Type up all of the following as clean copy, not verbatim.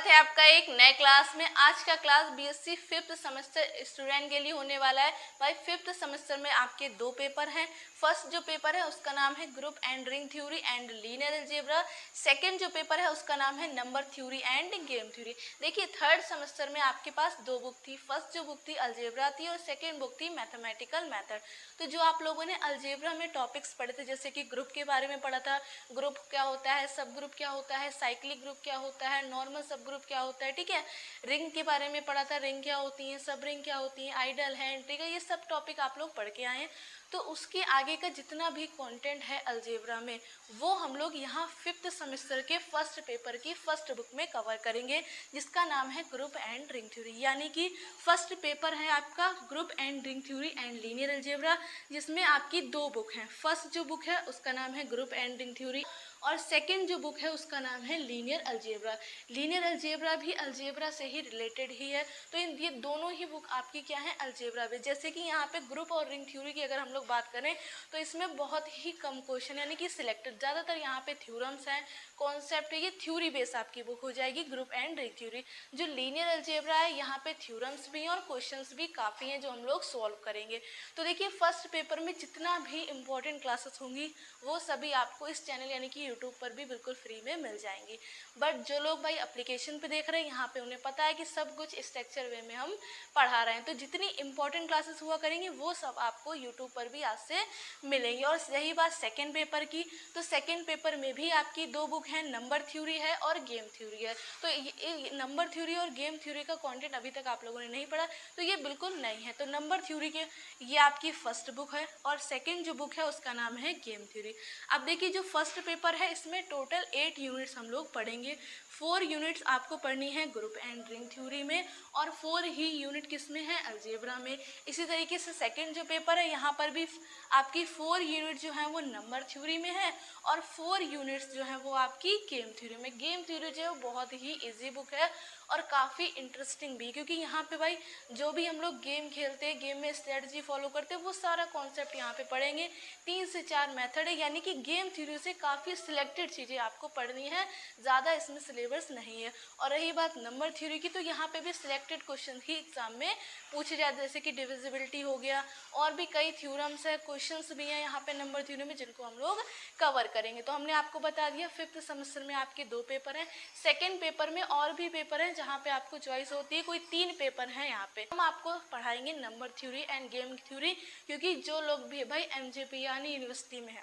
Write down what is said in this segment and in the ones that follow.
स्वागत है आपका एक नए क्लास में। आज का class BSc fifth semester student के लिए होने वाला है। भाई फिफ्थ सेमेस्टर में आपके दो पेपर हैं। फर्स्ट जो पेपर है उसका नाम है group and ring theory and linear algebra. Second जो पेपर है उसका नाम है number theory end game theory. देखिए थर्ड सेमेस्टर में आपके पास दो बुक थी। फर्स्ट जो बुक थी अलजेब्रा थी और सेकेंड बुक थी मैथमेटिकल मेथड। तो जो आप लोगों ने अलजेब्रा में टॉपिक्स पढ़े थे, जैसे कि ग्रुप के बारे में पढ़ा था, ग्रुप क्या होता है, सब ग्रुप क्या होता है, साइक्लिक ग्रुप क्या होता है, नॉर्मल सब ग्रुप क्या होता है, ठीक है। रिंग के बारे में पढ़ा था, रिंग क्या होती है, सब रिंग क्या होती है, आइडल है, ठीक है। ये सब टॉपिक आप लोग पढ़ के आए हैं। तो उसके आगे का जितना भी कंटेंट है अलजेब्रा में वो हम लोग यहाँ फिफ्थ सेमेस्टर के फर्स्ट पेपर की फर्स्ट बुक में कवर करेंगे, जिसका नाम है ग्रुप एंड रिंग थ्योरी। यानी कि फर्स्ट पेपर है आपका group and ring theory and linear algebra, जिसमें आपकी दो बुक हैं। फर्स्ट जो बुक है उसका नाम है ग्रुप एंड रिंग थ्योरी और सेकंड जो बुक है उसका नाम है लीनियर अलजेब्रा। लीनियर अलजेब्रा भी अलजेब्रा से ही रिलेटेड ही है। तो ये दोनों ही बुक आपकी क्या है, अलजेब्रा में। जैसे कि यहाँ पे ग्रुप और रिंग थ्योरी की अगर हम लोग बात करें तो इसमें बहुत ही कम क्वेश्चन यानी कि सिलेक्टेड, ज़्यादातर यहाँ पे थ्योरम्स हैं, कॉन्सेप्ट है, ये थ्योरी बेस आपकी बुक हो जाएगी ग्रुप एंड रिंग थ्योरी। जो लीनियर अलजेब्रा है यहाँ पे थ्योरम्स भी हैं और क्वेश्चंस भी काफ़ी हैं जो हम लोग सॉल्व करेंगे। तो देखिए फर्स्ट पेपर में जितना भी इंपॉर्टेंट क्लासेस होंगी वो सभी आपको इस चैनल यानी कि यूट्यूब पर भी बिल्कुल फ्री में मिल जाएंगी। बट जो लोग भाई एप्लीकेशन पे देख रहे हैं यहाँ पे उन्हें पता है कि सब कुछ स्ट्रक्चर वे में हम पढ़ा रहे हैं। तो जितनी इंपॉर्टेंट क्लासेस हुआ करेंगी वो सब आपको यूट्यूब पर भी आज से मिलेंगी। और यही बात सेकेंड पेपर की, तो सेकेंड पेपर में भी आपकी दो बुक हैं, नंबर थ्योरी है और गेम थ्योरी है। तो ये नंबर थ्योरी और गेम थ्योरी का कंटेंट अभी तक आप लोगों ने नहीं पढ़ा तो ये बिल्कुल नहीं है। तो नंबर थ्योरी के ये आपकी फर्स्ट बुक है और सेकेंड जो बुक है उसका नाम है गेम थ्योरी। अब देखिए जो फर्स्ट पेपर है इसमें टोटल 8 यूनिट्स हम लोग पढ़ेंगे। 4 यूनिट्स आपको पढ़नी है ग्रुप एंड रिंग थ्योरी में और 4 ही यूनिट किस में है, अलजेब्रा में। इसी तरीके से सेकंड जो पेपर है यहाँ पर भी आपकी 4 यूनिट जो है वो नंबर थ्योरी में है और 4 यूनिट्स जो है वो आपकी गेम थ्योरी में। गेम थ्योरी जो है बहुत ही इजी बुक है और काफ़ी इंटरेस्टिंग भी, क्योंकि यहाँ पे भाई जो भी हम लोग गेम खेलते हैं, गेम में स्ट्रेटजी फॉलो करते हैं, वो सारा कॉन्सेप्ट यहाँ पे पढ़ेंगे। 3 से 4 मेथड है, यानी कि गेम थ्योरी से काफ़ी सिलेक्टेड चीज़ें आपको पढ़नी है, ज़्यादा इसमें सिलेबस नहीं है। और रही बात नंबर थ्योरी की, तो यहाँ पे भी सिलेक्टेड क्वेश्चन ही एग्जाम में पूछे जाते हैं, जैसे कि डिविजिबिलिटी हो गया और भी कई थ्योरम्स है, क्वेश्चंस भी हैं यहाँ पे नंबर थ्योरी में जिनको हम लोग कवर करेंगे। तो हमने आपको बता दिया फिफ्थ सेमेस्टर में आपके 2 पेपर हैं। सेकेंड पेपर में और भी पेपर हैं जहाँ पे आपको चॉइस होती है, कोई 3 पेपर हैं। यहाँ पे हम आपको पढ़ाएंगे number theory end game theory, क्योंकि जो लोग भी भाई एमजेपी यानी यूनिवर्सिटी में है,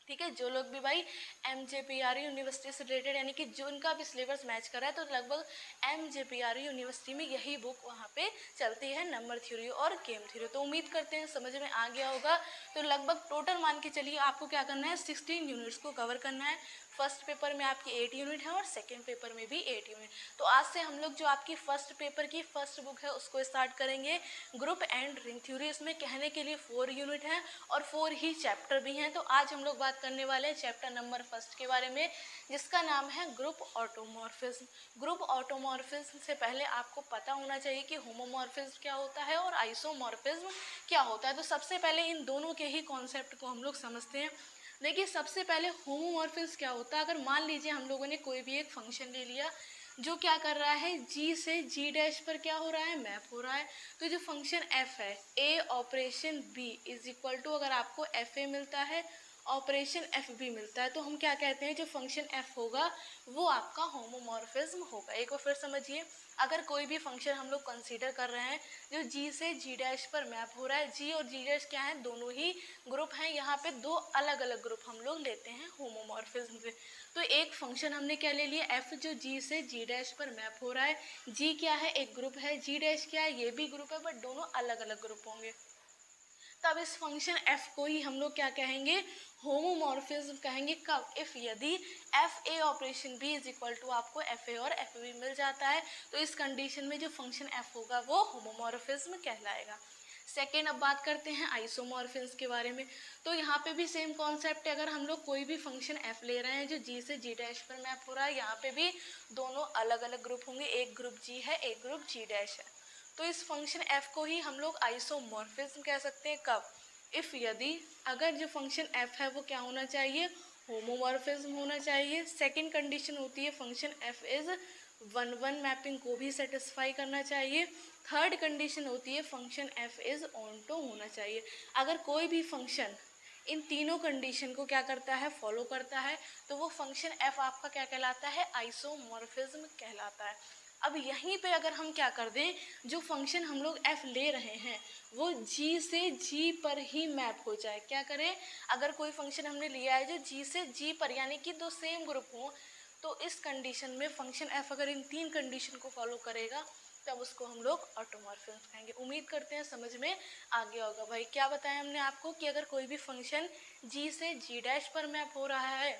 ठीक है, जो लोग भी भाई एमजेपीआर यूनिवर्सिटी से रिलेटेड यानी कि जो उनका भी सिलेबस मैच कर रहा है, तो लगभग एमजेपीआर यूनिवर्सिटी में यही बुक वहाँ पे चलती है, नंबर थ्योरी और गेम थ्योरी। तो उम्मीद करते हैं समझ में आ गया होगा। तो लगभग टोटल मान के चलिए आपको क्या करना है, 16 यूनिट्स को कवर करना है। फर्स्ट पेपर में आपकी 8 यूनिट है और सेकेंड पेपर में भी 8 यूनिट। तो आज से हम लोग जो आपकी फर्स्ट पेपर की फर्स्ट बुक है उसको स्टार्ट करेंगे, ग्रुप एंड रिंग थ्योरी। इसमें कहने के लिए 4 यूनिट हैं और 4 ही चैप्टर भी हैं। तो आज हम लोग बात करने वाले हैं चैप्टर नंबर फर्स्ट के बारे में, जिसका नाम है ग्रुप ऑटोमॉर्फिज्म। ग्रुप ऑटोमॉर्फिज्म से पहले आपको पता होना चाहिए कि होमोमॉर्फिज्म क्या होता है और आइसोमॉर्फिज्म क्या होता है। तो सबसे पहले इन दोनों के ही कॉन्सेप्ट को हम लोग समझते हैं। देखिए सबसे पहले होमोमॉर्फिज्म क्या होता है। अगर मान लीजिए हम लोगों ने कोई भी एक फंक्शन ले लिया जो क्या कर रहा है, जी से जी डैश पर क्या हो रहा है, मैप हो रहा है। तो जो फंक्शन एफ है, a operation b is equal to, अगर आपको एफ ए मिलता है ऑपरेशन एफ बी मिलता है, तो हम क्या कहते हैं, जो फंक्शन एफ होगा वो आपका होमोमॉर्फिज्म होगा। एक बार फिर समझिए, अगर कोई भी फंक्शन हम लोग कंसीडर कर रहे हैं जो जी से जी डैश पर मैप हो रहा है, जी और जी डैश क्या है, दोनों ही ग्रुप हैं। यहाँ पे दो अलग अलग ग्रुप हम लोग लेते हैं होमोमॉर्फिज्म से। तो एक फंक्शन हमने क्या ले लिया, एफ, जो जी से जी डैश पर मैप हो रहा है। जी क्या है, एक ग्रुप है, जी डैश क्या है, ये भी ग्रुप है, बट दोनों अलग अलग ग्रुप होंगे। तब इस फंक्शन एफ को ही हम लोग क्या कहेंगे, होमोमॉर्फिज्म कहेंगे। कब, इफ यदि f A operation b is equal to आपको एफ ए और एफ बी मिल जाता है, तो इस कंडीशन में जो फंक्शन एफ होगा वो होमोमॉर्फिज्म कहलाएगा। सेकेंड, अब बात करते हैं आइसोमॉर्फिज्म के बारे में। तो यहाँ पे भी सेम कॉन्सेप्ट है, अगर हम लोग कोई भी फंक्शन एफ ले रहे हैं जो जी से जी डैश पर मैप हो रहा है, यहाँ पे भी दोनों अलग अलग ग्रुप होंगे, एक ग्रुप जी है एक ग्रुप जी डैश है। तो इस फंक्शन एफ को ही हम लोग आइसोमॉर्फिज्म कह सकते हैं। कब, इफ यदि, अगर जो फंक्शन एफ है वो क्या होना चाहिए, होमोमॉर्फिज्म होना चाहिए। सेकंड कंडीशन होती है फंक्शन एफ इज 1-1 मैपिंग को भी सेटिस्फाई करना चाहिए। थर्ड कंडीशन होती है फंक्शन एफ इज ऑनटो होना चाहिए। अगर कोई भी फंक्शन इन तीनों कंडीशन को क्या करता है, फॉलो करता है, तो वो फंक्शन एफ आपका क्या कहलाता है, आइसोमॉर्फिज्म कहलाता है। अब यहीं पे अगर हम क्या कर दें, जो फंक्शन हम लोग एफ ले रहे हैं वो जी से जी पर ही मैप हो जाए। क्या करें, अगर कोई फंक्शन हमने लिया है जो जी से जी पर यानी कि दो सेम ग्रुप हो, तो इस कंडीशन में फंक्शन एफ अगर इन तीन कंडीशन को फॉलो करेगा तब उसको हम लोग ऑटोमॉर्फिज्म कहेंगे। उम्मीद करते हैं समझ में आ गया होगा। भाई क्या बताया हमने आपको कि अगर कोई भी फंक्शन जी से जी डैश पर मैप हो रहा है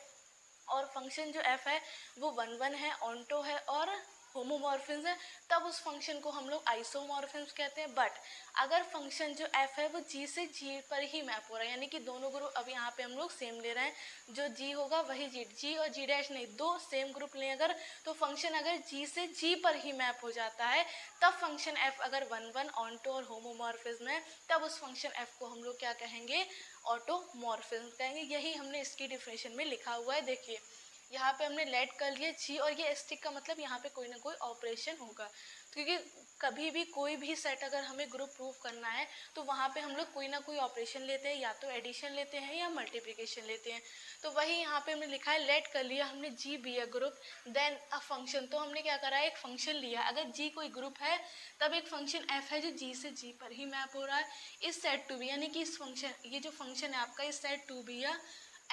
और फंक्शन जो एफ है वो 1-1 है, ऑनटो है और होमोमॉर्फिज्म है, तब उस फंक्शन को हम लोग आइसोमॉर्फिज्म कहते हैं। बट अगर फंक्शन जो एफ है वो जी से जी पर ही मैप हो रहा है, यानी कि दोनों ग्रुप अब यहाँ पे हम लोग सेम ले रहे हैं, जो जी होगा वही जी, जी और जी डैश नहीं, दो सेम ग्रुप लें अगर, तो फंक्शन अगर जी से जी पर ही मैप हो जाता है, तब फंक्शन एफ अगर 1-1 ऑनटो और होमोमॉर्फिज्म है, तब उस फंक्शन एफ को हम लोग क्या कहेंगे, ऑटोमॉर्फिज्म कहेंगे। यही हमने इसकी डिफिनेशन में लिखा हुआ है। देखिए यहाँ पे हमने लेट कर लिया जी, और ये एस्टिक का मतलब यहाँ पे कोई ना कोई ऑपरेशन होगा, क्योंकि कभी भी कोई भी सेट अगर हमें ग्रुप प्रूव करना है तो वहाँ पे हम लोग कोई ना कोई ऑपरेशन लेते हैं, या तो एडिशन लेते हैं या मल्टीप्लिकेशन लेते हैं। तो वही यहाँ पे हमने लिखा है, लेट कर लिया हमने G be a group then a function. तो हमने क्या करा है, एक फंक्शन लिया, अगर जी कोई ग्रुप है तब एक फंक्शन एफ है जो जी से जी पर ही मैप हो रहा है, इस सेट टू बी, यानी कि इस फंक्शन, ये जो फंक्शन है आपका इस सेट टू बी या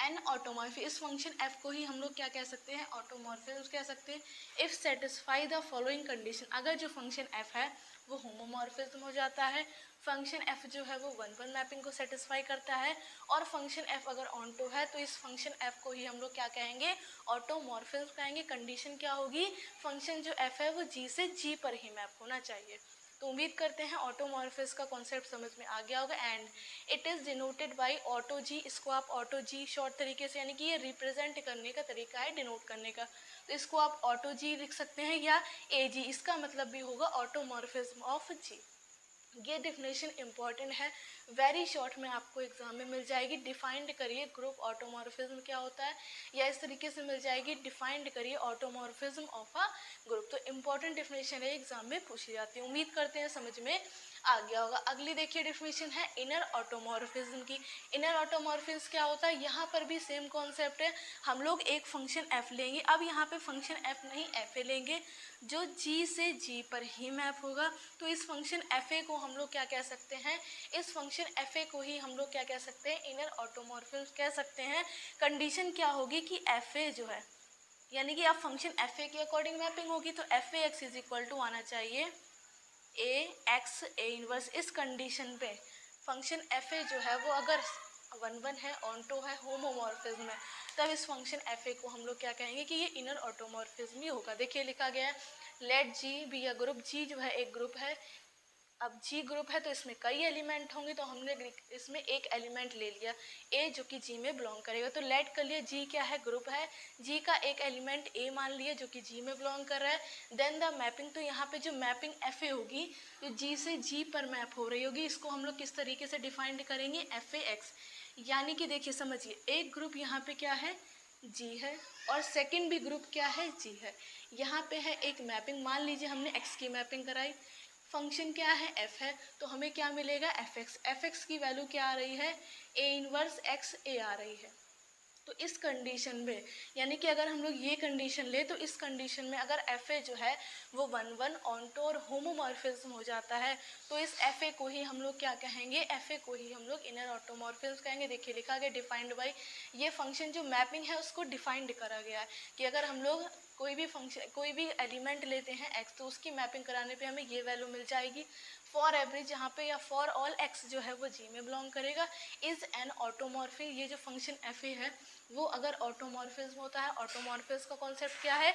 एन ऑटोमॉर्फी, इस फंक्शन एफ को ही हम लोग क्या कह सकते हैं, ऑटोमॉर्फिज्म कह सकते हैं। If satisfy the following condition, अगर जो फंक्शन एफ है वो होमोमॉर्फिज्म हो जाता है, फंक्शन एफ जो है वो 1-1 मैपिंग को सेटिस्फाई करता है, और फंक्शन एफ अगर ऑनटो है तो इस फंक्शन एफ को ही हम लोग क्या कहेंगे, ऑटोमॉर्फिज्म कहेंगे। कंडीशन क्या होगी, फंक्शन जो एफ है वो जी से जी पर ही मैप होना चाहिए। तो उम्मीद करते हैं ऑटोमॉर्फिज्म का कॉन्सेप्ट समझ में आ गया होगा। And it is denoted by auto G, इसको आप ऑटो जी शॉर्ट तरीके से, यानी कि ये रिप्रेजेंट करने का तरीका है डिनोट करने का, तो इसको आप ऑटो जी लिख सकते हैं या ए जी, इसका मतलब भी होगा ऑटोमॉर्फिज्म ऑफ जी। ये डिफिनेशन इंपॉर्टेंट है, वेरी शॉर्ट में आपको एग्जाम में मिल जाएगी। डिफाइंड करिए ग्रुप ऑटोमॉर्फिज्म क्या होता है, या इस तरीके से मिल जाएगी, डिफाइंड करिए ऑटोमॉर्फिज्म ऑफ अ ग्रुप। तो इंपॉर्टेंट डिफिनेशन है, एग्जाम में पूछी जाती है। उम्मीद करते हैं समझ में आ गया होगा। अगली देखिए डिफिनेशन है इनर ऑटोमॉर्फिज्म की। इनर ऑटोमॉर्फिज्म क्या होता है, यहाँ पर भी सेम कॉन्सेप्ट है, हम लोग एक फंक्शन एफ लेंगे, अब यहाँ पे फंक्शन एफ नहीं एफ ए लेंगे जो जी से जी पर ही मैप होगा, तो इस फंक्शन एफ ए को हम लोग क्या कह सकते हैं, इस फंक्शन एफ ए को ही हम लोग क्या कह सकते हैं, इनर ऑटोमॉर्फिज्म कह सकते हैं। कंडीशन क्या होगी कि एफ ए जो है, यानी कि आप फंक्शन एफ ए के अकॉर्डिंग मैपिंग होगी, तो f A x is equal to आना चाहिए ए एक्स ए इनवर्स। इस कंडीशन पे फंक्शन एफ ए जो है वो अगर 1-1 है, ऑनटो है, होमोमॉर्फिज्म है, तब इस फंक्शन एफ ए को हम लोग क्या कहेंगे कि ये इनर ऑटोमॉर्फिज्म ही होगा। देखिए लिखा गया है, let G be a group, G जो है एक ग्रुप है, अब जी ग्रुप है तो इसमें कई एलिमेंट होंगे, तो हमने इसमें एक एलिमेंट ले लिया ए जो कि जी में बिलोंग करेगा, तो लेट कर लिया जी क्या है, ग्रुप है, जी का एक एलिमेंट ए मान लिया जो कि जी में बिलोंग कर रहा है। देन द मैपिंग, तो यहाँ पे जो मैपिंग एफ ए होगी जो जी से जी पर मैप हो रही होगी, इसको हम लोग किस तरीके से डिफाइंड करेंगे, एफ ए एक्स, यानी कि देखिए समझिए, एक ग्रुप यहाँ पे क्या है, जी है, और सेकंड भी ग्रुप क्या है, जी है। यहाँ पे है एक मैपिंग, मान लीजिए हमने एक्स की मैपिंग कराई, फंक्शन क्या है, एफ है, तो हमें क्या मिलेगा, एफ एक्स, एफ एक्स की वैल्यू क्या आ रही है, ए इनवर्स एक्स ए आ रही है। तो इस कंडीशन में, यानी कि अगर हम लोग ये कंडीशन ले, तो इस कंडीशन में अगर एफ ए जो है वो 1-1 ऑनटो और होमोमॉर्फिज्म हो जाता है, तो इस एफ ए को ही हम लोग क्या कहेंगे, एफ ए को ही हम लोग इनर ऑटोमॉर्फिज्म कहेंगे। देखिए लिखा गया डिफाइंड बाय, ये फंक्शन जो मैपिंग है उसको डिफाइंड करा गया है कि अगर हम लोग कोई भी फंक्शन, कोई भी एलिमेंट लेते हैं एक्स, तो उसकी मैपिंग कराने पे हमें ये वैल्यू मिल जाएगी फॉर एवरेज यहाँ पे, या फॉर ऑल एक्स जो है वो जी में बिलोंग करेगा, इज एन ऑटोमॉर्फी। ये जो फंक्शन एफ ए है वो अगर ऑटोमॉर्फिज्म होता है, ऑटोमॉर्फिज्म का कॉन्सेप्ट क्या है,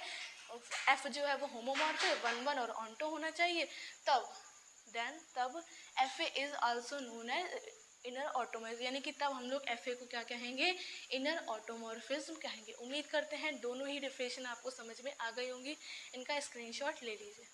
एफ जो है वो होमोमॉर्फी 1-1 और ऑनटो होना चाहिए, तब f a is also known as inner automorphism, यानी कि तब हम लोग एफ ए को क्या कहेंगे, इनर ऑटोमॉर्फिज्म कहेंगे। उम्मीद करते हैं दोनों ही डिफिनेशन आपको समझ में आ गई होंगी, इनका स्क्रीनशॉट ले लीजिए।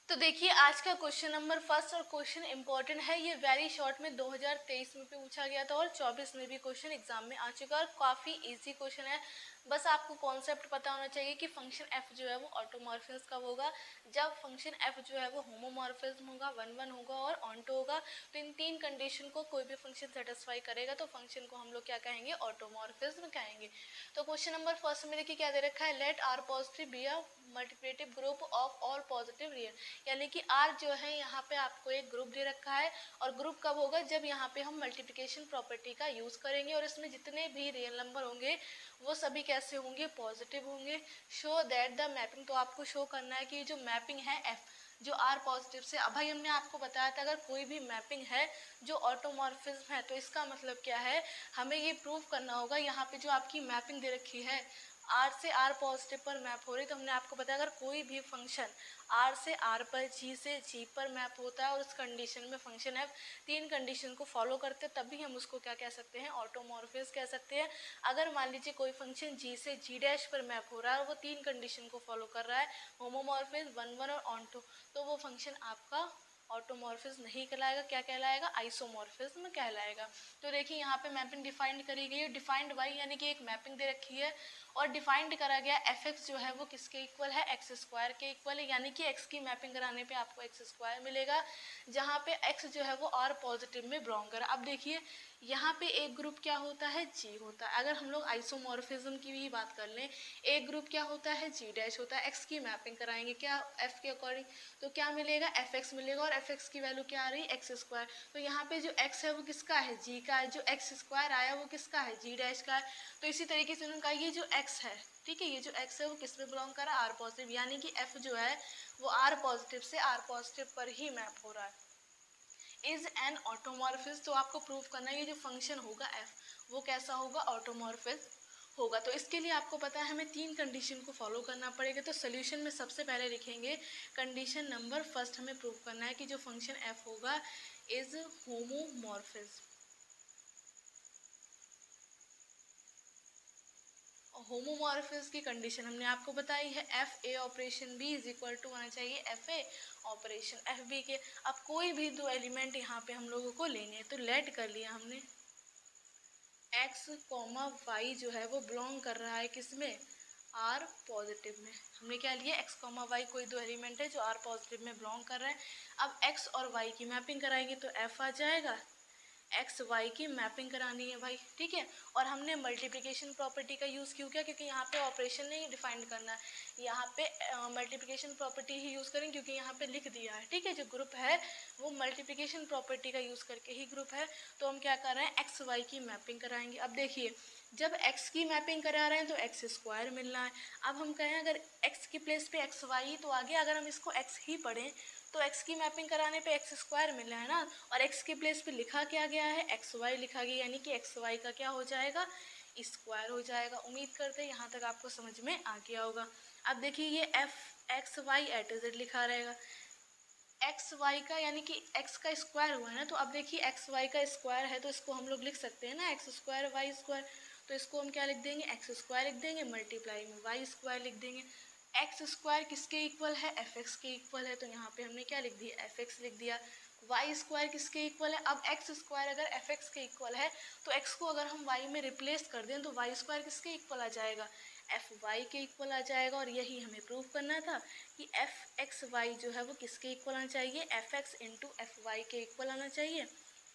तो देखिए आज का क्वेश्चन नंबर फर्स्ट और क्वेश्चन इंपॉर्टेंट है, ये वेरी शॉर्ट में 2023 में भी पूछा गया था और 24 में भी क्वेश्चन एग्जाम में आ चुका है और काफ़ी इजी क्वेश्चन है। बस आपको कॉन्सेप्ट पता होना चाहिए कि फंक्शन एफ जो है वो ऑटोमॉर्फिज्म कब होगा, जब फंक्शन एफ जो है वो होमोमॉर्फिज्म होगा, 1 1 होगा और ऑन्टो होगा। तो इन तीन कंडीशन को कोई भी फंक्शन सेटिस्फाई करेगा तो फंक्शन को हम लोग क्या कहेंगे, ऑटोमॉर्फिज्म कहेंगे। तो क्वेश्चन नंबर फर्स्ट में देखिए क्या दे रखा है, let R positive be a multiplicative group of all positive real, यानी कि R जो है यहाँ पे आपको एक ग्रुप दे रखा है और ग्रुप कब होगा, जब यहाँ पे हम मल्टीप्लिकेशन प्रॉपर्टी का यूज करेंगे और इसमें जितने भी रियल नंबर होंगे वो सभी कैसे होंगे, पॉजिटिव होंगे। शो दैट द मैपिंग, तो आपको शो करना है कि जो मैपिंग है F जो R पॉजिटिव से, अब भाई हमने आपको बताया था अगर कोई भी मैपिंग है जो ऑटोमॉर्फिज्म है तो इसका मतलब क्या है, हमें ये प्रूव करना होगा। यहाँ पे जो आपकी मैपिंग दे रखी है R से R पॉजिटिव पर मैप हो रही, तो हमने आपको बताया अगर कोई भी फंक्शन R से R पर, G से G पर मैप होता है और उस कंडीशन में फंक्शन F तीन कंडीशन को फॉलो करते हैं तभी हम उसको क्या कह सकते हैं, ऑटोमॉर्फिज्म कह सकते हैं। अगर मान लीजिए कोई फंक्शन G से G डैश पर मैप हो रहा है और वो तीन कंडीशन को फॉलो कर रहा है, होमोमॉर्फिज्म, 1 1 और ऑन्टो, तो वो फंक्शन आपका ऑटोमॉर्फिज्म नहीं कहलाएगा, क्या कहलाएगा, आइसोमॉर्फिज्म कहलाएगा। तो देखिए यहाँ पे मैपिंग डिफाइंड करी गई है, डिफाइंड बाई यानी कि एक मैपिंग दे रखी है और डिफाइंड करा गया एफ एक्स जो है वो किसके इक्वल है, एक्स स्क्वायर के इक्वल है, यानी कि एक्स की मैपिंग कराने पे आपको एक्स स्क्वायर मिलेगा जहाँ पे एक्स जो है वो आर पॉजिटिव में बिलोंग कर। अब देखिए यहाँ पे एक ग्रुप क्या होता है, जी होता है। अगर हम लोग आइसोमॉर्फिज्म की भी बात कर लें, एक ग्रुप क्या होता है, जी डैश होता है। एक्स की मैपिंग कराएंगे क्या, एफ के अकॉर्डिंग, तो क्या मिलेगा, एफ एक्स मिलेगा और एफ एक्स की वैल्यू क्या आ रही है, एक्स स्क्वायर। तो यहाँ पे जो एक्स है वो किसका है, जी का है, जो एक्स स्क्वायर आया वो किसका है, जी डैश का है। तो इसी तरीके से उनका ये जो एक्स है, ठीक है, ये जो एक्स है वो किस में बिलोंग कर रहा है, आर पॉजिटिव, यानी कि एफ जो है वो आर पॉजिटिव से आर पॉजिटिव पर ही मैप हो रहा है। इज एन ऑटोमॉर्फिज्म, तो आपको प्रूव करना है ये जो फंक्शन होगा एफ वो कैसा होगा, ऑटोमॉर्फिज्म होगा। तो इसके लिए आपको पता है हमें तीन कंडीशन को फॉलो करना पड़ेगा। तो सोल्यूशन में सबसे पहले लिखेंगे कंडीशन नंबर फर्स्ट, हमें प्रूव करना है कि जो फंक्शन एफ होगा इज होमोमॉर्फिज्म। होमोमॉर्फिज्म की कंडीशन हमने आपको बताई है, F A operation b is equal to होना चाहिए F A operation F B के। अब कोई भी दो एलिमेंट यहाँ पे हम लोगों को लेने हैं, तो लेट कर लिया हमने एक्स कॉमा वाई जो है वो बिलोंग कर रहा है किसमें, आर पॉजिटिव में। हमने क्या लिया, एक्स कॉमा वाई कोई दो एलिमेंट है जो आर पॉजिटिव में बिलोंग कर रहे हैं। अब एक्स और वाई की मैपिंग कराएंगे तो एफ आ जाएगा, एक्स वाई की मैपिंग करानी है भाई, ठीक है। और हमने मल्टीप्लिकेशन प्रॉपर्टी का यूज़ क्यों किया, क्योंकि यहाँ पे ऑपरेशन नहीं डिफाइन करना है, यहाँ पे मल्टीप्लिकेशन प्रॉपर्टी ही यूज़ करेंगे क्योंकि यहाँ पे लिख दिया है, ठीक है। जो ग्रुप है वो मल्टीप्लिकेशन प्रॉपर्टी का यूज़ करके ही ग्रुप है। तो हम क्या कर रहे हैं, एक्स वाई की मैपिंग कराएंगे। अब देखिए जब एक्स की मैपिंग करा रहे हैं तो एक्स स्क्वायर मिलना है। अब हम कहें अगर एक्स की प्लेस पे एक्स वाई, तो आगे अगर हम इसको एक्स ही पढ़ें तो एक्स की मैपिंग कराने पे एक्स स्क्वायर मिला है ना, और एक्स के प्लेस पे लिखा क्या गया है, एक्स वाई लिखा गया, यानी कि एक्स वाई का क्या हो जाएगा, स्क्वायर हो जाएगा। उम्मीद करते हैं यहाँ तक आपको समझ में आ गया होगा। अब देखिए ये f x Y at Z लिखा रहेगा, एक्स वाई का यानी कि एक्स का स्क्वायर हुआ है ना, तो अब देखिए एक्स वाई का स्क्वायर है तो इसको हम लोग लिख सकते हैं ना एक्स स्क्वायर वाई स्क्वायर। तो इसको हम क्या लिख देंगे, एक्स स्क्वायर लिख देंगे, मल्टीप्लाई में वाई स्क्वायर लिख देंगे। एक्स स्क्वायर किसके इक्वल है, एफ एक्स के इक्वल है, तो यहाँ पे हमने क्या लिख दिया, एफ एक्स लिख दिया। वाई स्क्वायर किसके इक्वल है, अब एक्स स्क्वायर अगर एफ एक्स के इक्वल है तो एक्स को अगर हम वाई में रिप्लेस कर दें तो वाई स्क्वायर किसके इक्वल आ जाएगा, एफ वाई के इक्वल आ जाएगा। और यही हमें प्रूव करना था कि एफ एक्स वाई जो है वो किसके इक्वल आना चाहिए, f x into f Y के इक्वल आना चाहिए।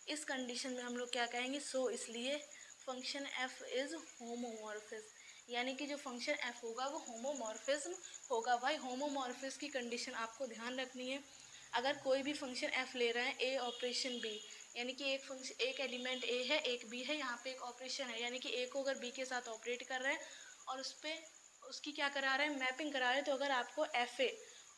इस कंडीशन में हम लोग क्या कहेंगे, सो इसलिए फंक्शन एफ इज होमोमॉर्फिज्म, यानी कि जो फंक्शन एफ होगा वो होमोमॉर्फिज्म होगा। भाई होमोमॉर्फिज्म की कंडीशन आपको ध्यान रखनी है। अगर कोई भी फंक्शन एफ ले रहे हैं ए ऑपरेशन बी, यानी कि एक फंक्शन एक एलिमेंट ए है एक बी है, यहाँ पे एक ऑपरेशन है यानी कि ए को अगर बी के साथ ऑपरेट कर रहे हैं और उस पर उसकी क्या करा रहे हैं, मैपिंग करा रहे हैं, तो अगर आपको एफ ए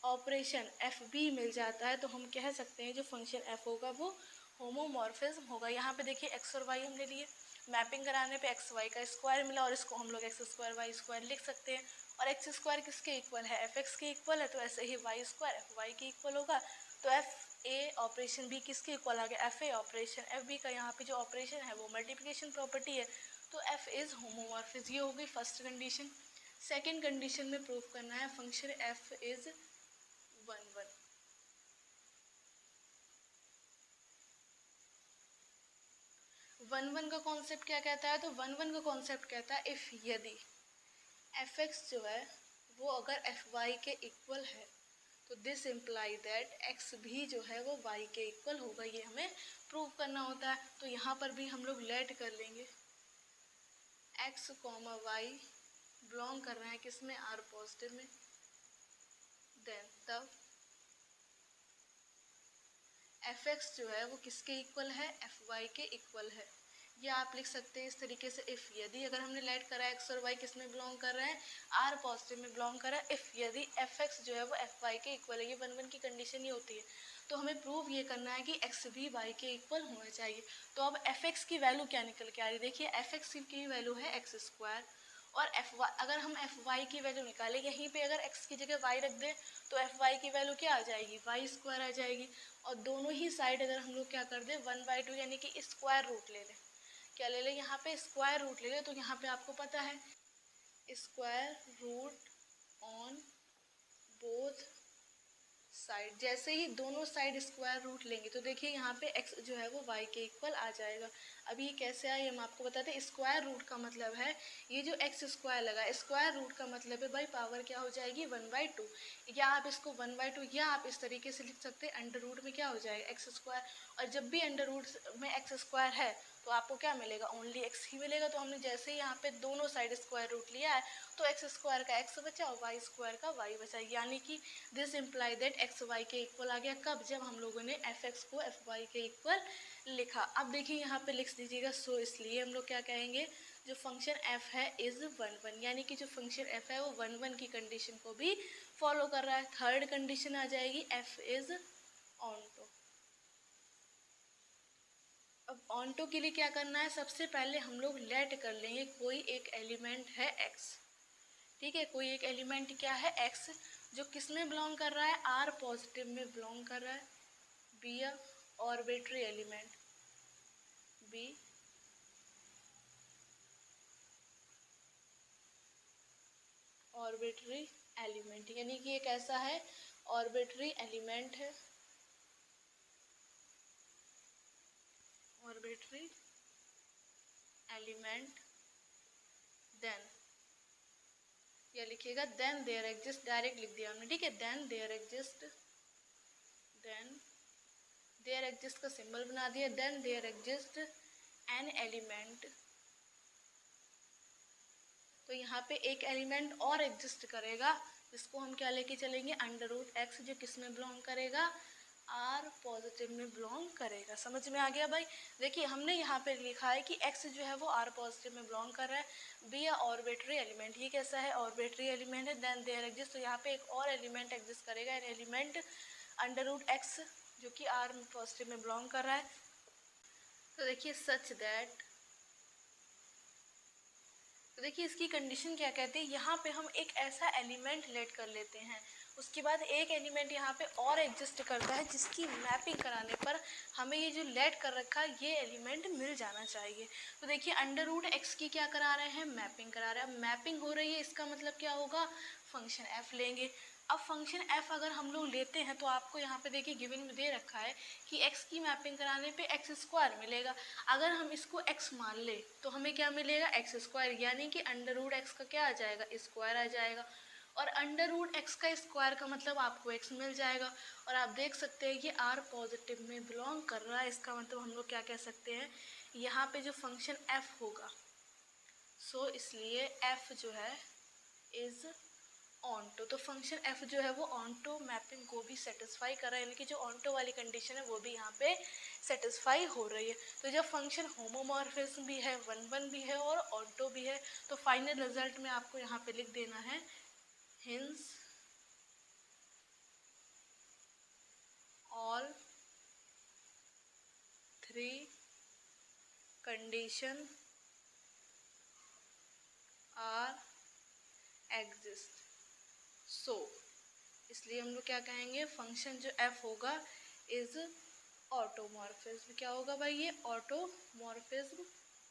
ऑपरेशन एफ बी मिल जाता है तो हम कह सकते हैं जो फंक्शन एफ होगा वो होमोमॉर्फिज्म होगा। यहाँ पे देखिए एक्स और वाई हमने लिए, मैपिंग कराने पे एक्स वाई का स्क्वायर मिला और इसको हम लोग एक्स स्क्वायर वाई स्क्वायर लिख सकते हैं। और एक्स स्क्वायर किसके इक्वल है, एफ एक्स के इक्वल है, तो ऐसे ही वाई स्क्वायर एफ वाई के इक्वल होगा। तो एफ ए ऑपरेशन बी किसके इक्वल आ गया, एफ ए ऑपरेशन एफ बी का। यहाँ पे जो ऑपरेशन है वो मल्टीप्लिकेशन प्रॉपर्टी है, तो एफ इज होमोमॉर्फिज्म। ये हो गई फर्स्ट कंडीशन। सेकेंड कंडीशन में प्रूव करना है फंक्शन एफ इज 1 1। 1 का कॉन्सेप्ट क्या कहता है, तो 1 का कॉन्सेप्ट कहता है इफ यदि एफ एक्स जो है वो अगर एफ वाई के इक्वल है तो दिस इम्प्लाई दैट एक्स भी जो है वो वाई के इक्वल होगा, ये हमें प्रूव करना होता है। तो यहाँ पर भी हम लोग लेट कर लेंगे एक्स कॉमा वाई बिलोंग कर रहे हैं किस में, आर पॉजिटिव में, देन तब एफ एक्स जो है वो किसके इक्वल है, एफ वाई के इक्वल है। ये आप लिख सकते हैं इस तरीके से, इफ़ यदि अगर हमने लेट करा है एक्स और वाई किस में बिलोंग कर रहे हैं, आर पॉजिटिव में बिलोंग कर रहा है, इफ़ यदि एफ एक्स जो है वो एफ वाई के इक्वल है। ये 1 की कंडीशन ही होती है। तो हमें प्रूव ये करना है कि एक्स भी वाई के इक्वल होना चाहिए। तो अब एफ एक्स की वैल्यू क्या निकल के आ रही है, देखिए एफ एक्स की वैल्यू है एक्स स्क्वायर, और एफ वाई अगर हम एफ वाई की वैल्यू निकालें, यहीं पे अगर एक्स की जगह वाई रख दें तो एफ वाई की वैल्यू क्या आ जाएगी, वाई स्क्वायर आ जाएगी। और दोनों ही साइड अगर हम लोग क्या कर दें 1/2 यानी कि स्क्वायर रूट ले लें, क्या ले लें यहाँ पे स्क्वायर रूट ले लें। तो यहाँ पे आपको पता है square root on both side, जैसे ही दोनों साइड स्क्वायर रूट लेंगे तो देखिए यहाँ पे x जो है वो y के इक्वल आ जाएगा। अभी ये कैसे आए हम आपको बताते हैं। स्क्वायर रूट का मतलब है ये जो x स्क्वायर लगा, स्क्वायर रूट का मतलब है भाई पावर क्या हो जाएगी 1/2, या आप इसको 1/2 या आप इस तरीके से लिख सकते हैं अंडर रूट में क्या हो जाएगा x स्क्वायर। और जब भी अंडर रूट में x स्क्वायर है तो आपको क्या मिलेगा, ओनली x ही मिलेगा। तो हमने जैसे ही यहाँ पे दोनों साइड स्क्वायर रूट लिया है तो x स्क्वायर का x बचा और y स्क्वायर का y बचा, यानी कि this imply that x Y के इक्वल आ गया। कब, जब हम लोगों ने एफ एक्स को एफ वाई के इक्वल लिखा। अब देखिए यहाँ पे लिख दीजिएगा सो, इसलिए हम लोग क्या कहेंगे, जो फंक्शन एफ है इज 1 यानी कि जो फंक्शन एफ है वो 1 की कंडीशन को भी फॉलो कर रहा है। थर्ड कंडीशन आ जाएगी एफ इज ऑनटो। अब ऑनटो के लिए क्या करना है, सबसे पहले हम लोग लेट कर लेंगे कोई एक एलिमेंट है एक्स, ठीक है, कोई एक एलिमेंट क्या है एक्स, जो किस में बिलोंग कर रहा है, आर पॉजिटिव में बिलोंग कर रहा है, b a arbitrary element, b arbitrary element, यानी कि एक ऐसा है ऑर्बिट्री एलिमेंट है, ऑर्बिट्री एलिमेंट, देन या लिखिएगा देन देयर एग्जिस्ट, डायरेक्ट लिख दिया हमने, ठीक है, then there exist, then there exist का सिंबल बना दिया, then there exist an element. तो यहाँ पे एक एलिमेंट और एग्जिस्ट करेगा जिसको हम क्या लेके चलेंगे, अंडर रूट एक्स, जो किस में बिलोंग करेगा, आर पॉजिटिव में बिलोंग करेगा। समझ में आ गया भाई। देखिए हमने यहाँ पे लिखा है कि एक्स जो है वो आर पॉजिटिव में बिलोंग कर रहा है, बी या ऑर्बिट्री एलिमेंट, ये कैसा है, ऑर्बिट्री एलिमेंट है, देन देयर एग्जिस्ट, तो यहाँ पे एक और एलिमेंट एग्जिस्ट करेगा, an element under root x जो कि आर पॉजिटिव में बिलोंग कर रहा है। तो देखिए सच दैट, तो देखिए इसकी कंडीशन क्या कहते हैं, यहाँ पे हम एक ऐसा एलिमेंट लेट कर लेते हैं, उसके बाद एक एलिमेंट यहाँ पे और एग्जिस्ट करता है जिसकी मैपिंग कराने पर हमें ये जो लेट कर रखा है ये एलिमेंट मिल जाना चाहिए। तो देखिए अंडर रूट एक्स की क्या करा रहे हैं, मैपिंग करा रहे हैं। अब मैपिंग हो रही है, इसका मतलब क्या होगा, फंक्शन एफ लेंगे। अब फंक्शन एफ अगर हम लोग लेते हैं तो आपको यहाँ पे देखिए गिवन में दे रखा है कि एक्स की मैपिंग कराने पे एक्स स्क्वायर मिलेगा। अगर हम इसको एक्स मान ले तो हमें क्या मिलेगा, एक्स स्क्वायर, यानी कि अंडर रूट एक्स का क्या आ जाएगा, स्क्वायर आ जाएगा। और अंडर रूट एक्स का स्क्वायर का मतलब आपको एक्स मिल जाएगा। और आप देख सकते हैं ये आर पॉजिटिव में बिलोंग कर रहा है, इसका मतलब हम लोग क्या कह सकते हैं, यहाँ पे जो फंक्शन एफ होगा, सो इसलिए एफ जो है इज ऑनटो। तो फंक्शन एफ जो है वो ऑनटो मैपिंग को भी सेटिस्फाई कर रहा है, यानी कि जो ऑनटो वाली कंडीशन है वो भी यहाँ पे सेटिस्फाई हो रही है। तो जब फंक्शन होमोमॉर्फिज्म भी है, 1 भी है और ऑनटो भी है, तो फाइनल रिजल्ट में आपको यहाँ पे लिख देना है hence all 3 condition are exist. So इसलिए हम लोग क्या कहेंगे, फंक्शन जो एफ होगा इज ऑटोमॉर्फिज्म। क्या होगा भाई, ये ऑटोमॉर्फिज्म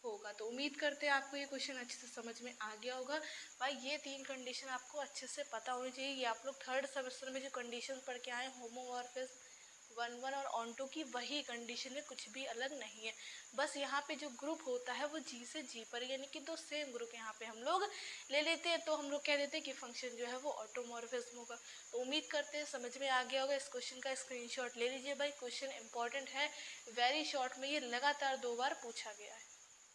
होगा। तो उम्मीद करते हैं आपको ये क्वेश्चन अच्छे से समझ में आ गया होगा। भाई ये 3 कंडीशन आपको अच्छे से पता होनी चाहिए। ये आप लोग थर्ड सेमेस्टर में जो कंडीशन पढ़ के आए, होमोमॉर्फिज्म, 1 1 और ऑन 2 की वही कंडीशन है, कुछ भी अलग नहीं है। बस यहाँ पे जो ग्रुप होता है वो जी से जी पर, यानी कि दो सेम ग्रुप यहाँ पे हम लोग ले लेते हैं, तो हम लोग कह देते हैं कि फंक्शन जो है वो ऑटोमॉर्फिज्म होगा। तो उम्मीद करते हैं समझ में आ गया होगा। इस क्वेश्चन का स्क्रीनशॉट ले लीजिए भाई, क्वेश्चन इंपॉर्टेंट है, वेरी शॉर्ट में ये लगातार 2 बार पूछा गया है।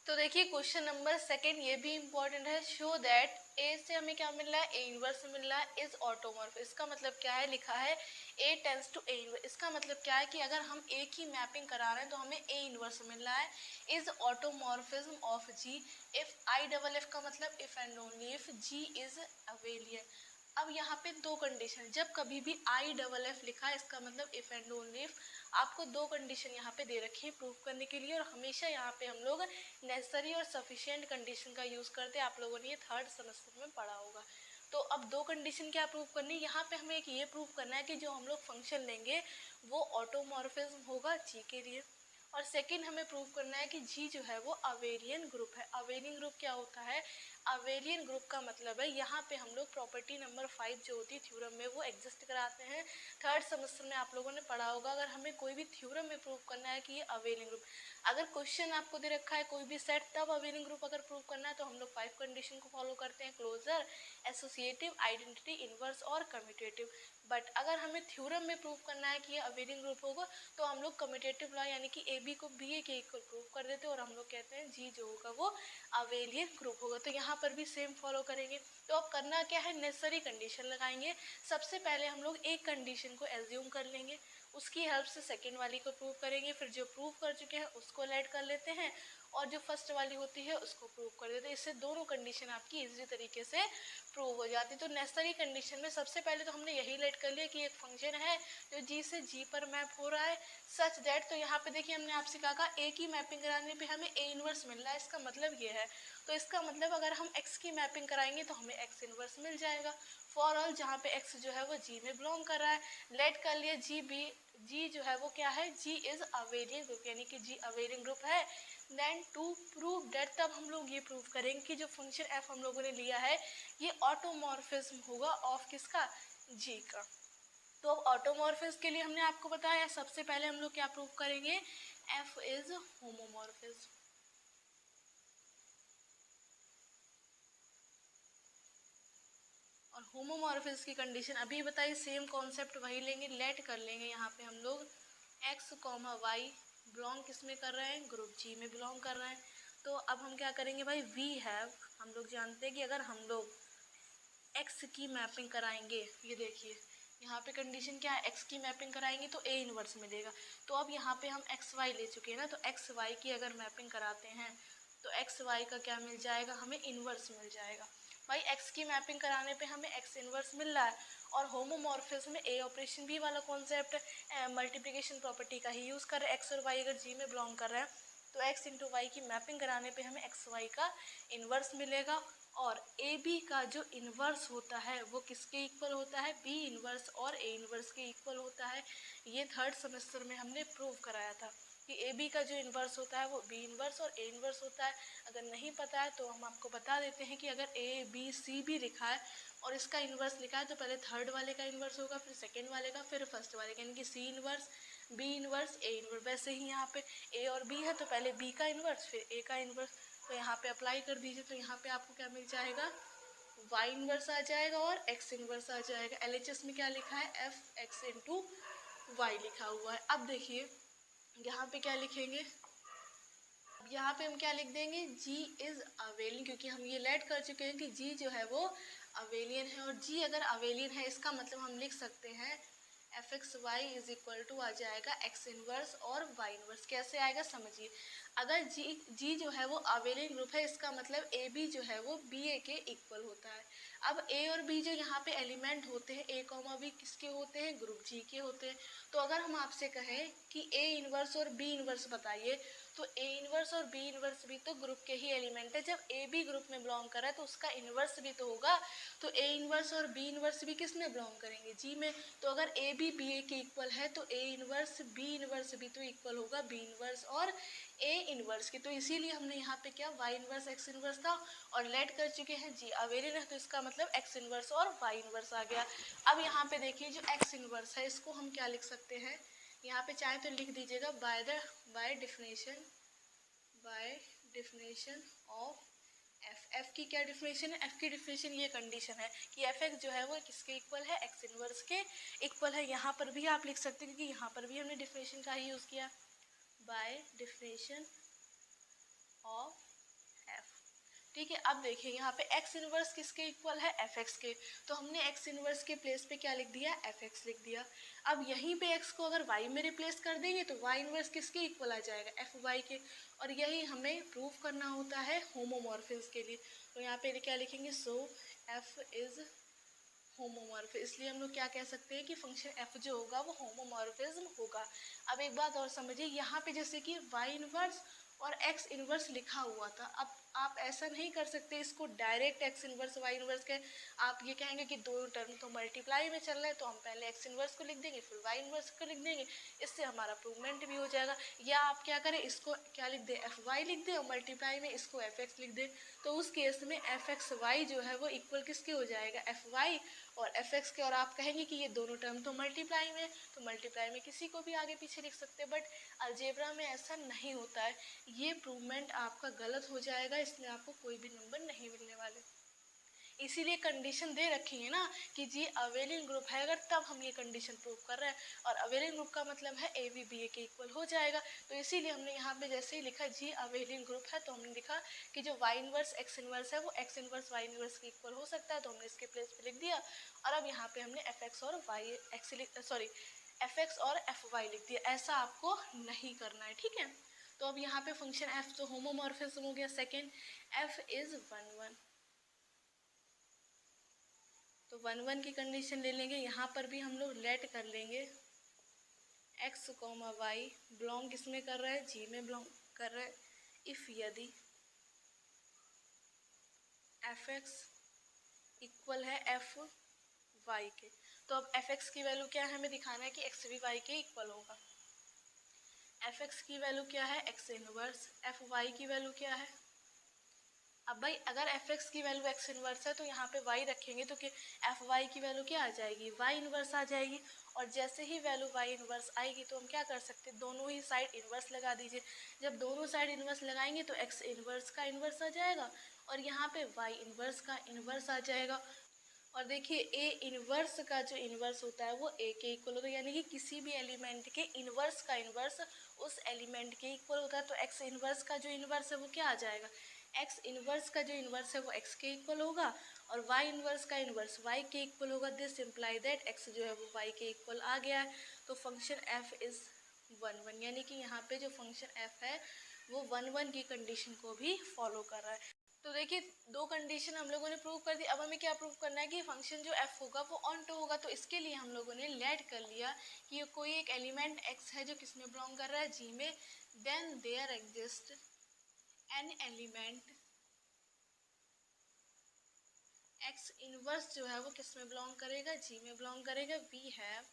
तो देखिए क्वेश्चन नंबर सेकंड, ये भी इंपॉर्टेंट है। शो दैट ए से हमें क्या मिल रहा है, ए इनवर्स मिल रहा है, इज ऑटोमॉर्फ। इसका मतलब क्या है, लिखा है ए टेंस टू ए इनवर्स। इसका मतलब क्या है कि अगर हम ए की मैपिंग करा रहे हैं तो हमें ए इनवर्स मिल रहा है। Is automorphism of G if I double f, का मतलब if and only if G is abelian. अब यहाँ पे दो कंडीशन, जब कभी भी आई डबल एफ लिखा है इसका मतलब इफ एंड ओनली इफ। आपको दो कंडीशन यहाँ पे दे रखी है प्रूव करने के लिए, और हमेशा यहाँ पे हम लोग नेसेसरी और सफिशिएंट कंडीशन का यूज करते हैं। आप लोगों ने ये थर्ड सेमेस्टर में पढ़ा होगा। तो अब दो कंडीशन क्या प्रूव करनी है, यहाँ पे हमें एक ये प्रूव करना है कि जो हम लोग फंक्शन लेंगे वो ऑटोमॉर्फिज्म होगा जी के लिए, और सेकंड हमें प्रूव करना है कि जी जो है वो अवेलियन ग्रुप है। अवेलियन ग्रुप क्या होता है, अवेलियन ग्रुप का मतलब है यहाँ पे हम लोग प्रॉपर्टी नंबर 5 जो होती है थ्योरम में वो एग्जिस्ट कराते हैं। थर्ड सेमेस्टर में आप लोगों ने पढ़ा होगा, अगर हमें कोई भी थ्योरम में प्रूव करना है कि ये अवेलियन ग्रुप, अगर क्वेश्चन आपको दे रखा है कोई भी सेट, तब अवेलियन ग्रुप अगर प्रूव करना है तो हम लोग 5 कंडीशन को फॉलो करते हैं, क्लोजर, एसोसिएटिव, आइडेंटिटी, इनवर्स और कम्यूटेटिव। बट अगर हमें थ्योरम में प्रूव करना है कि ये अवेलियन ग्रुप होगा तो हम लोग कम्यूटेटिव लॉ यानी कि ए बी को बी ए के इक्वल प्रूव कर देते हैं, और हम लोग कहते हैं जी जो होगा वो अवेलियन ग्रुप होगा। तो यहाँ पर भी सेम फॉलो करेंगे। तो अब करना क्या है, नेसेसरी कंडीशन लगाएंगे। सबसे पहले हम लोग एक कंडीशन को एज्यूम कर लेंगे, उसकी हेल्प से सेकेंड वाली को प्रूव करेंगे, फिर जो प्रूव कर चुके हैं उसको ऐड कर लेते हैं, और जो फर्स्ट वाली होती है उसको प्रूव कर देते हैं। इससे दोनों कंडीशन आपकी इजी तरीके से प्रूव हो जाती है। तो नेसेसरी कंडीशन में सबसे पहले तो हमने यही लेट कर लिया कि एक फंक्शन है जो जी से जी पर मैप हो रहा है सच दैट। तो यहाँ पे देखिए हमने आपसे कहा ए की मैपिंग कराने पे हमें ए इनवर्स मिल रहा है, इसका मतलब ये है। तो इसका मतलब अगर हम एक्स की मैपिंग कराएंगे तो हमें एक्स इनवर्स मिल जाएगा फॉर ऑल जहाँ पे एक्स जो है वो जी में बिलोंग कर रहा है। लेट कर लिए जी जो है वो क्या है, जी इज अवेलियन ग्रुप, यानी कि जी अवेलियन ग्रुप है। देन टू प्रूव दैट, तब हम लोग ये प्रूव करेंगे कि जो फंक्शन एफ हम लोगों ने लिया है ये ऑटोमॉर्फिज्म होगा ऑफ किसका, जी का। तो अब ऑटोमॉर्फिज्म के लिए हमने आपको बताया सबसे पहले हम लोग क्या प्रूव करेंगे, एफ इज होमोमॉर्फिज्म। और होमोमॉर्फिज्म की कंडीशन अभी बताई, सेम कॉन्सेप्ट वही लेंगे, लेट कर लेंगे यहाँ पे हम लोग एक्स कॉमा वाई बिलोंग किस में कर रहे हैं, ग्रुप जी में बिलोंग कर रहे हैं। तो अब हम क्या करेंगे भाई, वी हैव, हम लोग जानते हैं कि अगर हम लोग एक्स की मैपिंग कराएंगे, ये देखिए यहाँ पे कंडीशन क्या है, एक्स की मैपिंग कराएंगे तो ए इनवर्स मिलेगा। तो अब यहाँ पे हम एक्स वाई ले चुके हैं ना, तो एक्स वाई की अगर मैपिंग कराते हैं तो एक्स वाई का क्या मिल जाएगा, हमें इनवर्स मिल जाएगा। भाई एक्स की मैपिंग कराने पे हमें एक्स इनवर्स मिल रहा है, और होमोमॉर्फिज्म में ए ऑपरेशन भी वाला कॉन्सेप्ट मल्टीप्लिकेशन प्रॉपर्टी का ही यूज़ कर रहे हैं। एक्स और वाई अगर जी में बिलोंग कर रहे हैं तो एक्स इंटू वाई की मैपिंग कराने पे हमें एक्स वाई का इनवर्स मिलेगा। और ए बी का जो इन्वर्स होता है वो किसके इक्वल होता है, बी इन्वर्स और ए इन्वर्स के इक्वल होता है। ये थर्ड सेमेस्टर में हमने प्रूव कराया था कि ए बी का जो इन्वर्स होता है वो बी इन्वर्स और ए इन्वर्स होता है। अगर नहीं पता है तो हम आपको बता देते हैं कि अगर ए बी सी भी लिखा है और इसका इन्वर्स लिखा है तो पहले थर्ड वाले का इन्वर्स होगा, फिर सेकेंड वाले का, फिर फर्स्ट वाले का, यानी कि सी inverse, B inverse, A inverse. वैसे ही यहाँ पे ए और बी है तो पहले बी का इन्वर्स फिर ए का इन्वर्स। तो यहाँ पे अप्लाई कर दीजिए, तो यहाँ पे आपको क्या मिल जाएगा, y इनवर्स आ जाएगा और x इनवर्स आ जाएगा। LHS में क्या लिखा है, एफ एक्स इंटू वाई लिखा हुआ है। अब देखिए यहाँ पे क्या लिखेंगे, यहाँ पे हम क्या लिख देंगे, g इज अवेलियन, क्योंकि हम ये लेट कर चुके हैं कि g जो है वो अवेलियन है, और g अगर अवेलियन है इसका मतलब हम लिख सकते हैं f x y is equal to आ जाएगा एक्स इनवर्स और वाई इनवर्स। कैसे आएगा समझिए, अगर जी जो है वो अवेलियन ग्रुप है इसका मतलब ए बी जो है वो बी ए के इक्वल होता है। अब ए और बी जो यहाँ पे एलिमेंट होते हैं ए कॉमा बी किसके होते हैं, ग्रुप जी के होते हैं। तो अगर हम आपसे कहें कि ए इनवर्स और बी इनवर्स बताइए, तो ए इनवर्स और बी इनवर्स भी तो ग्रुप के ही एलिमेंट है। जब ए बी ग्रुप में बिलोंग कर रहा है तो उसका इनवर्स भी तो होगा, तो ए इनवर्स और बी इनवर्स भी किस में बिलोंग करेंगे, जी में। तो अगर ए बी बी ए के इक्वल है तो ए इनवर्स बी इनवर्स भी तो इक्वल होगा बी इनवर्स और ए इनवर्स की। तो इसीलिए हमने यहाँ पे क्या वाई इनवर्स एक्स इनवर्स था और लेट कर चुके हैं जी अवेलियन है, तो इसका मतलब एक्स इनवर्स और वाई इनवर्स आ गया। अब यहाँ पे देखिए जो एक्स इनवर्स है इसको हम क्या लिख सकते हैं, यहाँ पे चाहे तो लिख दीजिएगा बाय डेफिनेशन ऑफ एफ की क्या डिफिनेशन है, एफ की डिफिनेशन ये कंडीशन है कि एफ एक्स जो है वो किसके इक्वल है, एक्स इनवर्स के इक्वल है। यहाँ पर भी आप लिख सकते हैं क्योंकि यहाँ पर भी हमने डिफिनेशन का ही यूज किया, बाय डेफिनेशन ऑफ एफ। ठीक है, अब देखिए यहाँ पे एक्स इनवर्स किसके इक्वल है, एफ एक्स के, तो हमने एक्स इनवर्स के प्लेस पे क्या लिख दिया, एफ एक्स लिख दिया। अब यहीं पे एक्स को अगर वाई में रिप्लेस कर देंगे तो वाई इनवर्स किसके इक्वल आ जाएगा, एफ वाई के, और यही हमें प्रूव करना होता है होमोमॉर्फिज्म के लिए। तो यहाँ पे क्या लिखेंगे, सो एफ इज होमोमॉर्फिज्म, इसलिए हम लोग क्या कह सकते हैं कि फंक्शन एफ जो होगा वो होमोमॉर्फिज्म होगा। अब एक बात और समझिए, यहाँ पे जैसे कि वाई इनवर्स और एक्स इनवर्स लिखा हुआ था, अब आप ऐसा नहीं कर सकते इसको direct x inverse Y inverse के, आप ये कहेंगे कि दो टर्म तो मल्टीप्लाई में चल रहा है तो हम पहले एक्स इनवर्स को लिख देंगे फिर वाई इनवर्स को लिख देंगे, इससे हमारा प्रूवमेंट भी हो जाएगा। या आप क्या करें, इसको क्या लिख दें, एफ वाई लिख दें और मल्टीप्लाई में इसको एफ एक्स लिख दें, तो उस केस में एफ एक्स वाई जो है वो इक्वल किसके हो जाएगा, एफ वाई और एफ एक्स के। और आप कहेंगे कि ये दोनों टर्म तो मल्टीप्लाई में, तो मल्टीप्लाई में किसी को भी आगे पीछे लिख सकते हैं, बट अलजेब्रा में ऐसा नहीं होता है, ये प्रूवमेंट आपका गलत हो जाएगा, इसमें आपको कोई भी नंबर नहीं मिलने वाले। इसीलिए कंडीशन दे रखी है ना कि जी अवेलिंग ग्रुप है अगर, तब हम ये कंडीशन प्रूव कर रहे हैं, और अवेलिंग ग्रुप का मतलब है ए बी बी ए के इक्वल हो जाएगा। तो इसीलिए हमने यहाँ पे जैसे ही लिखा जी अवेलिंग ग्रुप है, तो हमने लिखा कि जो वाई इनवर्स एक्स इनवर्स है वो एक्स इनवर्स वाई इनवर्स के इक्वल हो सकता है, तो हमने इसके प्लेस पे लिख दिया। और अब यहाँ पे हमने एफ एक्स और वाई एक्स एफ एक्स और एफ वाई लिख दिया, ऐसा आपको नहीं करना है, ठीक है। तो अब यहाँ पे फंक्शन एफ तो होमोमॉर्फिज्म हो गया। सेकेंड, एफ इज 1 1, तो 1 1 की कंडीशन ले लेंगे, यहाँ पर भी हम लोग लेट कर लेंगे एक्स कॉमा वाई बिलोंग किस में कर रहा है, जी में बिलोंग कर रहा है, इफ यदि एफ एक्स इक्वल है एफ वाई के। तो अब एफ एक्स की वैल्यू क्या है, हमें दिखाना है कि एक्स भी वाई के इक्वल होगा। एफ एक्स की वैल्यू क्या है, एक्स इनवर्स, एफ वाई की वैल्यू क्या है। अब भाई अगर एफ एक्स की वैल्यू एक्स इनवर्स है तो यहाँ पे वाई रखेंगे तो कि एफ वाई की वैल्यू क्या आ जाएगी, वाई इनवर्स आ जाएगी। और जैसे ही वैल्यू वाई इनवर्स आएगी तो हम क्या कर सकते हैं, दोनों ही साइड इनवर्स लगा दीजिए। जब दोनों साइड इनवर्स लगाएंगे तो एक्स इनवर्स का इनवर्स आ जाएगा और यहाँ पे वाई इनवर्स का इनवर्स आ जाएगा। और देखिए ए इनवर्स का जो इनवर्स होता है वो ए के इक्वल होता है, यानी कि किसी भी एलिमेंट के इनवर्स का इनवर्स उस एलिमेंट के इक्वल होता है। तो एक्स इनवर्स का जो इनवर्स है वो क्या आ जाएगा, एक्स इनवर्स का जो इनवर्स है वो एक्स के इक्वल होगा और वाई इनवर्स का इनवर्स वाई के इक्वल होगा। दिस इम्प्लाई दैट एक्स जो है वो वाई के इक्वल आ गया है। तो फंक्शन एफ इज 1 1, यानी कि यहाँ पे जो फंक्शन एफ है वो 1 1 की कंडीशन को भी फॉलो कर रहा है। तो देखिए दो कंडीशन हम लोगों ने प्रूव कर दी। अब हमें क्या प्रूव करना है कि फंक्शन जो एफ होगा वो ऑन टू होगा। तो इसके लिए हम लोगों ने लेट कर लिया कि कोई एक एलिमेंट एक्स है जो किस में बिलोंग कर रहा है, जी में, then there exist an element x inverse जो है वो किस में बिलोंग करेगा, जी में बिलोंग करेगा। वी हैव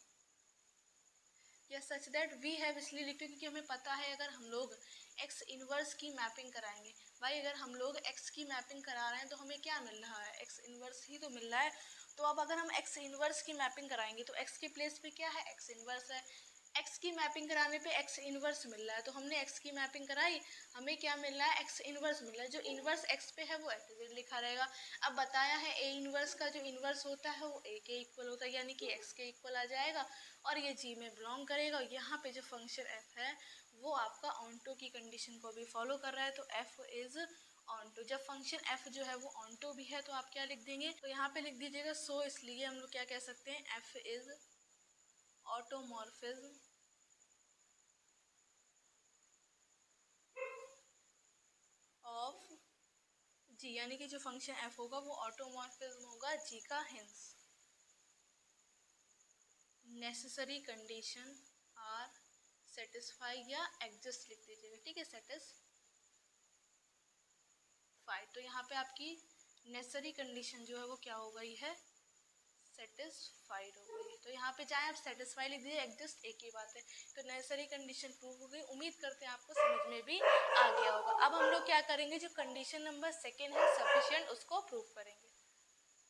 या सच दैट वी हैव इसलिए लिखते हैं क्योंकि हमें पता है अगर हम लोग एक्स इनवर्स की मैपिंग कराएंगे, भाई अगर हम लोग एक्स की मैपिंग करा रहे हैं तो हमें क्या मिल रहा है, एक्स इनवर्स ही तो मिल रहा है। तो अब अगर हम एक्स इनवर्स की मैपिंग कराएंगे तो एक्स के प्लेस पे क्या है, एक्स इनवर्स है। एक्स की मैपिंग कराने पे एक्स इनवर्स मिल रहा है तो हमने एक्स की मैपिंग कराई, हमें क्या मिल रहा है, एक्स इनवर्स मिल रहा है। जो इनवर्स एक्स पे है वो एफ लिखा रहेगा। अब बताया है ए इनवर्स का जो इनवर्स होता है वो ए के इक्वल होता है, यानी कि एक्स के इक्वल आ जाएगा और ये जी में बिलोंग करेगा। यहाँ पे जो फंक्शन एफ है वो आपका ऑन टू की कंडीशन को भी फॉलो कर रहा है। तो एफ इज ऑन टू। जब फंक्शन एफ जो है वो ऑन टू भी है तो आप क्या लिख देंगे, तो यहाँ पे लिख दीजिएगा सो, इसलिए हम लोग क्या कह सकते हैं, F is automorphism of G, यानी कि जो फंक्शन एफ होगा वो ऑटोमॉर्फिज्म होगा जी का। Hence necessary condition are satisfy या एग्जिस्ट लिख दीजिएगा, ठीक है, सेटिस्फाई। तो यहाँ पे आपकी नेसेसरी कंडीशन जो है वो क्या हो गई है, सेटिस्फाइड हो गई। तो यहाँ पे चाहे आप सेटिस्फाई लिख दीजिए, एग्जिस्ट एक ही बात है। तो नेसेसरी कंडीशन प्रूव हो गई। उम्मीद करते हैं आपको समझ में भी आ गया होगा। अब हम लोग क्या करेंगे, जो कंडीशन नंबर सेकेंड है सफिशिएंट, उसको प्रूव करेंगे।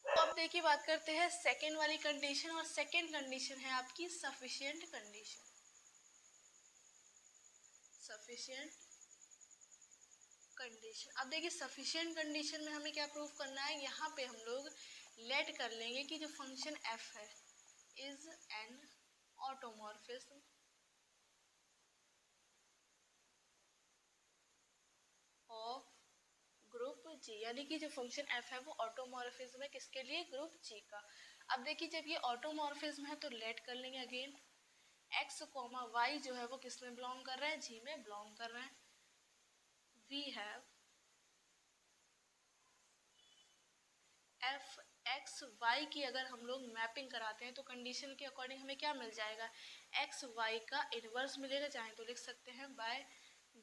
तो अब देखिए बात करते हैं सेकेंड वाली कंडीशन, और सेकेंड कंडीशन है आपकी सफिशिएंट कंडीशन। Sufficient condition. अब देखिए सफिशिएंट कंडीशन में हमें क्या प्रूव करना है, यहाँ पे हम लोग लेट कर लेंगे कि जो फंक्शन f है is an automorphism of group G, यानी कि जो फंक्शन f है वो ऑटोमॉर्फिज्म है किसके लिए, ग्रुप जी का। अब देखिए जब ये ऑटोमॉर्फिज्म है तो लेट कर लेंगे अगेन x कॉमा y जो है वो किस में बिलोंग कर रहा है, जी में बिलोंग कर रहा है। We have F x Y की अगर हम लोग मैपिंग कराते हैं तो कंडीशन के अकॉर्डिंग हमें क्या मिल जाएगा, एक्स वाई का इनवर्स मिलेगा, चाहे तो लिख सकते हैं बाय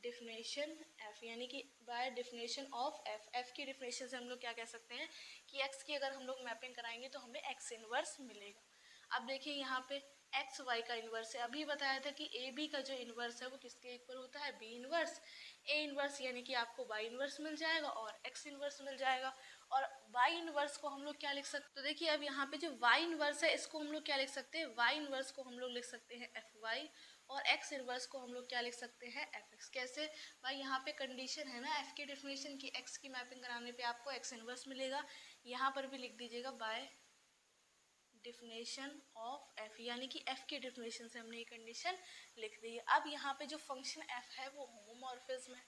डिफिनेशन एफ, यानी कि by definition of F. F की डिफिनेशन से हम लोग क्या कह सकते हैं कि एक्स की अगर हम लोग मैपिंग कराएंगे तो हमें एक्स इनवर्स मिलेगा। अब देखिए यहाँ पे एक्स वाई का इन्वर्स है, अभी बताया था कि ए बी का जो इन्वर्स है वो किसके इक्वल होता है, बी इन्वर्स। ए इन्वर्स यानी कि आपको वाई इन्वर्स मिल जाएगा और एक्स इन्वर्स मिल जाएगा। और वाई इन्वर्स को हम लोग क्या लिख सकते हैं, तो देखिए अब यहाँ पे जो वाई इन्वर्स है इसको हम लोग क्या लिख सकते हैं, वाई इन्वर्स को हम लोग लिख सकते हैं एफ वाई और एक्स इन्वर्स को हम लोग क्या लिख सकते हैं एफ एक्स। कैसे भाई, यहाँ पे कंडीशन है ना एफ की डेफिनेशन की, एक्स की मैपिंग कराने पे आपको एक्स इन्वर्स मिलेगा, यहाँ पर भी लिख दीजिएगा बाय डिफिनेशन ऑफ एफ, यानी कि एफ की डेफिनेशन से हमने ये कंडीशन लिख दी है। अब यहाँ पे जो फंक्शन एफ है वो होमोमॉर्फिज्म है,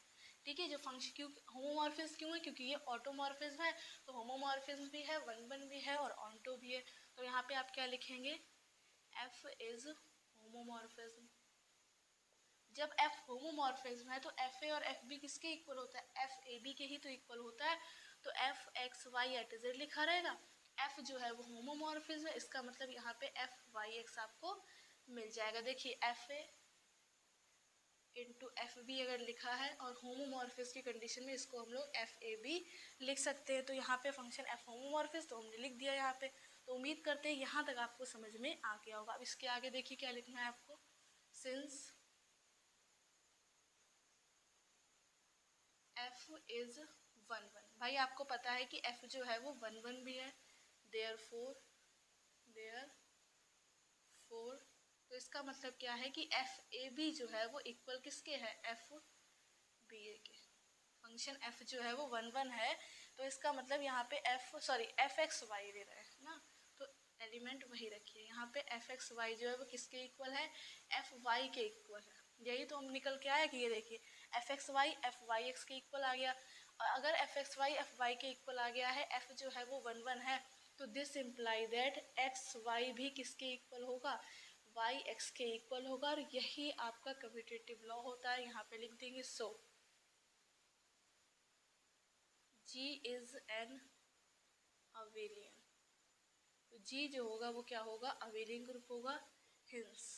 ठीक है। जो फंक्शन क्यों होमोमॉर्फिज्म क्यों है, क्योंकि ये ऑटोमॉर्फिज्म है, तो होमोमॉर्फिज्म भी है, वन वन भी है और ऑन्टो भी है। तो यहाँ पे आप क्या लिखेंगे, एफ इज होमोमॉर्फिज्म। जब एफ होमोमॉर्फिज्म है तो एफ ए और एफ बी किसके इक्वल होता है, एफ ए बी के ही तो इक्वल होता है। तो F x Y at Z लिखा रहेगा, एफ जो है वो होमोमॉर्फिज्म है, इसका मतलब यहाँ पे एफ वाई एक्स आपको मिल जाएगा। देखिए F A into F B अगर लिखा है और होमोमॉर्फिज्म की कंडीशन में इसको हम लोग एफ ए बी लिख सकते हैं। तो यहाँ पे फंक्शन एफ होमोमॉर्फिज्म तो हमने लिख दिया यहाँ पे। तो उम्मीद करते हैं यहाँ तक आपको समझ में आ गया होगा। अब इसके आगे देखिए क्या लिखना है आपको, since F is one one. भाई आपको पता है कि एफ जो है वो वन वन भी है, देयर फोर तो इसका मतलब क्या है कि एफ ए बी जो है वो इक्वल किसके है, एफ बी ए के। फंक्शन एफ जो है वो वन वन है, तो इसका मतलब यहाँ पे एफ एक्स वाई दे रहा है ना, तो एलिमेंट वही रखिए। यहाँ पे एफ एक्स वाई जो है वो किसके इक्वल है, एफ वाई के इक्वल है। यही तो हम निकल के आया कि ये देखिए एफ एक्स वाई एक्स के इक्वल आ गया। और अगर एफ वाई के इक्वल आ गया है, एफ जो है वो वन वन है, तो this imply that x Y भी किसके इक्वल होगा, वाई एक्स के इक्वल होगा। और यही आपका कम्यूटेटिव लॉ होता है, यहाँ पे लिख देंगे so G is an abelian. तो जी जो होगा वो क्या होगा, अवेलियन ग्रुप होगा। Hence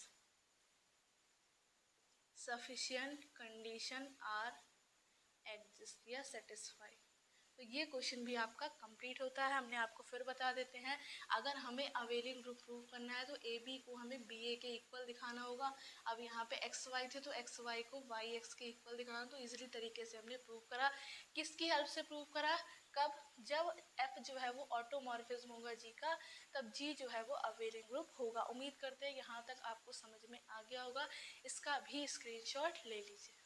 sufficient condition are exist या सेटिस्फाई। तो ये क्वेश्चन भी आपका कंप्लीट होता है। हमने आपको फिर बता देते हैं, अगर हमें अवेलिंग ग्रुप प्रूव करना है तो ए बी को हमें बी ए के इक्वल दिखाना होगा। अब यहाँ पे एक्स वाई थे तो एक्स वाई को वाई एक्स के इक्वल दिखाना, तो इजीली तरीके से हमने प्रूव करा। किसकी हेल्प से प्रूव करा, कब, जब एफ जो है वो ऑटोमॉर्फिज्म होगा जी का, तब जी जो है वो अवेलिंग ग्रुप होगा। उम्मीद करते हैं यहाँ तक आपको समझ में आ गया होगा। इसका भी स्क्रीनशॉट ले लीजिए।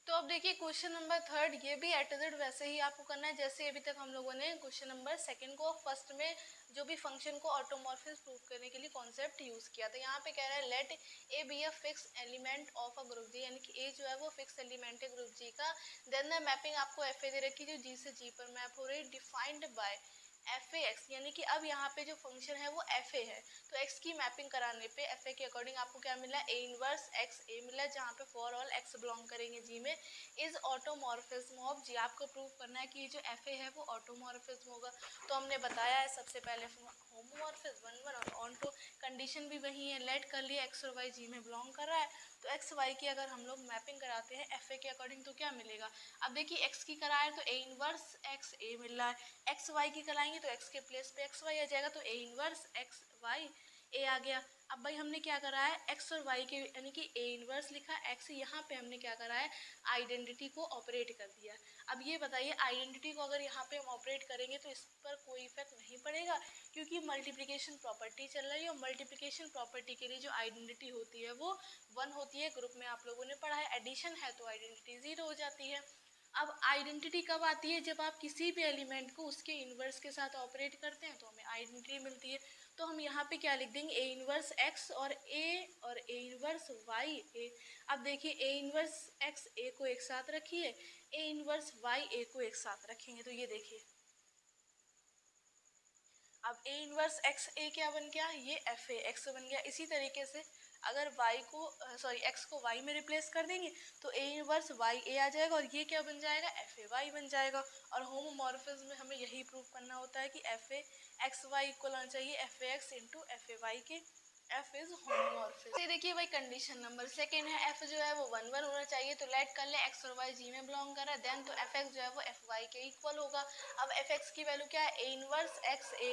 तो अब देखिए क्वेश्चन नंबर थर्ड, ये भी एट जेड वैसे ही आपको करना है जैसे अभी तक हम लोगों ने क्वेश्चन नंबर सेकंड को, फर्स्ट में जो भी फंक्शन को ऑटोमॉर्फिज्म प्रूव करने के लिए कॉन्सेप्ट यूज किया था। यहाँ पे कह रहा है let a be a fix element of a group G, यानी कि ए जो है वो फिक्स एलिमेंट है ग्रुप जी का। देन द मैपिंग आपको एफ ए दे रखी जो जी से जी पर मैप हो रही, defined by f A x, यानी कि अब यहाँ पे जो फंक्शन है वो एफ ए है, तो एक्स की मैपिंग कराने पे एफ ए के अकॉर्डिंग आपको क्या मिला, ए इनवर्स एक्स ए मिला है, जहाँ पे फॉर ऑल एक्स बिलोंग करेंगे जी में, इज ऑटोमॉर्फिज्म ऑफ जी। आपको प्रूव करना है कि ये जो एफ ए है वो ऑटोमॉर्फिज्म होगा। तो हमने बताया है सबसे पहले होमोमॉर्फिज्म वन वन और ऑन्टो, कंडीशन भी वही है, लेट कर लिया एक्स और वाई जी में बिलोंग कर रहा है, तो एक्स वाई की अगर हम लोग मैपिंग कराते हैं एफ ए के अकॉर्डिंग तो क्या मिलेगा। अब देखिए एक्स की कराए तो ए इनवर्स एक्स ए मिल रहा है, एक्स वाई की कराएंगे तो एक्स के प्लेस पे एक्स वाई आ जाएगा, तो ए इनवर्स एक्स वाई ए आ गया। अब भाई हमने क्या करा है, एक्स और वाई के यानी कि ए इनवर्स लिखा एक्स, यहाँ पे हमने क्या करा है, आइडेंटिटी को ऑपरेट कर दिया। अब ये बताइए आइडेंटिटी को अगर यहाँ पे हम ऑपरेट करेंगे तो इस पर कोई इफेक्ट नहीं पड़ेगा, क्योंकि मल्टीप्लिकेशन प्रॉपर्टी चल रही है और मल्टीप्लिकेशन प्रॉपर्टी के लिए जो आइडेंटिटी होती है वो 1 होती है। ग्रुप में आप लोगों ने पढ़ा है, एडिशन है तो आइडेंटिटी 0 हो जाती है। अब आइडेंटिटी कब आती है, जब आप किसी भी एलिमेंट को उसके इन्वर्स के साथ ऑपरेट करते हैं तो हमें आइडेंटिटी मिलती है। तो हम यहाँ पे क्या लिख देंगे, ए इनवर्स एक्स और ए इनवर्स वाई ए। अब देखिए ए इनवर्स एक्स ए को एक साथ रखिए, ए इनवर्स वाई ए को एक साथ रखेंगे तो ये देखिए अब ए इनवर्स एक्स ए क्या बन गया, ये एफ ए एक्स बन गया। इसी तरीके से अगर y को x को y में रिप्लेस कर देंगे तो ए इनवर्स वाई ए आ जाएगा और ये क्या बन जाएगा, एफ ए वाई बन जाएगा। और होमोमॉर्फिज्म में हमें यही प्रूव करना होता है कि एफ ए एक्स वाई इक्वल होना चाहिए F A X into F A Y के। F is homomorphism. ये देखिए भाई कंडीशन नंबर सेकेंड है, F जो है वो 1 1 होना चाहिए। तो लेट कर ले x और y जी में बिलोंग कर रहा है, देन तो Fx जो है वो Fy के इक्वल होगा। अब Fx की वैल्यू क्या है, a inverse x a,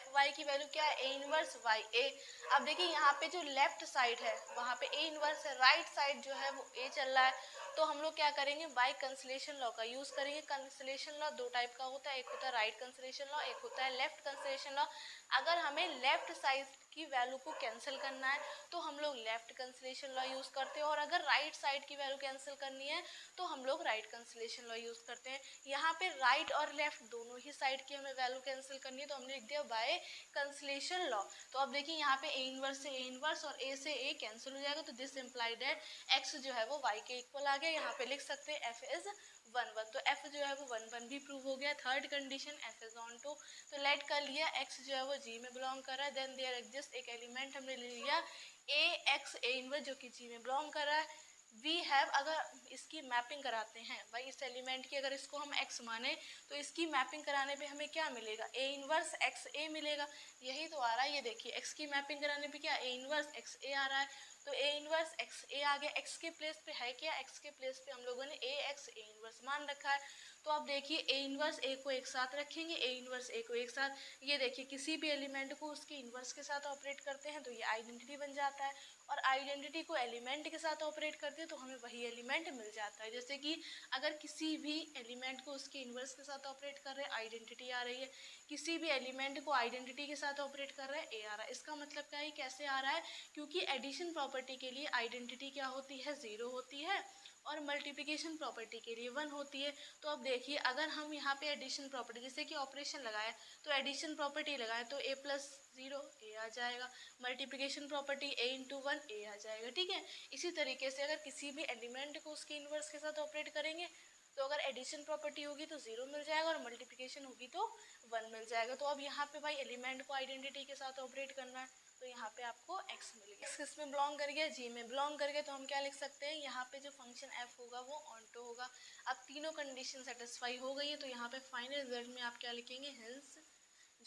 Fy की वैल्यू क्या है, a इनवर्स y a। अब देखिए यहाँ पे जो लेफ्ट साइड है वहाँ पे a इनवर्स है, राइट साइड जो है वो a चल रहा है। तो हम लोग क्या करेंगे, बाय कंसलेशन लॉ का यूज करेंगे। कंसलेशन लॉ दो टाइप का होता है, एक होता है राइट कंसलेशन लॉ, एक होता है लेफ्ट कंसलेशन लॉ। अगर हमें लेफ्ट साइड की वैल्यू को कैंसिल करना है तो हम लोग लेफ्ट कंसलेशन लॉ यूज करते हैं, और अगर राइट साइड की वैल्यू कैंसिल करनी है तो हम लोग राइट कंसलेशन लॉ यूज करते हैं। यहाँ पे राइट और लेफ्ट दोनों ही साइड की हमें वैल्यू कैंसिल करनी है तो हमने लिख दिया बाय कंसलेशन लॉ। तो अब देखिए यहाँ पे ए इनवर्स से ए इनवर्स और ए से ए कैंसिल हो जाएगा, तो दिस इम्प्लाइड दैट एक्स जो है वो वाई के इक्वल आ गया। यहाँ पे लिख सकते हैं एफ इज 1 1, तो एफ जो है वो 1 1 भी प्रूव हो गया। Third condition F is onto, तो लेट कर लिया एक्स जो है वो जी में बिलोंग कर रहा है, देन देयर एग्जिस्ट एक एलिमेंट हमने ले लिया ए एक्स ए इनवर्स जो कि जी में बिलोंग कर रहा है। वी हैव, अगर इसकी मैपिंग कराते हैं भाई इस एलिमेंट की, अगर इसको हम x माने तो इसकी मैपिंग कराने पे हमें क्या मिलेगा, ए इनवर्स एक्स ए मिलेगा। यही तो आ रहा है, ये देखिए x की मैपिंग कराने पे क्या ए इनवर्स एक्स ए आ रहा है, तो ए इनवर्स एक्स ए आ गया। x के प्लेस पे है क्या, x के प्लेस पे हम लोगों ने ए एक्स ए इनवर्स मान रखा है। तो आप देखिए ए इनवर्स ए को एक साथ रखेंगे, ए इनवर्स ए को एक साथ, ये देखिए किसी भी एलिमेंट को उसके इनवर्स के साथ ऑपरेट करते हैं तो ये आइडेंटिटी बन जाता है, और आइडेंटिटी को एलिमेंट के साथ ऑपरेट करते हैं तो हमें वही एलिमेंट मिल जाता है। जैसे कि अगर किसी भी एलिमेंट को उसके इनवर्स के साथ ऑपरेट कर रहे हैं आइडेंटिटी आ रही है, किसी भी एलिमेंट को आइडेंटिटी के साथ ऑपरेट कर रहे हैं ए आ रहा है। इसका मतलब क्या है, कैसे आ रहा है, क्योंकि एडिशन प्रॉपर्टी के लिए आइडेंटिटी क्या होती है, 0 होती है, और मल्टीप्लिकेशन प्रॉपर्टी के लिए 1 होती है। तो अब देखिए अगर हम यहाँ पे एडिशन प्रॉपर्टी जैसे कि ऑपरेशन लगाए तो एडिशन प्रॉपर्टी लगाए तो a प्लस 0 ए आ जाएगा, मल्टीप्लिकेशन प्रॉपर्टी a इंटू 1 ए आ जाएगा, ठीक है। इसी तरीके से अगर किसी भी एलिमेंट को उसके इन्वर्स के साथ ऑपरेट करेंगे तो अगर एडिशन प्रॉपर्टी होगी तो 0 मिल जाएगा और मल्टीप्लिकेशन होगी तो 1 मिल जाएगा। तो अब यहाँ पे भाई एलिमेंट को आइडेंटिटी के साथ ऑपरेट करना है तो यहाँ पे आपको x मिल गया। x किस में बिलोंग कर गया, g में बिलोंग कर गया, तो हम क्या लिख सकते हैं, यहाँ पे जो फंक्शन f होगा वो ऑनटो होगा। अब तीनों कंडीशन सेटिस्फाई हो गई है तो यहाँ पे फाइनल रिजल्ट में आप क्या लिखेंगे, हेंस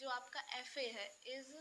जो आपका एफ ए है इज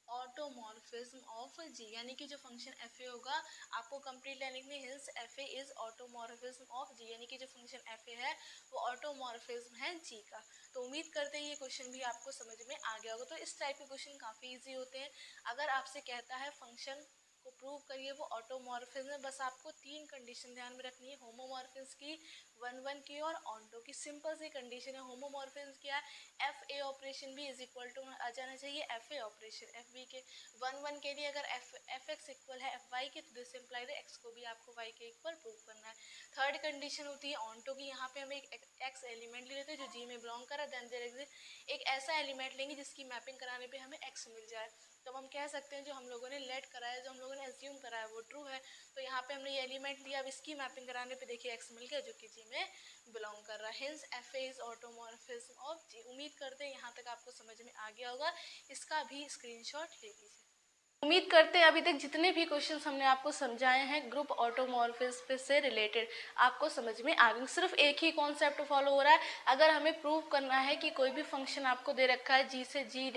ऑटोमॉर्फिज्म ऑफ जी, यानी कि जो फंक्शन एफ ए होगा आपको कंप्लीट लाइन लिखनी है, hence f a is automorphism of G, यानी कि जो फंक्शन एफ ए है वो ऑटोमॉर्फिज्म है जी का। तो उम्मीद करते हैं ये क्वेश्चन भी आपको समझ में आ गया होगा। तो इस टाइप के क्वेश्चन काफ़ी इजी होते हैं। अगर आपसे कहता है फंक्शन को प्रूव करिए वो ऑटोमॉर्फिज्म है, बस आपको 3 कंडीशन ध्यान में रखनी है, होमोमॉर्फिज्म की, 1 1 की और ऑनटो की। सिंपल सी कंडीशन है। होमोमॉर्फिज्म क्या है, एफ ए ऑपरेशन भी इज इक्वल टू आ जाना चाहिए F A operation F B के। 1 1 के लिए अगर एफ एक्स इक्वल है एफ वाई के तो दिस इम्प्लाइड एक्स को भी आपको वाई के इक्वल प्रूव करना है। थर्ड कंडीशन होती है ऑनटो की, यहाँ पे हम एक एक्स एलिमेंट ले लेते हैं जो जी में बिलोंग कर रहा है, देन देयर एग्जिस्ट एक ऐसा एलिमेंट लेंगे जिसकी मैपिंग कराने पे हमें एक्स मिल जाए। तो हम कह सकते हैं जो हम लोगों ने लेट कराया, जो हम लोगों ने एज्यूम कराया वो ट्रू है। तो यहाँ पे हमने ये एलिमेंट लिया, अब इसकी मैपिंग कराने पे देखिए एक्स मिल गया जो कि जी में बिलोंग कर रहा है, hence f a is automorphism of G. उम्मीद करते हैं यहाँ तक आपको समझ में आ गया होगा, इसका भी स्क्रीनशॉट ले लीजिए। उम्मीद करते हैं अभी तक जितने भी क्वेश्चंस हमने आपको समझाए हैं ग्रुप ऑटोमॉर्फिज्म से रिलेटेड आपको समझ में आ गए। सिर्फ एक ही कॉन्सेप्ट फॉलो हो रहा है। अगर हमें प्रूव करना है कि कोई भी फंक्शन आपको दे रखा है जी से जी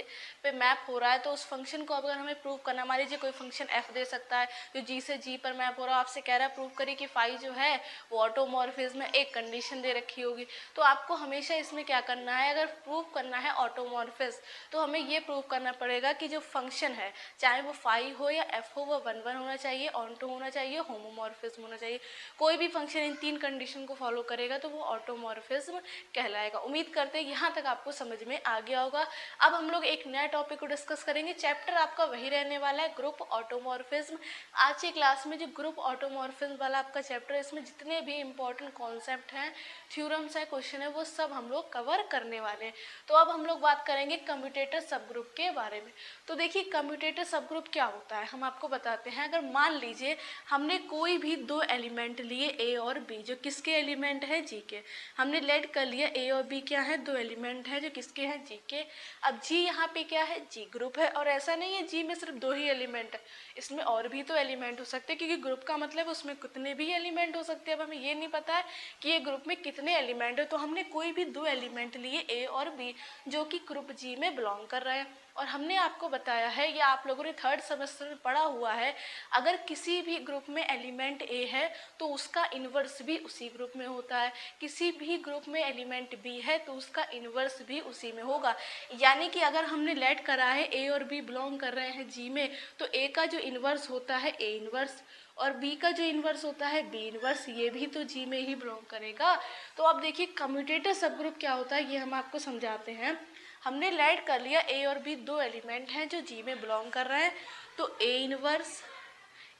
पे मैप हो रहा है, तो उस फंक्शन को अगर हमें प्रूव करना, मान लीजिए कोई फंक्शन एफ दे सकता है जो जी से जी पर मैप हो रहा है, आपसे कह रहा है प्रूव करिए कि फाई जो है वो ऑटोमॉर्फिज्म में एक कंडीशन दे रखी होगी, तो आपको हमेशा इसमें क्या करना है, अगर प्रूव करना है ऑटोमॉर्फिज्म तो हमें ये प्रूव करना पड़ेगा कि जो फंक्शन है चाहे वो फाई हो या एफ हो, वो 1 1 होना चाहिए, ऑनटो होना चाहिए, होमोमॉर्फिज्म होना चाहिए। कोई भी फंक्शन इन 3 कंडीशन को फॉलो करेगा तो वो ऑटोमॉर्फिज्म कहलाएगा। उम्मीद करते हैं यहाँ तक आपको समझ में आ गया होगा। अब हम लोग एक नया टॉपिक को डिस्कस करेंगे। चैप्टर आपका वही रहने वाला है, ग्रुप ऑटोमॉर्फिज्म। आज की क्लास में जो ग्रुप ऑटोमॉर्फिज्म वाला आपका चैप्टर है, इसमें जितने भी इंपॉर्टेंट कॉन्सेप्ट हैं, थ्योरम्स है, क्वेश्चन है, वो सब हम लोग कवर करने वाले हैं। तो अब हम लोग बात करेंगे कम्यूटेटर सब ग्रुप के बारे में। तो देखिए कम्यूटेटर सब ग्रुप क्या होता है, हम आपको बताते हैं। अगर मान लीजिए हमने कोई भी 2 एलिमेंट लिए ए और बी, जो किसके एलिमेंट है, जी के। हमने लेट कर लिया ए और बी क्या है, 2 एलिमेंट है जो किसके हैं, जी के। अब जी यहाँ पे क्या है, जी ग्रुप है। और ऐसा नहीं है जी में सिर्फ 2 ही एलिमेंट है, इसमें और भी तो एलिमेंट हो सकते हैं, क्योंकि ग्रुप का मतलब उसमें कितने भी एलिमेंट हो सकते हैं। अब हमें ये नहीं पता है कि ये ग्रुप में कितने एलिमेंट है, तो हमने कोई भी 2 एलिमेंट लिए ए और बी, जो कि ग्रुप जी में बिलोंग कर रहे हैं। और हमने आपको बताया है, या आप लोगों ने 3rd सेमेस्टर में पढ़ा हुआ है, अगर किसी भी ग्रुप में एलिमेंट ए है तो उसका इन्वर्स भी उसी ग्रुप में होता है। किसी भी ग्रुप में एलिमेंट बी है तो उसका इन्वर्स भी उसी में होगा। यानी कि अगर हमने लेट करा है ए और बी बिलोंग कर रहे हैं जी में, तो ए का जो इन्वर्स होता है ए इन्वर्स, और बी का जो इन्वर्स होता है बी इन्वर्स, ये भी तो जी में ही बिलोंग करेगा। तो अब देखिए कम्यूटेटर सब ग्रुप क्या होता है, ये हम आपको समझाते हैं। हमने लेट कर लिया ए और बी 2 एलिमेंट हैं जो जी में बिलोंग कर रहे हैं, तो a inverse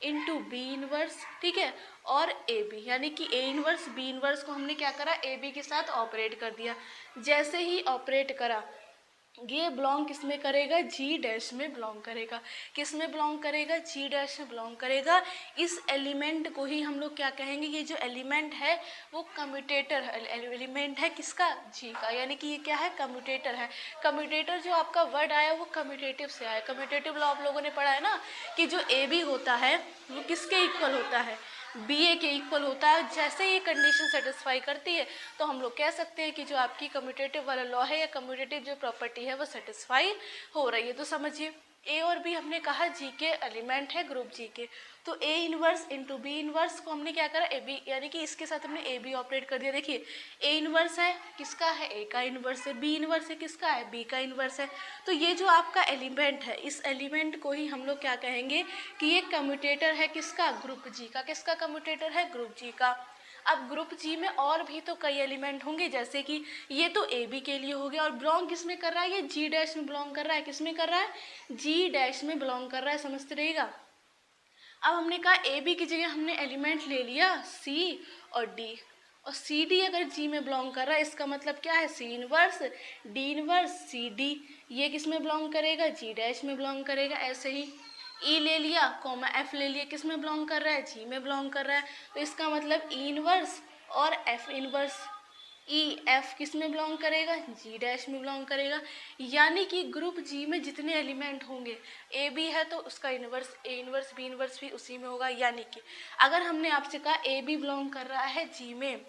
into B inverse, ठीक है, और ए बी, यानी कि ए इन्वर्स बी इन्वर्स को हमने क्या करा, ए बी के साथ ऑपरेट कर दिया। जैसे ही ऑपरेट करा, ये बिलोंग किस में करेगा, जी डैश में बिलोंग करेगा। किस में बिलोंग करेगा, जी डैश में बिलोंग करेगा। इस एलिमेंट को ही हम लोग क्या कहेंगे, ये जो एलिमेंट है वो कम्यूटेटर एलिमेंट है, किसका, जी का, यानी कि ये क्या है, कम्यूटेटर है। कम्यूटेटर जो आपका वर्ड आया वो कम्यूटेटिव से आया। कम्यूटेटिव लॉ आप लोगों ने पढ़ा है ना, कि जो ए बी होता है वो किसके इक्वल होता है, बी ए के इक्वल होता है। जैसे ये कंडीशन सेटिस्फाई करती है तो हम लोग कह सकते हैं कि जो आपकी कम्यूटेटिव वाला लॉ है या कम्यूटेटिव जो प्रॉपर्टी है वो सेटिस्फाई हो रही है। तो समझिए ए और बी हमने कहा जी के एलिमेंट है ग्रुप जी के, तो a inverse into B inverse को हमने क्या करा, ए बी, यानी कि इसके साथ हमने ए बी ऑपरेट कर दिया। देखिए ए इन्वर्स है किसका है, ए का इन्वर्स है, बी इन्वर्स है किसका है, बी का इन्वर्स है। तो ये जो आपका एलिमेंट है, इस एलिमेंट को ही हम लोग क्या कहेंगे कि ये कम्यूटेटर है किसका, ग्रुप जी का। किसका कम्यूटेटर है, ग्रुप जी का। अब ग्रुप जी में और भी तो कई एलिमेंट होंगे, जैसे कि ये तो ए बी के लिए हो गया, और बिलोंग किस में कर रहा है, ये जी डैश में बिलोंग कर रहा है। किस में कर रहा है, जी डैश में बिलोंग कर रहा है, समझते रहिएगा। अब हमने कहा ए बी की जगह हमने एलिमेंट ले लिया सी और डी, और सी डी अगर जी में बिलोंग कर रहा है, इसका मतलब क्या है, C inverse D inverse C D, ये किस में बिलोंग करेगा, जी डैश में बिलोंग करेगा। ऐसे ही ई ले लिया, कॉमा एफ ले लिया, किस में बिलोंग कर रहा है, जी में बिलोंग कर रहा है, तो इसका मतलब ई इनवर्स और एफ इनवर्स। ई एफ किस में बिलोंग करेगा, जी डैश में बिलोंग करेगा। यानी कि ग्रुप जी में जितने एलिमेंट होंगे, ए बी है तो उसका इन्वर्स ए इन्वर्स बी इन्वर्स भी उसी में होगा। यानी कि अगर हमने आपसे कहा ए बी बिलोंग कर रहा है जी में,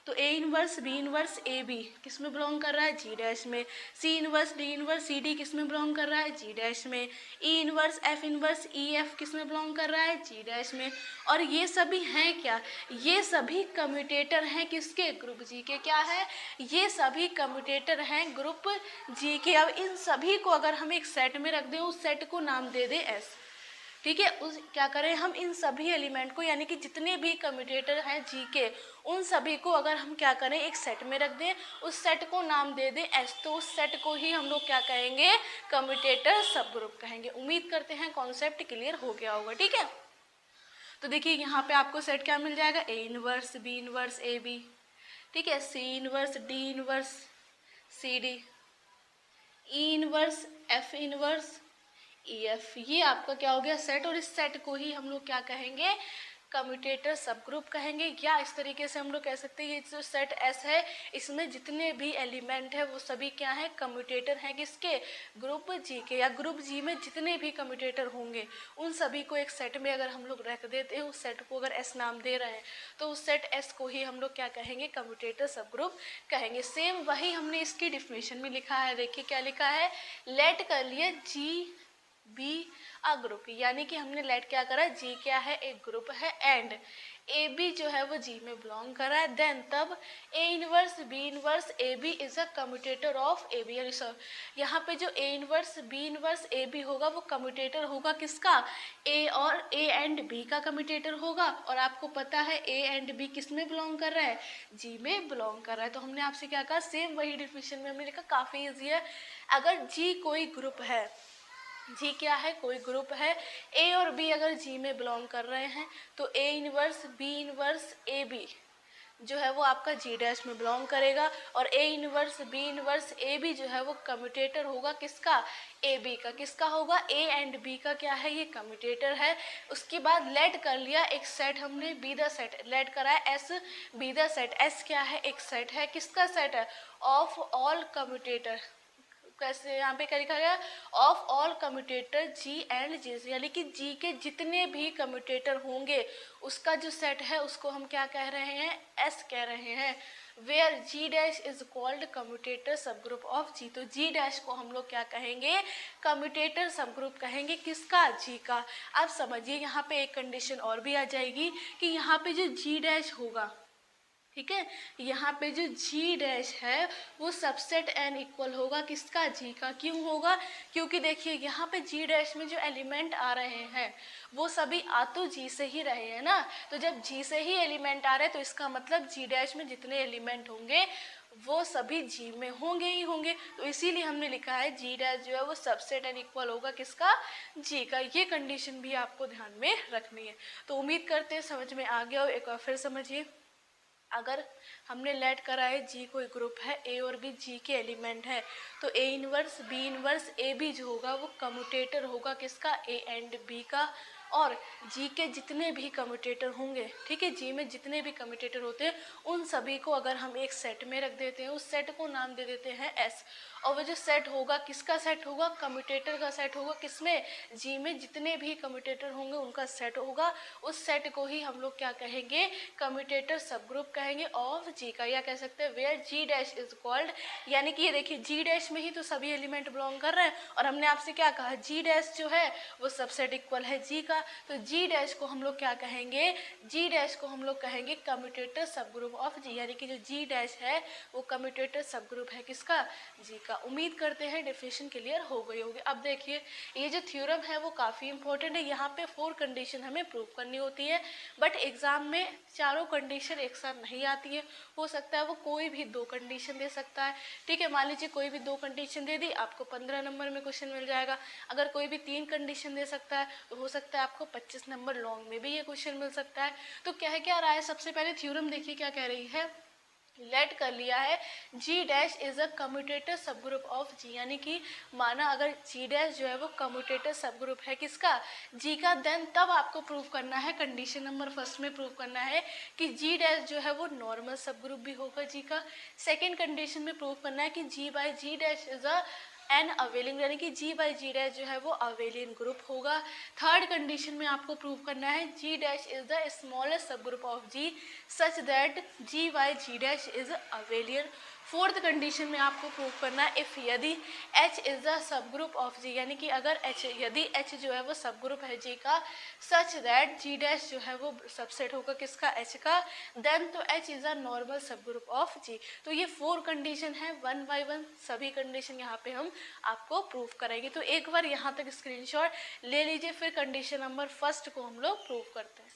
तो a inverse B inverse A b किस में बिलोंग कर रहा है, जी डैश में। C inverse d inverse c d किस में बिलोंग कर रहा है, जी डैश में। E inverse f inverse e f किस में बिलोंग कर रहा है, जी डैश में। और ये सभी हैं क्या, ये सभी कम्यूटेटर हैं किसके, ग्रुप जी के। क्या है, ये सभी कम्यूटेटर हैं ग्रुप जी के। अब इन सभी को अगर हम एक सेट में रख दें, उस सेट को नाम दे दें एस, ठीक है। उस क्या करें हम, इन सभी एलिमेंट को, यानी कि जितने भी कम्यूटेटर हैं जी के, उन सभी को अगर हम क्या करें, एक सेट में रख दें, उस सेट को नाम दे दें एस, तो उस सेट को ही हम लोग क्या कहेंगे, कम्यूटेटर सब ग्रुप कहेंगे। उम्मीद करते हैं कॉन्सेप्ट क्लियर हो गया होगा, ठीक है। तो देखिए यहाँ पे आपको सेट क्या मिल जाएगा, A inverse B inverse A B, ठीक है, C inverse D inverse C D, E inverse F inverse E F, ये आपका क्या हो गया, सेट। और इस सेट को ही हम लोग क्या कहेंगे, कम्यूटेटर सब ग्रुप कहेंगे। या इस तरीके से हम लोग कह सकते हैं ये जो सेट एस है, इसमें जितने भी एलिमेंट है वो सभी क्या है, कम्यूटेटर हैं किसके, ग्रुप जी के। या ग्रुप जी में जितने भी कम्यूटेटर होंगे उन सभी को एक सेट में अगर हम लोग रख देते हैं, उस सेट को अगर एस नाम दे रहे हैं, तो उस सेट एस को ही हम लोग क्या कहेंगे, कम्यूटेटर सब ग्रुप कहेंगे। सेम वही हमने इसकी डिफिनेशन में लिखा है। देखिए क्या लिखा है, लेट कर लिए जी बी अ ग्रुप, यानी कि हमने लेट क्या करा, जी क्या है, एक ग्रुप है, एंड ए बी जो है वो जी में बिलोंग कर रहा है, देन तब A inverse B inverse A B is a commutator of A B. यहाँ पे जो A inverse B inverse A B होगा वो कम्यूटेटर होगा किसका, ए और ए एंड बी का कम्यूटेटर होगा। और आपको पता है ए एंड बी किस में बिलोंग कर रहा है, जी में बिलोंग कर रहा है। तो हमने आपसे क्या कहा, सेम वही डिफिनेशन में हमने लिखा, काफ़ी ईजी है। अगर जी कोई ग्रुप है, जी क्या है, कोई ग्रुप है, ए और बी अगर जी में बिलोंग कर रहे हैं तो A inverse B inverse A B जो है वो आपका जी डैश में बिलोंग करेगा। और A inverse B inverse A B जो है वो कम्यूटेटर होगा किसका, ए बी का। किसका होगा, ए एंड बी का क्या है, ये कम्यूटेटर है। उसके बाद लेट कर लिया एक सेट हमने, बी द सेट, लेट करा है S be the set. S क्या है, एक सेट है, किसका सेट है, ऑफ ऑल कम्यूटेटर। कैसे यहाँ पे क्या लिखा गया, of all commutator G and G, यानी कि जी के जितने भी कम्यूटेटर होंगे उसका जो सेट है उसको हम क्या कह रहे हैं, एस कह रहे हैं। Where G dash is called commutator subgroup of G. तो जी डैश को हम लोग क्या कहेंगे, कम्यूटेटर सब ग्रुप कहेंगे, किसका, जी का। अब समझिए यहाँ पे एक कंडीशन और भी आ जाएगी कि यहाँ पे जो जी डैश होगा, ठीक है, यहाँ पे जो जी डैश है वो सबसेट एन इक्वल होगा किसका, जी का। क्यों होगा, क्योंकि देखिए यहाँ पे जी डैश में जो एलिमेंट आ रहे हैं वो सभी आ तो जी से ही रहे हैं ना। तो जब जी से ही एलिमेंट आ रहे हैं तो इसका मतलब जी डैश में जितने एलिमेंट होंगे वो सभी जी में होंगे ही होंगे। तो इसीलिए हमने लिखा है जी डैश जो है वो सबसेट एन इक्वल होगा किसका, जी का। ये कंडीशन भी आपको ध्यान में रखनी है। तो उम्मीद करते हैं समझ में आ गया हो। एक बार फिर समझिए, अगर हमने लेट करा है जी कोई ग्रुप है, ए और बी जी के एलिमेंट है, तो A inverse B inverse A B जो होगा वो कम्यूटेटर होगा किसका, ए एंड बी का। और जी के जितने भी कम्यूटेटर होंगे, ठीक है, जी में जितने भी कम्यूटेटर होते हैं उन सभी को अगर हम एक सेट में रख देते हैं, उस सेट को नाम दे देते हैं एस। और वो जो सेट होगा किसका सेट होगा, कम्यूटेटर का सेट होगा, किसमें, जी में जितने भी कम्यूटेटर होंगे उनका सेट होगा। उस सेट को ही हम लोग क्या कहेंगे, कम्यूटेटर सब ग्रुप कहेंगे ऑफ जी का। या कह सकते हैं where G dash is called, यानी कि ये देखिए जी डैश में ही तो सभी एलिमेंट बिलोंग कर रहे हैं। और हमने आपसे क्या कहा, जी डैश जो है वो सबसेट इक्वल है जी का। तो जी डैश को हम लोग क्या कहेंगे, जी डैश को हम लोग कहेंगे commutator subgroup of G, यानी कि जो जी डैश है वो कम्यूटेटर सब ग्रुप है किसका, जी का। उम्मीद करते हैं डेफिनेशन क्लियर हो गई होगी। अब देखिए ये जो थ्योरम है वो काफ़ी इंपॉर्टेंट है। यहाँ पे 4 कंडीशन हमें प्रूव करनी होती है, बट एग्जाम में चारों कंडीशन एक साथ नहीं आती है। हो सकता है वो कोई भी 2 कंडीशन दे सकता है, ठीक है। मान लीजिए कोई भी 2 कंडीशन दे दी, आपको 15 नंबर में क्वेश्चन मिल जाएगा। अगर कोई भी 3 कंडीशन दे सकता है तो हो सकता है आपको 25 नंबर लॉन्ग में भी ये क्वेश्चन मिल सकता है। तो कह क्या रहा है, सबसे पहले थ्योरम देखिए क्या कह रही है, लेट कर लिया है G dash is a commutator subgroup of G, यानी कि माना अगर जी डैश जो है वो कम्यूटेटर सब ग्रुप है किसका, जी का। देन तब आपको प्रूव करना है, कंडीशन नंबर फर्स्ट में प्रूव करना है कि जी डैश जो है वो नॉर्मल सब ग्रुप भी होगा जी का। सेकेंड कंडीशन में प्रूव करना है कि G by G dash is a an अवेलिंग, यानी कि जी बाई जी डैश जो है वो अवेलियन ग्रुप होगा। थर्ड कंडीशन में आपको प्रूव करना है G dash is the smallest subgroup of G such that G by G dash is abelian. Fourth condition में आपको प्रूव करना है इफ यदि H is the subgroup of G, यानी कि अगर एच, यदि एच जो है वो सब ग्रुप है जी का, सच दैट जी डैश जो है वो सबसेट होगा किसका, एच का, देन तो H is a normal subgroup of G. तो ये 4 कंडीशन है, 1 बाय 1 सभी कंडीशन यहाँ पे हम आपको प्रूव करेंगे। तो एक बार यहाँ तक स्क्रीनशॉट ले लीजिए, फिर कंडीशन नंबर फर्स्ट को हम लोग प्रूव करते हैं।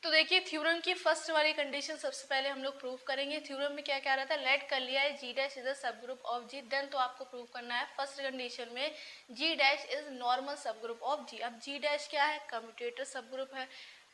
तो देखिए थ्योरम की फर्स्ट वाली कंडीशन सबसे पहले हम लोग प्रूव करेंगे। थ्योरम में क्या क्या रहा था, लेट कर लिया है G dash is a subgroup of ji, then तो आपको प्रूव करना है फर्स्ट कंडीशन में जी dash is normal subgroup of G. अब जी डैश क्या है, कम्यूटेटर सब ग्रुप है,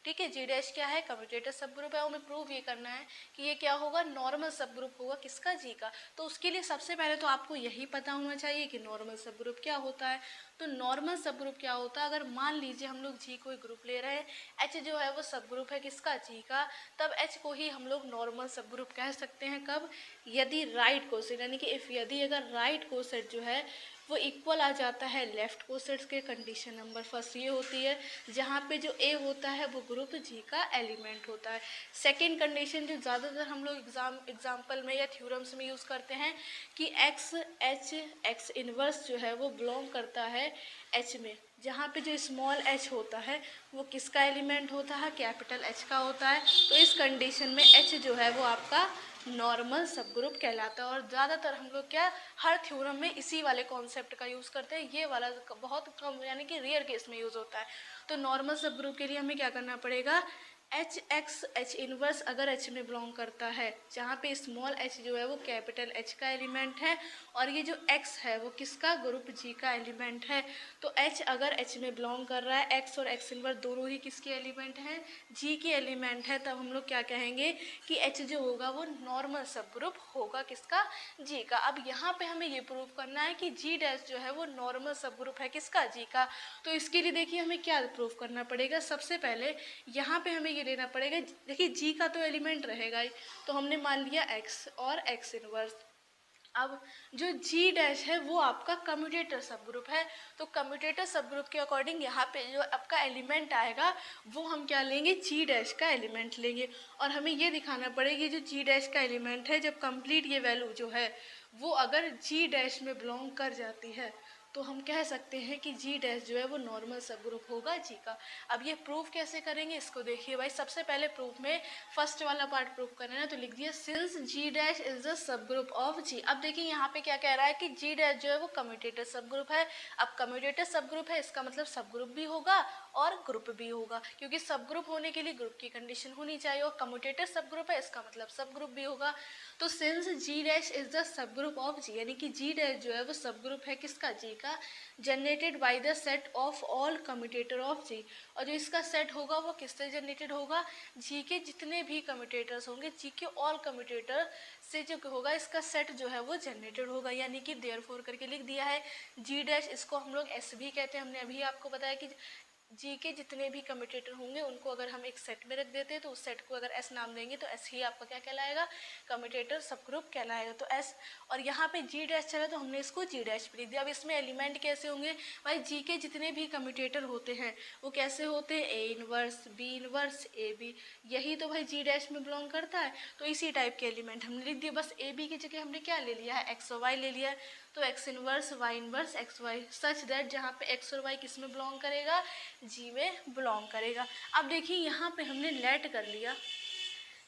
ठीक है, जी डैश क्या है, कम्यूटेटर सब ग्रुप है। हमें प्रूव ये करना है कि ये क्या होगा, नॉर्मल सब ग्रुप होगा किसका, जी का। तो उसके लिए सबसे पहले तो आपको यही पता होना चाहिए कि नॉर्मल सब ग्रुप क्या होता है। तो नॉर्मल सब ग्रुप क्या होता है, अगर मान लीजिए हम लोग जी कोई ग्रुप ले रहे हैं, एच जो है वो सब ग्रुप है किसका, जी का, तब एच को ही हम लोग नॉर्मल सब ग्रुप कह सकते हैं। कब, यदि राइट कोसेट, यानी कि इफ यदि अगर राइट कोसेट जो है वो इक्वल आ जाता है लेफ्ट कोसेट्स के। कंडीशन नंबर फर्स्ट ये होती है जहाँ पे जो ए होता है वो ग्रुप जी का एलिमेंट होता है। सेकंड कंडीशन जो ज़्यादातर हम लोग एग्जाम्पल में या थ्योरम्स में यूज़ करते हैं कि एक्स एच एक्स इनवर्स जो है वो बिलोंग करता है एच में, जहाँ पे जो स्मॉल एच होता है वो किसका एलिमेंट होता है, कैपिटल एच का होता है। तो इस कंडीशन में एच जो है वो आपका नॉर्मल सब ग्रुप कहलाता है। और ज़्यादातर हम लोग क्या हर थ्योरम में इसी वाले कॉन्सेप्ट का यूज़ करते हैं, ये वाला बहुत कम यानी कि रेयर केस में यूज़ होता है। तो नॉर्मल सब ग्रुप के लिए हमें क्या करना पड़ेगा, एच एक्स एच इनवर्स अगर एच में बिलोंग करता है, जहाँ पे स्मॉल एच जो है वो कैपिटल एच का एलिमेंट है और ये जो एक्स है वो किसका, ग्रुप जी का एलिमेंट है। तो एच अगर एच में बिलोंग कर रहा है, एक्स और एक्स इनवर्स दोनों ही किसके एलिमेंट हैं, जी के एलिमेंट है, तब हम लोग क्या कहेंगे कि एच जो होगा वो नॉर्मल सब ग्रुप होगा किसका, जी का। अब यहाँ पे हमें ये प्रूव करना है कि जी डैश जो है वो नॉर्मल सब ग्रुप है किसका, जी का। तो इसके लिए देखिए हमें क्या प्रूव करना पड़ेगा, सबसे पहले यहाँ पे हमें ये लेना पड़ेगा, देखिए जी का तो एलिमेंट रहेगा ही, तो हमने मान लिया एक्स और एक्स इनवर्स। अब जो जी डैश है वो आपका कम्यूटेटर सब ग्रुप है, तो कम्यूटेटर सब ग्रुप के अकॉर्डिंग यहाँ पे जो आपका एलिमेंट आएगा वो हम क्या लेंगे, जी डैश का एलिमेंट लेंगे। और हमें ये दिखाना पड़ेगा जो जी डैश का एलिमेंट है जब कंप्लीट ये वैल्यू जो है वो अगर जी डैश में बिलोंग कर जाती है तो हम कह सकते हैं कि जी डैश जो है वो नॉर्मल सब ग्रुप होगा जी का। अब ये प्रूफ कैसे करेंगे इसको देखिए भाई, सबसे पहले प्रूफ में फर्स्ट वाला पार्ट प्रूफ करना है तो लिख दिया since G dash is the subgroup of G. अब देखिए यहाँ पे क्या कह रहा है कि जी डैश जो है वो कम्यूटेटर सब ग्रुप है। अब कम्यूटेटर सब ग्रुप है इसका मतलब सब ग्रुप भी होगा और ग्रुप भी होगा, क्योंकि सब ग्रुप होने के लिए ग्रुप की कंडीशन होनी चाहिए, और कम्यूटेटर सब ग्रुप है इसका मतलब सब ग्रुप भी होगा। तो since G dash is the subgroup of G, यानी कि जी डैश जो है वो सब ग्रुप है किसका, जी का, generated by the set of all commutator of G. और जो इसका सेट होगा वो किससे जनरेटेड होगा, जी के जितने भी कम्यूटेटर्स होंगे, जी के ऑल कम्यूटेटर से जो होगा इसका सेट जो है वो जनरेटेड होगा। यानी कि देयरफॉर करके लिख दिया है जी डैश, इसको हम लोग एस भी कहते हैं। हमने अभी आपको बताया कि जी के जितने भी कम्यूटेटर होंगे उनको अगर हम एक सेट में रख देते हैं तो उस सेट को अगर एस नाम देंगे तो एस ही आपका क्या कहलाएगा, कम्यूटेटर सब ग्रुप कहलाएगा। तो एस, और यहाँ पे जी डैश चला तो हमने इसको जी डैश पे लिख दिया। अब इसमें एलिमेंट कैसे होंगे भाई, जी के जितने भी कम्यूटेटर होते हैं वो कैसे होते हैं, A inverse B inverse A B, यही तो भाई जी डैश में बिलोंग करता है। तो इसी टाइप के एलिमेंट हमने लिख दिए, बस ए बी की जगह हमने क्या ले लिया है, एक्स और वाई ले लिया है। तो X inverse Y inverse x Y, such that जहाँ पे एक्स और वाई किस में बिलोंग करेगा, जी में बिलोंग करेगा। अब देखिए यहाँ पे हमने लेट कर लिया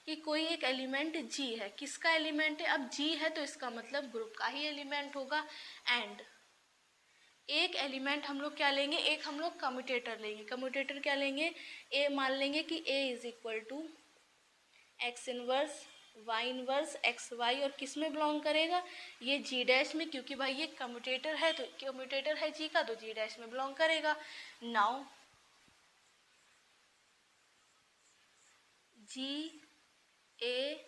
कि कोई एक एलिमेंट जी है, किसका एलिमेंट है, अब जी है तो इसका मतलब ग्रुप का ही एलिमेंट होगा। एंड एक एलिमेंट हम लोग क्या लेंगे, एक हम लोग कम्यूटेटर लेंगे। कम्यूटेटर क्या लेंगे, ए मान लेंगे कि a is equal to x inverse Y inverse x Y, और किस में बिलोंग करेगा, ये जी डैश में, क्योंकि भाई ये कम्यूटेटर है तो कम्यूटेटर है जी का तो जी डैश में बिलोंग करेगा। नाउ जी ए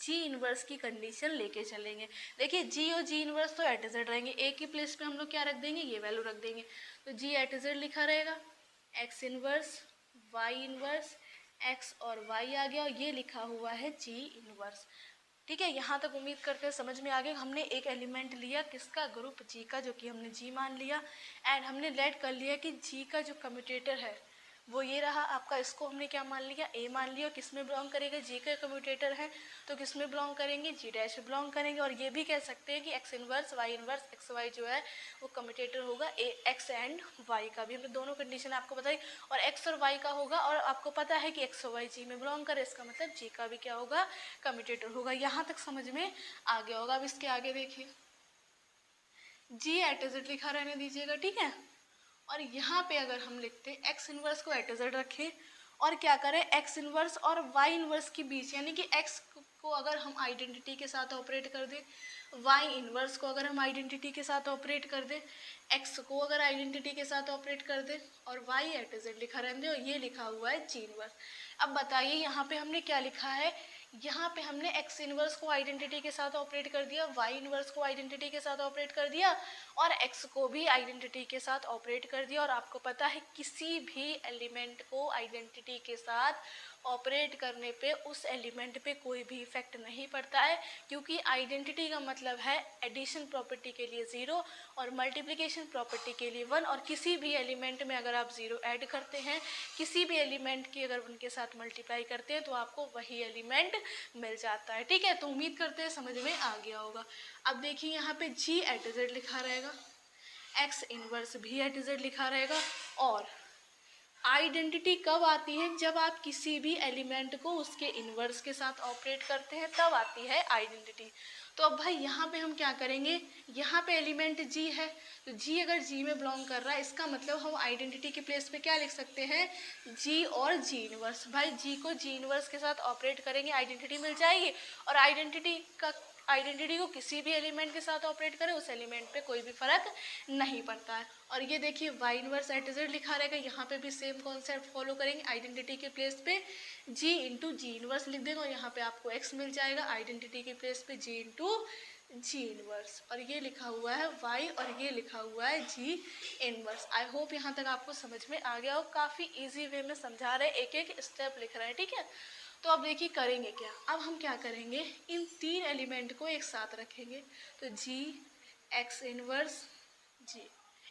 जी इनवर्स की कंडीशन लेके चलेंगे। देखिए जी और जी इनवर्स तो एट इजेड रहेंगे, ए की प्लेस पे हम लोग क्या रख देंगे, ये वैल्यू रख देंगे। तो जी एट इजेड लिखा रहेगा, X inverse Y inverse X और वाई आ गया, और ये लिखा हुआ है जी इनवर्स। ठीक है, यहाँ तक उम्मीद करते हैं समझ में आ गया। हमने एक एलिमेंट लिया किसका, ग्रुप जी का, जो कि हमने जी मान लिया। एंड हमने लेट कर लिया कि जी का जो कम्यूटेटर है वो ये रहा आपका, इसको हमने क्या मान लिया, ए मान लिया। किस में बिलोंग करेगा, जी का कम्यूटेटर है तो किस में बिलोंग करेंगे, जी डैश में बिलोंग करेंगे। और ये भी कह सकते हैं कि X inverse Y inverse x Y जो है वो कम्यूटेटर होगा ए एक्स एंड वाई का भी, हमने दोनों कंडीशन आपको बताई। और एक्स और वाई का होगा, और आपको पता है कि एक्स और वाई जी में बिलोंग करे, इसका मतलब जी का भी क्या होगा, कम्यूटेटर होगा। यहाँ तक समझ में आ गया होगा। अब इसके आगे देखिए, जी एट इजेड लिखा रहने दीजिएगा, ठीक है। और यहाँ पे अगर हम लिखते हैं एक्स इनवर्स को एट इजेड रखें और क्या करें, एक्स इनवर्स और वाई इनवर्स के बीच, यानी कि एक्स को अगर हम आइडेंटिटी के साथ ऑपरेट कर दें, वाई इनवर्स को अगर हम आइडेंटिटी के साथ ऑपरेट कर दें, एक्स को अगर आइडेंटिटी के साथ ऑपरेट कर दें, और वाई एट इजेड लिखा रहने दें, और ये लिखा हुआ है जी इनवर्स। अब बताइए यहाँ पे हमने क्या लिखा है, यहाँ पे हमने एक्स इनवर्स को आइडेंटिटी के साथ ऑपरेट कर दिया, वाई इनवर्स को आइडेंटिटी के साथ ऑपरेट कर दिया, और एक्स को भी आइडेंटिटी के साथ ऑपरेट कर दिया। और आपको पता है किसी भी एलिमेंट को आइडेंटिटी के साथ ऑपरेट करने पे उस एलिमेंट पे कोई भी इफेक्ट नहीं पड़ता है, क्योंकि आइडेंटिटी का मतलब है एडिशन प्रॉपर्टी के लिए 0 और मल्टीप्लिकेशन प्रॉपर्टी के लिए 1, और किसी भी एलिमेंट में अगर आप 0 ऐड करते हैं, किसी भी एलिमेंट की अगर उनके साथ मल्टीप्लाई करते हैं तो आपको वही एलिमेंट मिल जाता है। ठीक है, तो उम्मीद करते हैं समझ में आ गया होगा। अब देखिए यहाँ पे G एट Z लिखा रहेगा, X इनवर्स भी एट Z लिखा रहेगा, और आइडेंटिटी कब आती है, जब आप किसी भी एलिमेंट को उसके इन्वर्स के साथ ऑपरेट करते हैं तब आती है आइडेंटिटी। तो अब भाई यहाँ पे हम क्या करेंगे, यहाँ पे एलिमेंट G है, तो G अगर G में बिलोंग कर रहा है, इसका मतलब हम आइडेंटिटी के प्लेस पे क्या लिख सकते हैं, G और G इनवर्स। भाई G को G इनवर्स के साथ ऑपरेट करेंगे, आइडेंटिटी मिल जाएगी, और आइडेंटिटी को किसी भी एलिमेंट के साथ ऑपरेट करें, उस एलिमेंट पे कोई भी फर्क नहीं पड़ता है। और ये देखिए y इनवर्स एट Z लिखा रहेगा, यहाँ पे भी सेम कॉन्सेप्ट फॉलो करेंगे, आइडेंटिटी के प्लेस पे g इंटू जी इनवर्स लिख देंगे, और यहाँ पे आपको x मिल जाएगा, आइडेंटिटी के प्लेस पे g इंटू जी इनवर्स, और ये लिखा हुआ है y और ये लिखा हुआ है g इनवर्स। आई होप यहाँ तक आपको समझ में आ गया हो, काफ़ी ईजी वे में समझा रहे हैं, एक एक स्टेप लिख रहे हैं। ठीक है, तो अब देखिए करेंगे क्या, अब हम क्या करेंगे, इन 3 एलिमेंट को एक साथ रखेंगे, तो जी एक्स इनवर्स जी,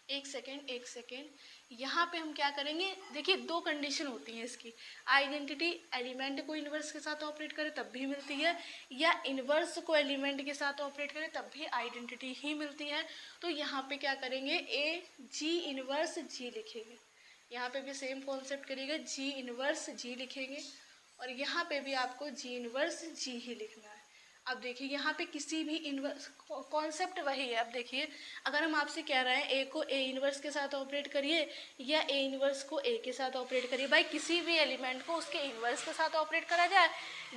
एक सेकेंड, यहाँ पे हम क्या करेंगे, देखिए 2 कंडीशन होती हैं इसकी, आइडेंटिटी एलिमेंट को इन्वर्स के साथ ऑपरेट करे तब भी मिलती है, या इन्वर्स को एलिमेंट के साथ ऑपरेट करे तब भी आइडेंटिटी ही मिलती है। तो यहाँ पे क्या करेंगे, ए जी इन्वर्स जी लिखेंगे, यहाँ पे भी सेम कॉन्सेप्ट करिएगा, जी इन्वर्स जी लिखेंगे, और यहाँ पे भी आपको जी इनवर्स जी ही लिखना है। अब देखिए यहाँ पे किसी भी इनवर्स कॉन्सेप्ट वही है। अब देखिए अगर हम आपसे कह रहे हैं ए को ए इनवर्स के साथ ऑपरेट करिए या ए इनवर्स को ए के साथ ऑपरेट करिए, भाई किसी भी एलिमेंट को उसके इनवर्स के साथ ऑपरेट करा जाए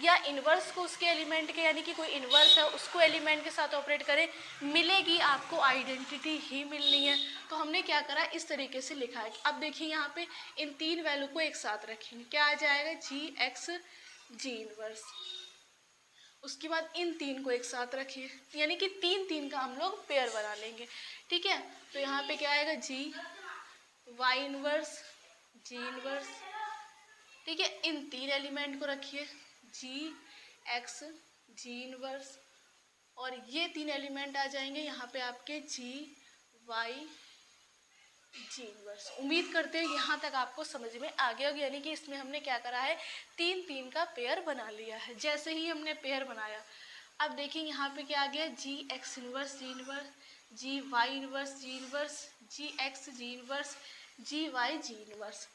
या इनवर्स को उसके एलिमेंट के, यानी कि कोई इनवर्स है उसको एलिमेंट के साथ ऑपरेट करे, मिलेगी आपको आइडेंटिटी ही मिलनी है। तो हमने क्या करा, इस तरीके से लिखा है। अब देखिए यहाँ पे इन 3 वैल्यू को एक साथ रखेंगे, क्या आ जाएगा, जी एक्स जी इनवर्स, उसके बाद इन 3 को एक साथ रखिए, यानी कि 3 का हम लोग पेयर बना लेंगे। ठीक है, तो यहाँ पे क्या आएगा, जी वाई इनवर्स जी इनवर्स। ठीक है, इन 3 एलिमेंट को रखिए, जी एक्स जी इनवर्स, और ये 3 एलिमेंट आ जाएंगे यहाँ पे आपके जी वाई जी इनवर्स। उम्मीद करते हैं यहाँ तक आपको समझ में आ गया होगा, यानी कि इसमें हमने क्या करा है, 3 का पेयर बना लिया है। जैसे ही हमने पेयर बनाया, अब देखिए यहाँ पे क्या आ गया, जी एक्स इनवर्स जी इनवर्स, जी वाई इनवर्स जी इनवर्स, जी एक्स जी इनवर्स, जी वाई जी इनवर्स।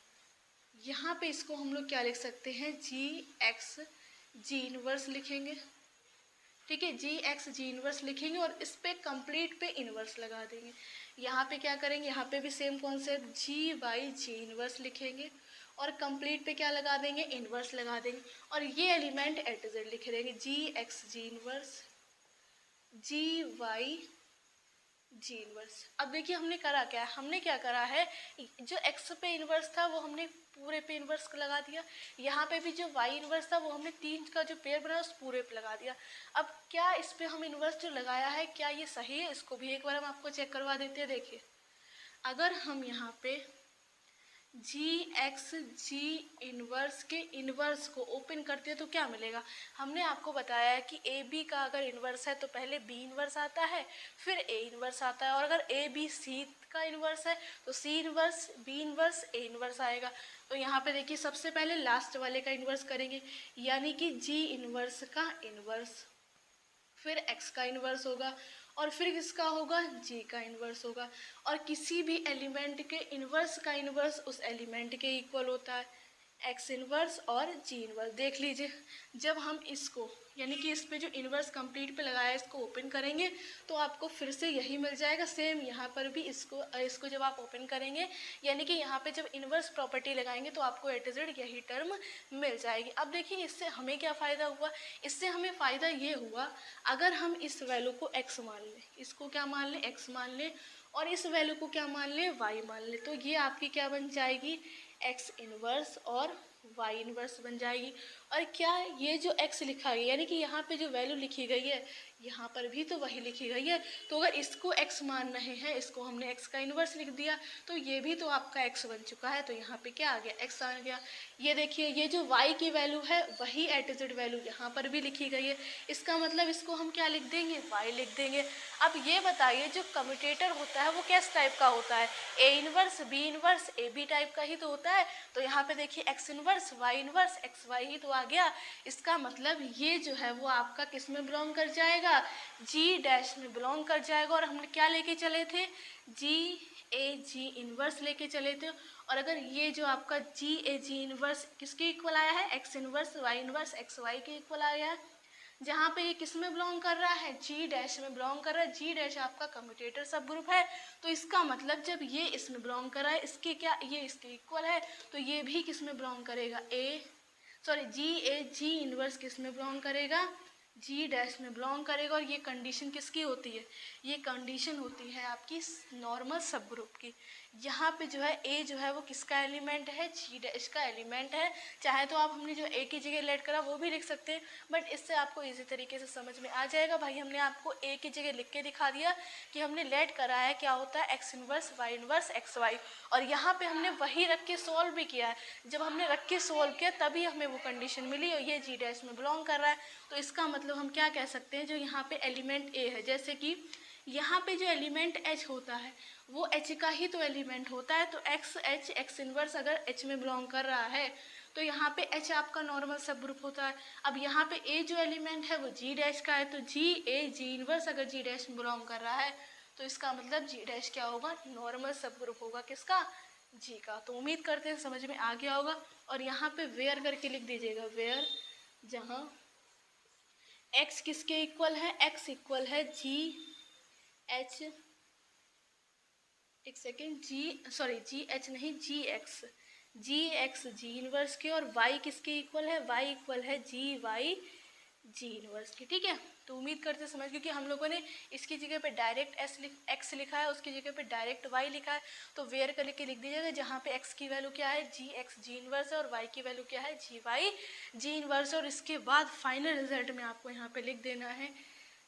यहाँ पे इसको हम लोग क्या लिख सकते हैं, जी एक्स जी इनवर्स लिखेंगे। ठीक है, जी एक्स जी इनवर्स लिखेंगे और इस पे कंप्लीट पे इनवर्स लगा देंगे। यहाँ पे क्या करेंगे, यहाँ पे भी सेम कॉन्सेप्ट, जी वाई जी इनवर्स लिखेंगे और कंप्लीट पे क्या लगा देंगे, इनवर्स लगा देंगे, और ये एलिमेंट एट जेड लिख देंगे, जी एक्स जी इनवर्स जी वाई जी इनवर्स। अब देखिए हमने करा क्या, हमने क्या करा है, जो एक्स पे इनवर्स था वो हमने पूरे पे इनवर्स लगा दिया, यहाँ पे भी जो वाई इनवर्स था वो हमने 3 का जो पेयर बनाया उस पूरे पे लगा दिया। अब क्या इस पे हम इनवर्स जो लगाया है क्या ये सही है, इसको भी एक बार हम आपको चेक करवा देते हैं। देखिए अगर हम यहाँ पे जी एक्स जी इनवर्स के इनवर्स को ओपन करते हैं तो क्या मिलेगा, हमने आपको बताया है कि ए बी का अगर इनवर्स है तो पहले बी इनवर्स आता है फिर ए इनवर्स आता है, और अगर ए बी सी का इनवर्स है तो C inverse B inverse A inverse आएगा। तो यहाँ पे देखिए सबसे पहले लास्ट वाले का इनवर्स करेंगे, यानी कि जी इनवर्स का इनवर्स, फिर एक्स का इन्वर्स होगा और फिर किसका होगा, जी का इन्वर्स होगा, और किसी भी एलिमेंट के इन्वर्स का इन्वर्स उस एलिमेंट के इक्वल होता है, एक्स इन्वर्स और जी इन्वर्स। देख लीजिए जब हम इसको यानी कि इस पे जो इन्वर्स कंप्लीट पे लगाया है इसको ओपन करेंगे तो आपको फिर से यही मिल जाएगा। सेम यहाँ पर भी इसको जब आप ओपन करेंगे यानी कि यहाँ पे जब इन्वर्स प्रॉपर्टी लगाएंगे तो आपको ए टू जेड यही टर्म मिल जाएगी। अब देखिए इससे हमें क्या फ़ायदा हुआ, इससे हमें फ़ायदा ये हुआ अगर हम इस वैल्यू को एक्स मान लें, इसको क्या मान लें, एक्स मान लें, और इस वैल्यू को क्या मान लें, वाई मान लें, तो ये आपकी क्या बन जाएगी, एक्स इनवर्स और वाई इनवर्स बन जाएगी। और क्या ये जो एक्स लिखा गया यानी कि यहाँ पे जो वैल्यू लिखी गई है यहाँ पर भी तो वही लिखी गई है। तो अगर इसको x मान रहे हैं, इसको हमने x का इन्वर्स लिख दिया, तो ये भी तो आपका x बन चुका है। तो यहाँ पे क्या आ गया, x आ गया। ये देखिए, ये जो y की वैल्यू है वही एट वैल्यू यहाँ पर भी लिखी गई है। इसका मतलब इसको हम क्या लिख देंगे, y लिख देंगे। अब ये बताइए, जो कम्यूटेटर होता है वो किस टाइप का होता है, a inverse, b inverse, A B type का ही तो होता है। तो यहाँ पे देखिए x inverse, y inverse, X why he तो आ गया। इसका मतलब ये जो है वो आपका किस में बिलोंग कर जाएगा, जी डैश में बिलोंग कर जाएगा। और हमने क्या लेके चले थे, जी ए जी इन्वर्स लेके चले थे। और अगर ये जो आपका जी ए जी इन्वर्स किसके इक्वल आया है, X inverse Y inverse X Y के इक्वल आया है, जहाँ पे ये किस में बिलोंग कर रहा है, जी डैश में बिलोंग कर रहा है। जी डैश आपका कम्यूटेटर सब ग्रुप है। तो इसका मतलब जब ये इसमें बिलोंग कर रहा है, इसके क्या, ये इसके इक्वल है, तो ये भी किस में बिलोंग करेगा, जी ए जी इन्वर्स किस में बिलोंग करेगा, जी डैश में बिलोंग करेगा। और ये कंडीशन किसकी होती है, ये कंडीशन होती है आपकी नॉर्मल सब ग्रुप की। यहाँ पे जो है ए जो है वो किसका एलिमेंट है, जी डैश का एलिमेंट है। चाहे तो आप हमने जो ए की जगह लेट करा वो भी लिख सकते हैं, बट इससे आपको इजी तरीके से समझ में आ जाएगा। भाई हमने आपको ए की जगह लिख के दिखा दिया कि हमने लेट करा है, क्या होता है, X inverse Y inverse X Y. और यहाँ पे हमने वही रख के सॉल्व भी किया है। जब हमने रख के सॉल्व किया तभी हमें वो कंडीशन मिली, और ये जी डैश में बिलोंग कर रहा है। तो इसका मतलब हम क्या कह सकते हैं, जो यहाँ पे एलिमेंट ए है, जैसे कि यहाँ पे जो एलिमेंट एच होता है वो एच का ही तो एलिमेंट होता है। तो एक्स एच, एक्स इन्वर्स अगर एच में बिलोंग कर रहा है तो यहाँ पे एच आपका नॉर्मल सब ग्रुप होता है। अब यहाँ पे ए जो एलिमेंट है वो जी डैश का है, तो जी ए जी इन्वर्स अगर जी डैश में बिलोंग कर रहा है तो इसका मतलब जी डैश क्या होगा, नॉर्मल सब ग्रुप होगा, किसका, जी का। तो उम्मीद करते हैं समझ में आ गया होगा। और यहाँ पे वेयर करके लिख दीजिएगा, वेयर, जहाँ x किसके इक्वल है, x इक्वल है जी एच, एक सेकेंड, जी एच नहीं, जी एक्स जी इनवर्स के। और y किसके इक्वल है, y इक्वल है जी वाई जी इनवर्स की। ठीक है, तो उम्मीद करते समझ, क्योंकि हम लोगों ने इसकी जगह पे डायरेक्ट x लिखा है, उसकी जगह पे डायरेक्ट y लिखा है। तो वेयर कर लिख दीजिएगा, जहाँ पे x की वैल्यू क्या है, जी एक्स जी इनवर्स है, और y की वैल्यू क्या है, जी वाई जी इनवर्स। और इसके बाद फाइनल रिजल्ट में आपको यहाँ पे लिख देना है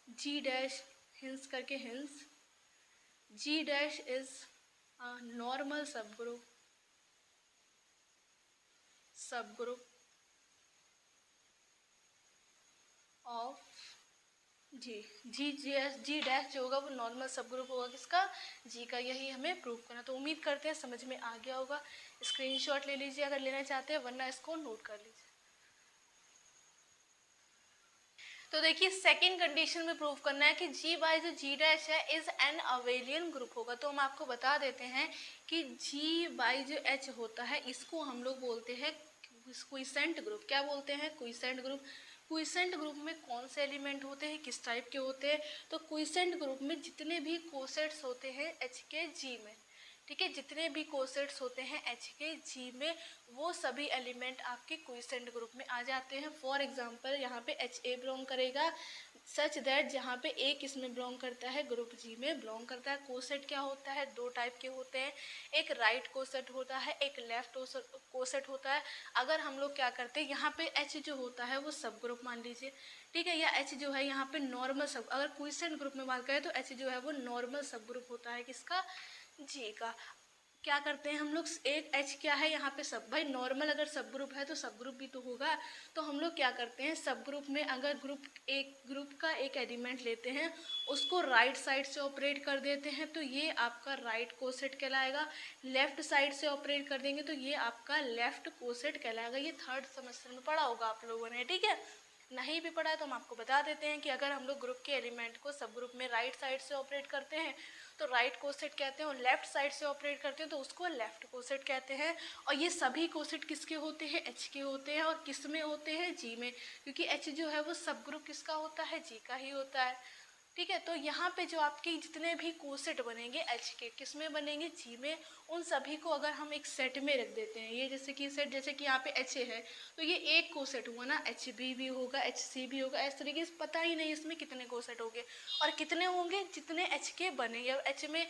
जी डैश, हिंस करके, hence G dash is normal subgroup of G, G dash जो होगा वो नॉर्मल सब ग्रुप होगा, किसका, जी का। यही हमें प्रूव करना। तो उम्मीद करते हैं समझ में आ गया होगा। स्क्रीनशॉट ले लीजिए अगर लेना चाहते हैं, वरना इसको नोट कर लीजिए। तो देखिए, सेकंड कंडीशन में प्रूव करना है कि जी बाई जो जी डैश है इज एन अवेलियन ग्रुप होगा। तो हम आपको बता देते हैं कि जी बाई जो एच होता है इसको हम लोग बोलते हैं क्विसेंट ग्रुप। क्या बोलते हैं, क्विसेंट ग्रुप। क्विसेंट ग्रुप में कौन से एलिमेंट होते हैं, किस टाइप के होते हैं, तो क्विसेंट ग्रुप में जितने भी कोसेट्स होते हैं एच के जी में, ठीक है, जितने भी कोसेट्स होते हैं एच के जी में, वो सभी एलिमेंट आपके क्विसेंट ग्रुप में आ जाते हैं। फॉर एग्जांपल यहाँ पे एच ए बिलोंग करेगा, सच दैट जहाँ पे ए किस में बिलोंग करता है, ग्रुप जी में बिलोंग करता है। कोसेट क्या होता है, दो टाइप के होते हैं, एक राइट कोसेट होता है, एक लेफ्ट कोसेट होता है। अगर हम लोग क्या करते हैं, यहाँ पे एच जो होता है वो सब ग्रुप मान लीजिए, ठीक है, या एच जो है यहाँ पे नॉर्मल सब, अगर क्विसेंट ग्रुप में बात करें तो एच जो है वो नॉर्मल सब ग्रुप होता है, किसका, जी का। क्या करते हैं हम लोग, एक एच क्या है यहाँ पे सब, भाई नॉर्मल अगर सब ग्रुप है तो सब ग्रुप भी तो होगा। तो हम लोग क्या करते हैं, सब ग्रुप में अगर ग्रुप का एक एलिमेंट लेते हैं, उसको राइट साइड से ऑपरेट कर देते हैं तो ये आपका राइट कोसेट कहलाएगा। लेफ्ट साइड से ऑपरेट कर देंगे तो ये आपका लेफ्ट कोसेट कहलाएगा। ये थर्ड सेमेस्टर में पढ़ा होगा आप लोगों ने, ठीक है। नहीं भी पढ़ा है तो हम आपको बता देते हैं कि अगर हम लोग ग्रुप के एलिमेंट को सब ग्रुप में राइट साइड से ऑपरेट करते हैं तो राइट कोसेट कहते हैं, और लेफ्ट साइड से ऑपरेट करते हैं तो उसको लेफ्ट कोसेट कहते हैं। और ये सभी कोसेट किसके होते हैं, एच के होते हैं। और किस में होते हैं, जी में, क्योंकि एच जो है वो सब ग्रुप किसका होता है, जी का ही होता है। ठीक है। तो यहाँ पे जो आपके जितने भी कोसेट बनेंगे एच के, किस में बनेंगे, जी में, उन सभी को अगर हम एक सेट में रख देते हैं, ये जैसे कि सेट, जैसे कि यहाँ पे एच ए है तो ये एक कोसेट हुआ ना, एच बी भी होगा, एच सी भी होगा, इस तरीके से पता ही नहीं इसमें कितने कोसेट होंगे और कितने होंगे जितने एच के बनेंगे। और एच में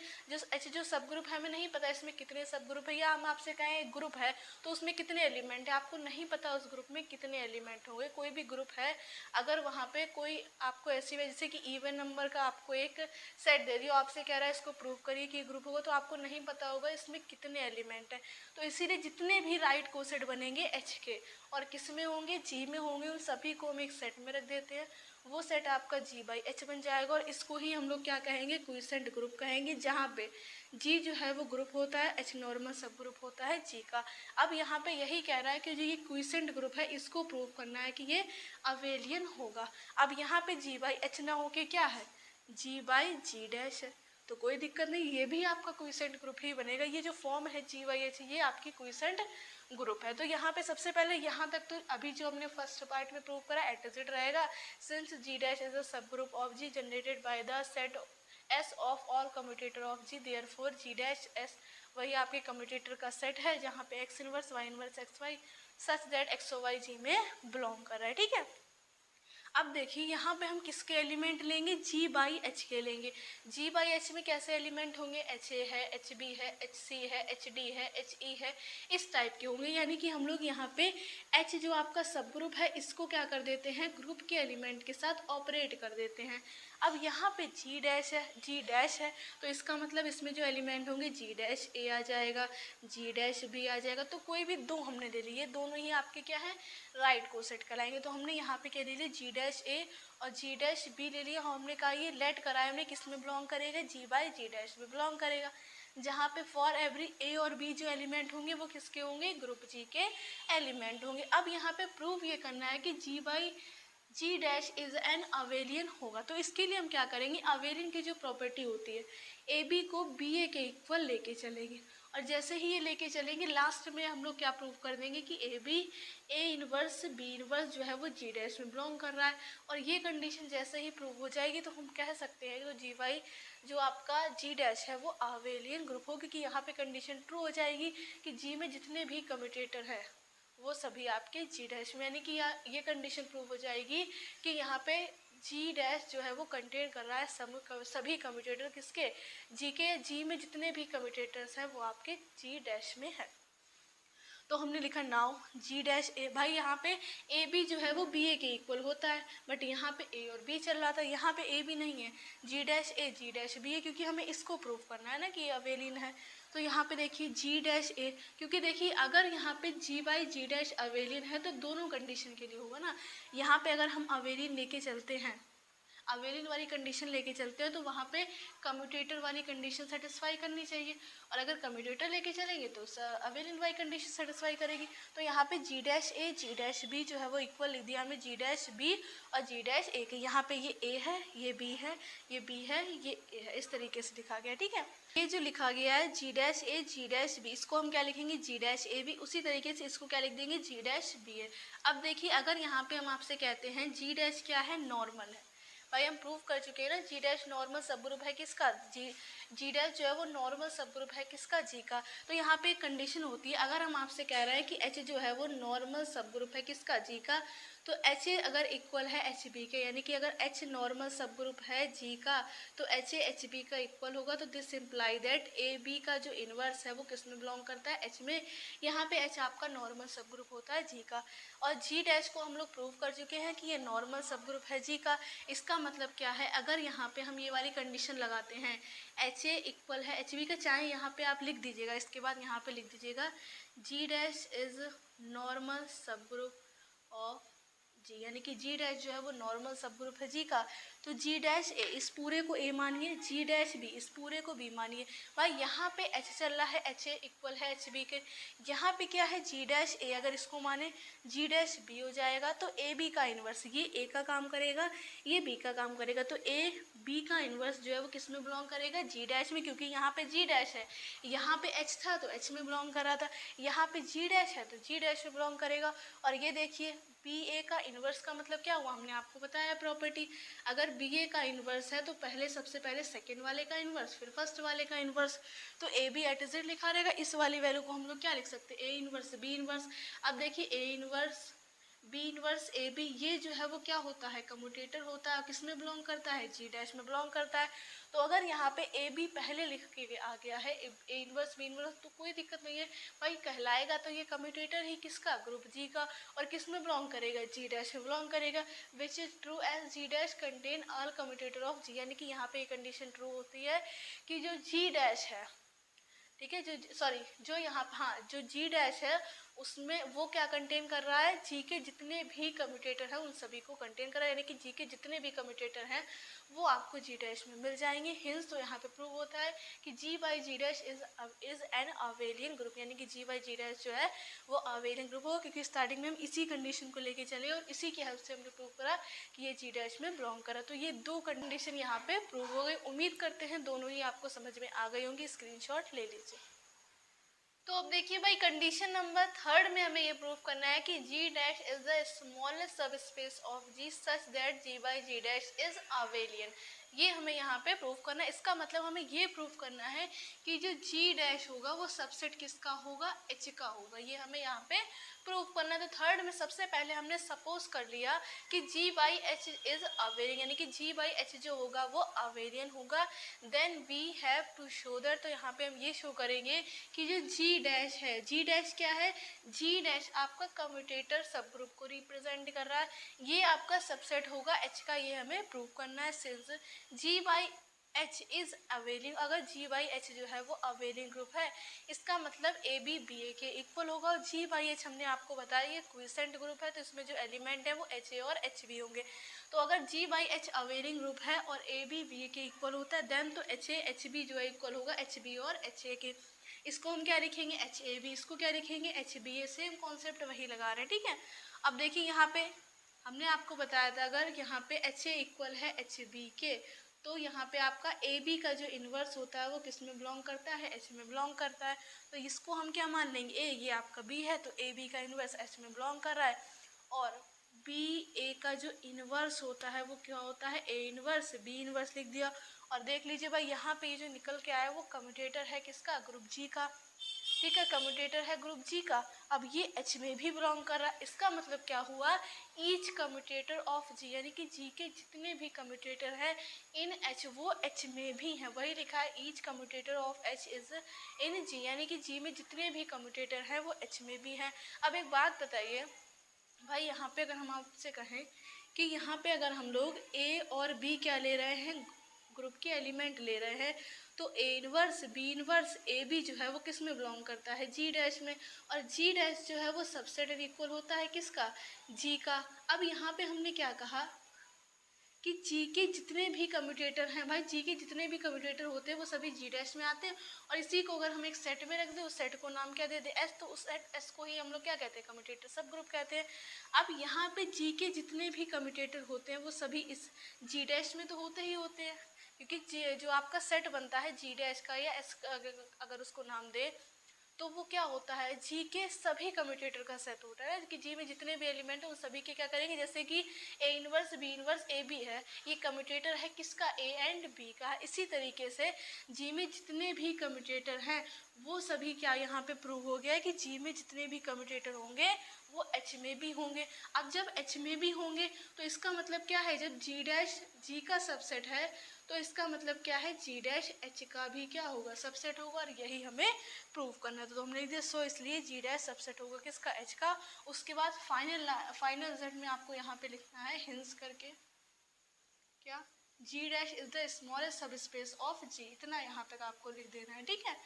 जो सब ग्रुप है हमें नहीं पता इसमें कितने सब ग्रुप है, या हम आपसे कहें एक ग्रुप है तो उसमें कितने एलिमेंट है, आपको नहीं पता उस ग्रुप में कितने एलिमेंट होंगे। कोई भी ग्रुप है अगर वहाँ पे कोई आपको ऐसी वजह जैसे कि इवन नंबर का आपको एक सेट दे दिया, आपसे कह रहा है इसको प्रूव करिए कि ग्रुप होगा, तो आपको नहीं पता होगा इसमें कितने एलिमेंट हैं। तो इसीलिए जितने भी राइट कोसेट बनेंगे एच के और किस में होंगे, जी में होंगे, उन सभी को हम एक सेट में रख देते हैं, वो सेट आपका जी बाई एच बन जाएगा। और इसको ही हम लोग क्या कहेंगे, क्विसेंट ग्रुप कहेंगे, जहाँ पे जी जो है वो ग्रुप होता है, एच नॉर्मल सब ग्रुप होता है जी का। अब यहाँ पे यही कह रहा है कि जो ये क्विसेंट ग्रुप है इसको प्रूव करना है कि ये अवेलियन होगा। अब यहाँ पे जी बाई एच ना होके क्या है, जी बाई जी डैश है, तो कोई दिक्कत नहीं, ये भी आपका क्विसेंट ग्रुप ही बनेगा। ये जो फॉर्म है जी बाई एच ये आपकी क्विसेंट ग्रुप है। तो यहाँ पे सबसे पहले यहाँ तक तो अभी जो हमने फर्स्ट पार्ट में प्रूव करा एट रहेगा, since G dash is a subgroup of G generated by the set S of all commutator of G, therefore G dash is वही आपके कम्यूटेटर का सेट है जहाँ पे x inverse Y inverse x Y such that x y G में belong कर रहा है। ठीक है। अब देखिए यहाँ पे हम किसके एलिमेंट लेंगे, जी बाई एच के लेंगे। जी बाई एच में कैसे एलिमेंट होंगे, एच ए है, एच बी है, एच सी है, एच डी है, एच ई है, इस टाइप के होंगे। यानी कि हम लोग यहाँ पे एच जो आपका सब ग्रुप है इसको क्या कर देते हैं, ग्रुप के एलिमेंट के साथ ऑपरेट कर देते हैं। अब यहाँ पे जी डैश है, जी डैश है, तो इसका मतलब इसमें जो एलिमेंट होंगे जी डैश ए आ जाएगा, जी डैश बी आ जाएगा। तो कोई भी दो हमने ले लिए, दोनों ही आपके क्या है, राइट को सेट कराएंगे। तो हमने यहाँ पे क्या ले लिया, जी डैश ए और जी डैश बी ले लिया। हमने कहा ये लेट कराया हमने, किस में बिलोंग करेगा, जी बाई जी डैश में बिलोंग करेगा। जहाँ पे फॉर एवरी ए और बी जो एलिमेंट होंगे वो किसके होंगे, ग्रुप जी के एलिमेंट होंगे। अब यहाँ पे प्रूव ये करना है कि G by G dash is an abelian होगा। तो इसके लिए हम क्या करेंगे, अवेलियन की जो प्रॉपर्टी होती है ए बी को बी ए के इक्वल लेके चलेंगे, और जैसे ही ये लेके चलेंगे लास्ट में हम लोग क्या प्रूव कर देंगे कि A B A inverse B inverse जो है वो जी डैश में बिलोंग कर रहा है। और ये कंडीशन जैसे ही प्रूव हो जाएगी तो हम कह सकते हैं कि जी वाई जो आपका जी डैश है वो अवेलियन ग्रुप हो, क्योंकि यहाँ पे कंडीशन ट्रू हो जाएगी कि जी में जितने भी कम्यूटेटर है वो सभी आपके जी डैश में, यानी कि ये कंडीशन प्रूव हो जाएगी कि यहाँ पे जी डैश जो है वो कंटेन कर रहा है सभी कम्यूटेटर किसके, जी के। जी में जितने भी कम्यूटेटर्स हैं वो आपके जी डैश में है। तो हमने लिखा नाउ जी डैश ए, भाई यहाँ पे ए बी जो है वो बी ए के इक्वल होता है, बट यहाँ पे ए और बी चल रहा था, यहाँ पे ए बी नहीं है, जी डैश ए जी डैश बी है, क्योंकि हमें इसको प्रूव करना है ना कि ये अवेलिन है। तो यहाँ पे देखिए जी डैश ए, क्योंकि देखिए अगर यहाँ पे जी बाई जी डैश अवेलिन है तो दोनों कंडीशन के लिए होगा ना। यहाँ पे अगर हम अवेलिन लेके चलते हैं, अवेलिन वाली कंडीशन लेके चलते हैं तो वहाँ पे कम्यूटेटर वाली कंडीशन सेटिस्फाई करनी चाहिए, और अगर कम्यूटेटर लेके चलेंगे तो अवेलिन वाली कंडीशन सेटिस्फाई करेगी। तो यहाँ पे जी डैश ए जी डैश बी जो है वो इक्वल लिख दिया हमें जी डैश बी और जी डैश ए के। यहाँ पे ये ए है, ये बी है, ये बी है, ये ए है, इस तरीके से लिखा गया। ठीक है। ये जो लिखा गया है जी डैश ए जी डैश बी, इसको हम क्या लिखेंगे, जी डैश ए बी, उसी तरीके से इसको क्या लिख देंगे, जी डैश बी ए। अब देखिए अगर यहाँ पे हम आपसे कहते हैं जी डैश क्या है, नॉर्मल है, भाई हम प्रूव कर चुके हैं ना जी डैश नॉर्मल सब ग्रुप है किसका, जी डैश जो है वो नॉर्मल सब ग्रुप है किसका, जी का। तो यहाँ पे एक कंडीशन होती है, अगर हम आपसे कह रहे हैं कि एच जो है वो नॉर्मल सब ग्रुप है किसका, जी का, तो एच अगर इक्वल है एच बी के, यानी कि अगर एच नॉर्मल सब ग्रुप है जी का तो एच एच बी का इक्वल होगा। तो this imply that A B का जो इनवर्स है वो किस में बिलोंग करता है, एच में। यहाँ पे एच आपका नॉर्मल सब ग्रुप होता है जी का, और जी डैश को हम लोग प्रूव कर चुके हैं कि ये नॉर्मल सब ग्रुप है जी का। इसका मतलब क्या है, अगर यहाँ पे हम ये वाली कंडीशन लगाते हैं एच ए इक्वल है एच बी का, चाहे यहाँ पे आप लिख दीजिएगा, इसके बाद यहाँ पे लिख दीजिएगा जी dash is normal subgroup of G, यानी कि जी डैश जो है वो नॉर्मल सब ग्रुप है जी का। तो जी डैश ए, इस पूरे को ए मानिए, जी डैश बी, इस पूरे को बी मानिए। भाई यहाँ पे एच चल रहा है, एच ए इक्वल है एच बी के, यहाँ पे क्या है जी डैश ए, अगर इसको माने जी डैश बी हो जाएगा तो ए बी का इन्वर्स, ये ए का काम करेगा, ये बी का काम करेगा। तो ए बी का इन्वर्स जो है वो किस में बिलोंग करेगा, जी डैश में, क्योंकि यहाँ पे जी डैश है, यहाँ पे एच था तो एच में बिलोंग कर रहा था, यहाँ पे जी डैश है तो जी डैश में बिलोंग करेगा। और ये देखिए बी ए का इन्वर्स का मतलब क्या हुआ, हमने आपको बताया प्रॉपर्टी, अगर बी ए का इन्वर्स है तो पहले सबसे पहले सेकेंड वाले का इन्वर्स, फिर फर्स्ट वाले का इन्वर्स। तो ए बी एट जेड लिखा रहेगा। इस वाली वैल्यू को हम लोग क्या लिख सकते हैं, ए इन्वर्स बी इन्वर्स। अब देखिए a inverse B inverse A b, ये जो है वो क्या होता है, कम्यूटेटर होता है। किस में बिलोंग करता है, जी डैश में बिलोंग करता है। तो अगर यहाँ पे ए बी पहले लिख के आ गया है ए इन्वर्स बी इन्वर्स, तो कोई दिक्कत नहीं है भाई, कहलाएगा तो ये कम्यूटेटर ही किसका, ग्रुप जी का। और किस में बिलोंग करेगा, जी डैश में बिलोंग करेगा। Which is true as G dash contain all commutator of G, यानी कि यहाँ पे ये कंडीशन ट्रू होती है कि जो जी डैश है, ठीक है, जो सॉरी जो यहाँ हाँ जो जी डैश है उसमें वो क्या कंटेन कर रहा है, जी के जितने भी कम्यूटेटर हैं उन सभी को कंटेन कर रहा है, यानी कि जी के जितने भी कम्यूटेटर हैं वो आपको जी डैश में मिल जाएंगे। हिंस तो यहाँ पे प्रूव होता है कि G by G dash is an abelian group, यानी कि जी बाई जी डैश जो है वो अवेलियन ग्रुप होगा, क्योंकि स्टार्टिंग में हम इसी कंडीशन को लेके चले और इसी की हेल्प से हमने प्रूव करा कि ये जी डैश में बिलोंग करा। तो ये दो कंडीशन यहाँ पे प्रूव हो गई। उम्मीद करते हैं दोनों ही आपको समझ में आ गई होंगी, स्क्रीनशॉट ले लीजिए। तो अब देखिए भाई, कंडीशन नंबर थर्ड में हमें ये प्रूव करना है कि G dash is the smallest subspace of G such that G by G dash is abelian. ये हमें यहाँ पे प्रूव करना है। इसका मतलब हमें ये प्रूव करना है कि जो जी डैश होगा वो सबसेट किसका होगा, एच का होगा। ये हमें यहाँ पे प्रूव करना है। तो थर्ड में सबसे पहले हमने सपोज कर लिया कि G by H is abelian, यानी कि जी बाई एच जो होगा वो अवेलियन होगा। Then we have to show that, तो यहाँ पे हम ये शो करेंगे कि जो जी डैश है, जी डैश क्या है, जी डैश आपका कम्यूटेटर सब ग्रुप को रिप्रेजेंट कर रहा है, ये आपका सबसेट होगा एच का। ये हमें प्रूव करना है। Since G by H is अवेलिंग, अगर जी बाई एच जो है वो अवेलिंग ग्रुप है, इसका मतलब ए बी बी ए के इक्वल होगा। और जी बाई एच हमने आपको बताया ये क्विसेंट ग्रुप है, तो इसमें जो एलिमेंट है वो एच ए और एच बी होंगे। तो अगर G by H availing group है और ए बी बी ए के इक्वल होता है, देन तो एच ए एच बी जो है इक्वल होगा एच बी और एच ए के। इसको हम क्या लिखेंगे, एच ए बी, इसको क्या लिखेंगे, एच बी ए। सेम कॉन्सेप्ट वही लगा रहे हैं, ठीक है। अब देखिए यहाँ पे हमने आपको बताया था अगर यहाँ पे एच ए इक्वल है एच बी के, तो यहाँ पे आपका ए बी का जो इन्वर्स होता है वो किस में बिलोंग करता है, एच में बिलोंग करता है। तो इसको हम क्या मान लेंगे, ए ये आपका बी है तो ए बी का इन्वर्स एच में बिलोंग कर रहा है। और बी ए का जो इन्वर्स होता है वो क्या होता है, ए इन्वर्स, बी इन्वर्स लिख दिया। और देख लीजिए भाई यहाँ पे जो निकल के आया वो कम्यूटेटर है किसका, ग्रुप जी का, ठीक है, कम्यूटेटर है ग्रुप जी का। अब ये एच में भी बिलोंग कर रहा है, इसका मतलब क्या हुआ, ईच कम्यूटेटर ऑफ जी, यानी कि जी के जितने भी कम्यूटेटर हैं इन एच वो एच में भी हैं। वही लिखा है each commutator of H is in G, यानी कि जी में जितने भी कम्यूटेटर हैं वो एच में भी हैं। अब एक बात बताइए भाई, यहाँ पे अगर हम आपसे कहें कि यहाँ पे अगर हम लोग ए और बी क्या ले रहे हैं, ग्रुप के एलिमेंट ले रहे हैं, तो A inverse B inverse A B जो है वो किस में बिलोंग करता है, जी डैश में। और जी डैश जो है वो सबसेट इक्वल होता है किसका, जी का। अब यहाँ पे हमने क्या कहा कि जी के जितने भी कम्यूटेटर हैं, भाई जी के जितने भी कम्यूटेटर होते हैं वो सभी जी डैश में आते हैं। और इसी को अगर हम एक सेट में रख दें, उस सेट को नाम क्या दे दे, एस, तो उस सेट एस को ही हम लोग क्या कहते हैं, कम्यूटेटर सब ग्रुप कहते हैं। अब यहाँ पे जी के जितने भी कम्यूटेटर होते हैं वो सभी इस जी डैश में तो होते ही होते हैं, क्योंकि जो आपका सेट बनता है जी डैश का या एस अगर उसको नाम दे तो वो क्या होता है, जी के सभी कम्यूटेटर का सेट होता है कि जी में जितने भी एलिमेंट है उन सभी के क्या करेंगे, जैसे कि A inverse B inverse A B है, ये कम्यूटेटर है किसका, ए एंड बी का। इसी तरीके से जी में जितने भी कम्यूटेटर हैं वो सभी क्या यहाँ पे प्रूव हो गया है कि जी में जितने भी कम्यूटेटर होंगे वो एच में भी होंगे। अब जब एच में भी होंगे तो इसका मतलब क्या है, जब जी डैश जी का सबसेट है तो इसका मतलब क्या है, जी डैश एच का भी क्या होगा, सबसेट होगा। और यही हमें प्रूव करना है। तो हमने लिख दिया सो, इसलिए जी डैश सबसेट होगा किसका, एच का। उसके बाद फाइनल रिजल्ट में आपको यहाँ पे लिखना है हिंस करके, क्या, जी dash is the smallest subspace of जी, इतना यहाँ तक आपको लिख देना है, ठीक है।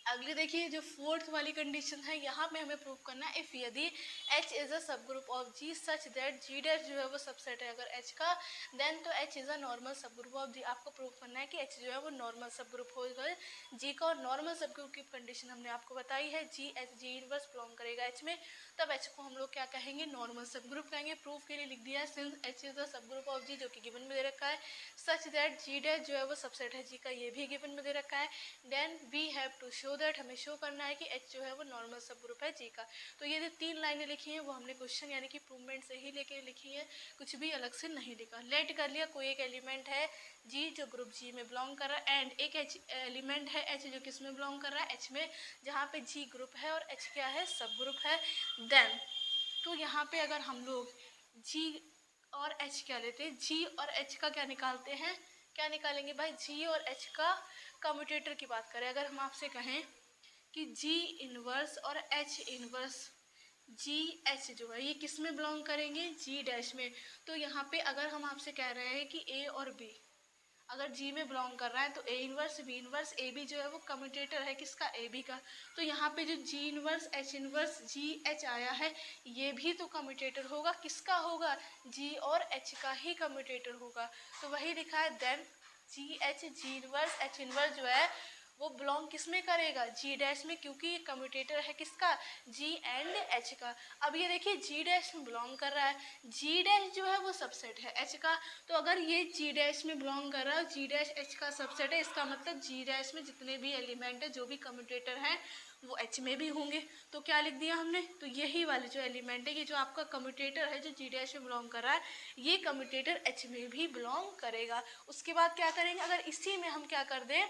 अगली देखिए जो फोर्थ वाली कंडीशन है, यहाँ पे हमें प्रूव करना है इफ यदि H is a subgroup of G such that G dash जो है वो सबसेट है अगर H का, देन तो H is a normal subgroup of G। आपको प्रूव करना है कि H जो है वो नॉर्मल सब ग्रुप होगा G का। और नॉर्मल सब ग्रुप की कंडीशन हमने आपको बताई है, G इनवर्स बिलोंग करेगा H में, तब H को हम लोग क्या कहेंगे, नॉर्मल सब ग्रुप कहेंगे। प्रूफ के लिए लिख दिया है since H is a subgroup of G, जो कि गिवन में दे रखा है, सच दैट G डैश जो है वो सबसेट है G का, ये भी गिवन में दे रखा है। Then we have to show that हमें शो करना है कि H जो है वो नॉर्मल सब ग्रुप है G का। तो ये जो 3 लाइनें लिखी हैं वो हमने क्वेश्चन यानी कि प्रूवमेंट से ही लेके लिखी है, कुछ भी अलग से नहीं लिखा। लेट कर लिया कोई एक एलिमेंट है G जो ग्रुप G में बिलोंग कर रहा है, एंड एक H एलिमेंट है H जो किस में बिलोंग कर रहा है, H में, जहाँ पे G ग्रुप है और H क्या है, सब ग्रुप है। देन तो यहाँ पे अगर हम लोग G और H क्या लेते हैं, G और H का क्या निकालते हैं, क्या निकालेंगे भाई, G और H का कम्यूटेटर की बात करें, अगर हम आपसे कहें कि G इनवर्स और H इनवर्स, जी एच जो है ये किस में बिलोंग करेंगे, जी डैश में। तो यहाँ पे अगर हम आपसे कह रहे हैं कि ए और बी अगर जी में बिलोंग कर रहा है तो A inverse B inverse A B जो है वो कम्यूटेटर है किसका, ए बी का। तो यहाँ पे जो जी इनवर्स एच इनवर्स जी एच आया है ये भी तो कम्यूटेटर होगा, किसका होगा, जी और एच का ही कम्यूटेटर होगा। तो वही लिखा है then G H G inverse H inverse जो है वो बिलोंग किस में करेगा, जी डैश में, क्योंकि ये कम्यूटेटर है किसका, जी एंड एच का। अब ये देखिए जी डैश में बिलोंग कर रहा है, जी डैश जो है वो सबसेट है एच का। तो अगर ये जी डैश में बिलोंग कर रहा है, जी डैश एच का सबसेट है, इसका मतलब जी डैश में जितने भी एलिमेंट है जो भी कम्यूटेटर हैं वो एच में भी होंगे। तो क्या लिख दिया हमने, तो यही वाले जो एलिमेंट है, ये जो आपका कम्यूटेटर है जो जी डैश में बिलोंग कर रहा है, ये कम्यूटेटर एच में भी बिलोंग करेगा। उसके बाद क्या करेंगे, अगर इसी में हम क्या कर दें,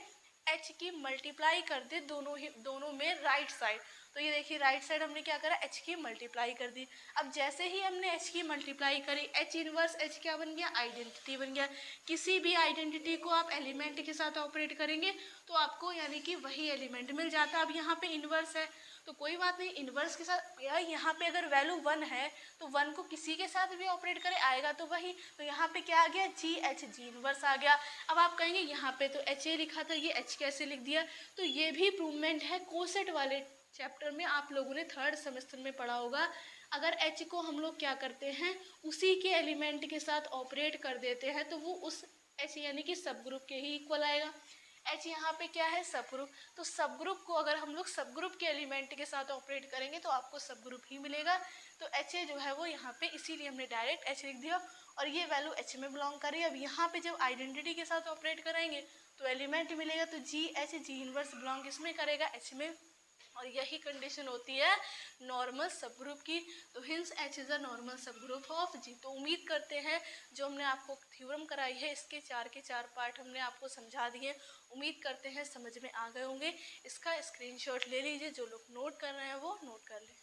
एच की मल्टीप्लाई कर दे दोनों में राइट साइड। तो ये देखिए राइट साइड हमने क्या करा, एच की मल्टीप्लाई कर दी। अब जैसे ही हमने एच की मल्टीप्लाई करी, एच इनवर्स एच क्या बन गया, आइडेंटिटी बन गया। किसी भी आइडेंटिटी को आप एलिमेंट के साथ ऑपरेट करेंगे तो आपको यानी कि वही एलिमेंट मिल जाता। अब यहाँ पे इनवर्स है तो कोई बात नहीं, इनवर्स के साथ यहाँ पे अगर वैल्यू 1 है तो 1 को किसी के साथ भी ऑपरेट करे आएगा तो वही। तो यहाँ पे क्या आ गया, जी एच जी इनवर्स आ गया। अब आप कहेंगे यहाँ पे तो एच ए लिखा था, ये एच कैसे लिख दिया, तो ये भी प्रूवमेंट है कोसेट वाले चैप्टर में, आप लोगों ने 3rd सेमेस्टर में पढ़ा होगा। अगर एच को हम लोग क्या करते हैं, उसी के एलिमेंट के साथ ऑपरेट कर देते हैं तो वो उस एच यानी कि सब ग्रुप के ही इक्वल आएगा। एच यहाँ पे क्या है, सब ग्रुप। तो सब ग्रुप को अगर हम लोग सब ग्रुप के एलिमेंट के साथ ऑपरेट करेंगे तो आपको सब ग्रुप ही मिलेगा। तो एच ए जो है वो यहाँ पे इसीलिए हमने डायरेक्ट एच लिख दिया और ये वैल्यू एच में बिलोंग कर रही है। अब यहाँ पे जब आइडेंटिटी के साथ ऑपरेट कराएंगे तो एलिमेंट मिलेगा, तो जी एच जी इनवर्स बिलोंग किसमें करेगा, एच में। और यही कंडीशन होती है नॉर्मल सब ग्रुप की। तो hints H is a normal subgroup of G. तो उम्मीद करते हैं जो हमने आपको थ्योरम कराई है इसके 4 के 4 पार्ट हमने आपको समझा दिए। उम्मीद करते हैं समझ में आ गए होंगे। इसका स्क्रीनशॉट ले लीजिए, जो लोग नोट कर रहे हैं वो नोट कर लें।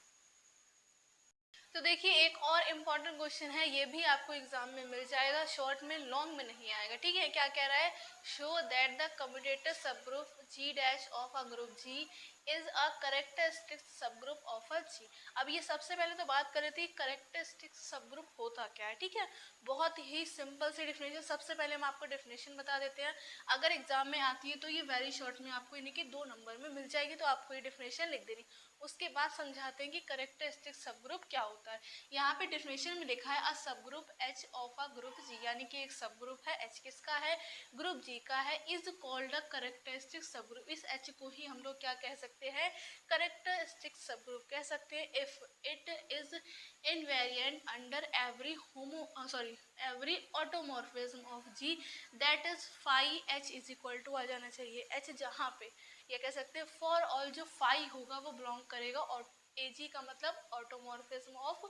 तो देखिए एक और इम्पॉर्टेंट क्वेश्चन है, ये भी आपको एग्जाम में मिल जाएगा, शॉर्ट में लॉन्ग में नहीं आएगा, ठीक है। क्या कह रहा है, show that the commutator subgroup G dash of a group G is a characteristic subgroup of a G. अब ये सबसे पहले तो बात कर रहे थे करेक्टरिस्टिक सब ग्रुप होता क्या है, ठीक है। बहुत ही सिंपल सी डिफिनेशन, सबसे पहले हम आपको डिफिनेशन बता देते हैं। अगर एग्जाम में आती है तो ये वेरी शॉर्ट में आपको यानी कि 2 नंबर में मिल जाएगी, तो आपको ये डिफिनेशन लिख देनी। उसके बाद समझाते हैं कि करेक्टरिस्टिक सब ग्रुप क्या होता है। यहाँ पे डिफिनेशन में लिखा है a subgroup H of a group G, यानी कि एक सब ग्रुप है एच किसका है, ग्रुप जी का है, इज कॉल्ड अ करेक्टरिस्टिक सब ग्रुप। इस एच को ही हम लोग क्या कह सकते हैं, करेक्टरिस्टिक सब ग्रुप कह सकते हैं। If it is invariant under every automorphism of G that is phi H is equal to, आ जाना चाहिए एच, जहाँ पे ये कह सकते हैं फॉर ऑल जो फाई होगा वो बिलोंग करेगा और एजी का मतलब ऑटोमॉर्फिज्म ऑफ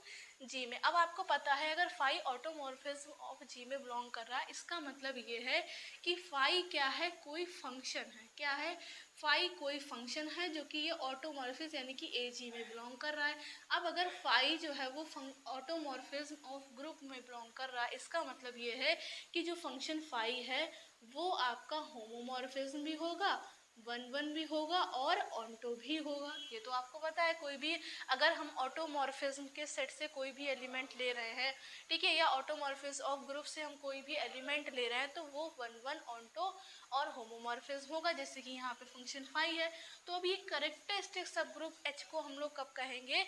जी में। अब आपको पता है अगर फाई ऑटोमॉर्फिज्म ऑफ जी में बिलोंग कर रहा है, इसका मतलब ये है कि फाई क्या है, कोई फंक्शन है। क्या है, फाई कोई फंक्शन है जो कि ये ऑटोमॉर्फिज्म यानी कि एजी में बिलोंग कर रहा है। अब अगर फाई जो है वो ऑटोमॉर्फिज्म ऑफ ग्रुप में बिलोंग कर रहा है, इसका मतलब ये है कि जो फंक्शन फाई है वो आपका होमोमॉर्फिज्म भी होगा, 1 भी होगा और ऑन्टो भी होगा। ये तो आपको पता है, कोई भी अगर हम ऑटोमॉर्फिज्म के सेट से कोई भी एलिमेंट ले रहे हैं, ठीक है, या ऑटोमॉर्फिज्म ऑफ ग्रुप से हम कोई भी एलिमेंट ले रहे हैं तो वो 1 ऑन्टो और होमोमॉर्फिज्म होगा, जैसे कि यहाँ पे फंक्शन फाई है। तो अब ये करेक्टरिस्टिक सब ग्रुप एच को हम लोग कब कहेंगे